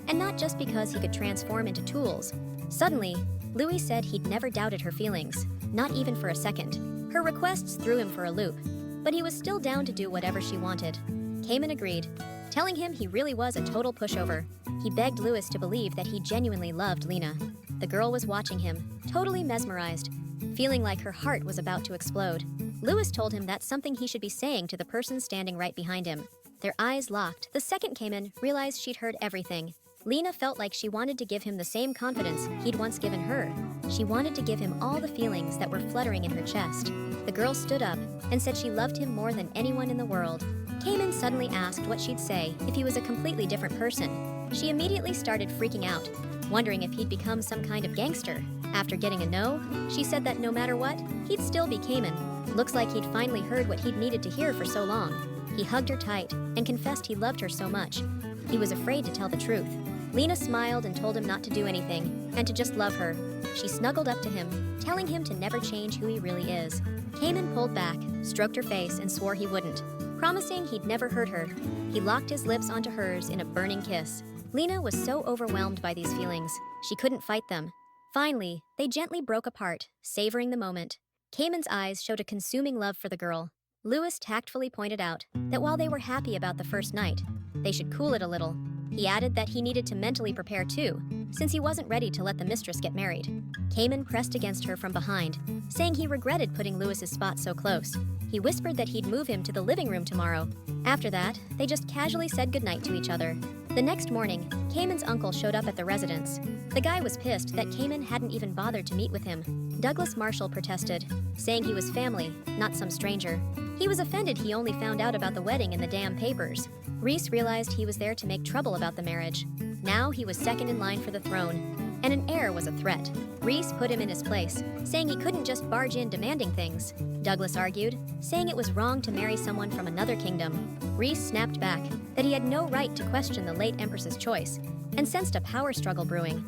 and not just because he could transform into tools. Suddenly, Louis said he'd never doubted her feelings, not even for a second. Her requests threw him for a loop, but he was still down to do whatever she wanted. Cayman agreed, telling him he really was a total pushover. He begged Lewis to believe that he genuinely loved Lyanna. The girl was watching him, totally mesmerized, feeling like her heart was about to explode. Lewis told him that's something he should be saying to the person standing right behind him. Their eyes locked. The second Cayman realized she'd heard everything. Lyanna felt like she wanted to give him the same confidence he'd once given her. She wanted to give him all the feelings that were fluttering in her chest. The girl stood up and said she loved him more than anyone in the world. Cayman suddenly asked what she'd say if he was a completely different person. She immediately started freaking out, wondering if he'd become some kind of gangster. After getting a no, she said that no matter what, he'd still be Cayman. Looks like he'd finally heard what he'd needed to hear for so long. He hugged her tight and confessed he loved her so much. He was afraid to tell the truth. Lyanna smiled and told him not to do anything and to just love her. She snuggled up to him, telling him to never change who he really is. Cayman pulled back, stroked her face, and swore he wouldn't, promising he'd never hurt her. He locked his lips onto hers in a burning kiss. Lyanna was so overwhelmed by these feelings, she couldn't fight them. Finally, they gently broke apart, savoring the moment. Cayman's eyes showed a consuming love for the girl. Lewis tactfully pointed out that while they were happy about the first night, they should cool it a little. He added that he needed to mentally prepare too, since he wasn't ready to let the mistress get married. Cayman pressed against her from behind, saying he regretted putting Lewis's spot so close. He whispered that he'd move him to the living room tomorrow. After that, they just casually said goodnight to each other. The next morning, Cayman's uncle showed up at the residence. The guy was pissed that Cayman hadn't even bothered to meet with him. Douglas Marshall protested, saying he was family, not some stranger. He was offended he only found out about the wedding in the damn papers. Reese realized he was there to make trouble about the marriage. Now he was second in line for the throne, and an heir was a threat. Reese put him in his place, saying he couldn't just barge in demanding things. Douglas argued, saying it was wrong to marry someone from another kingdom. Reese snapped back that he had no right to question the late Empress's choice, and sensed a power struggle brewing.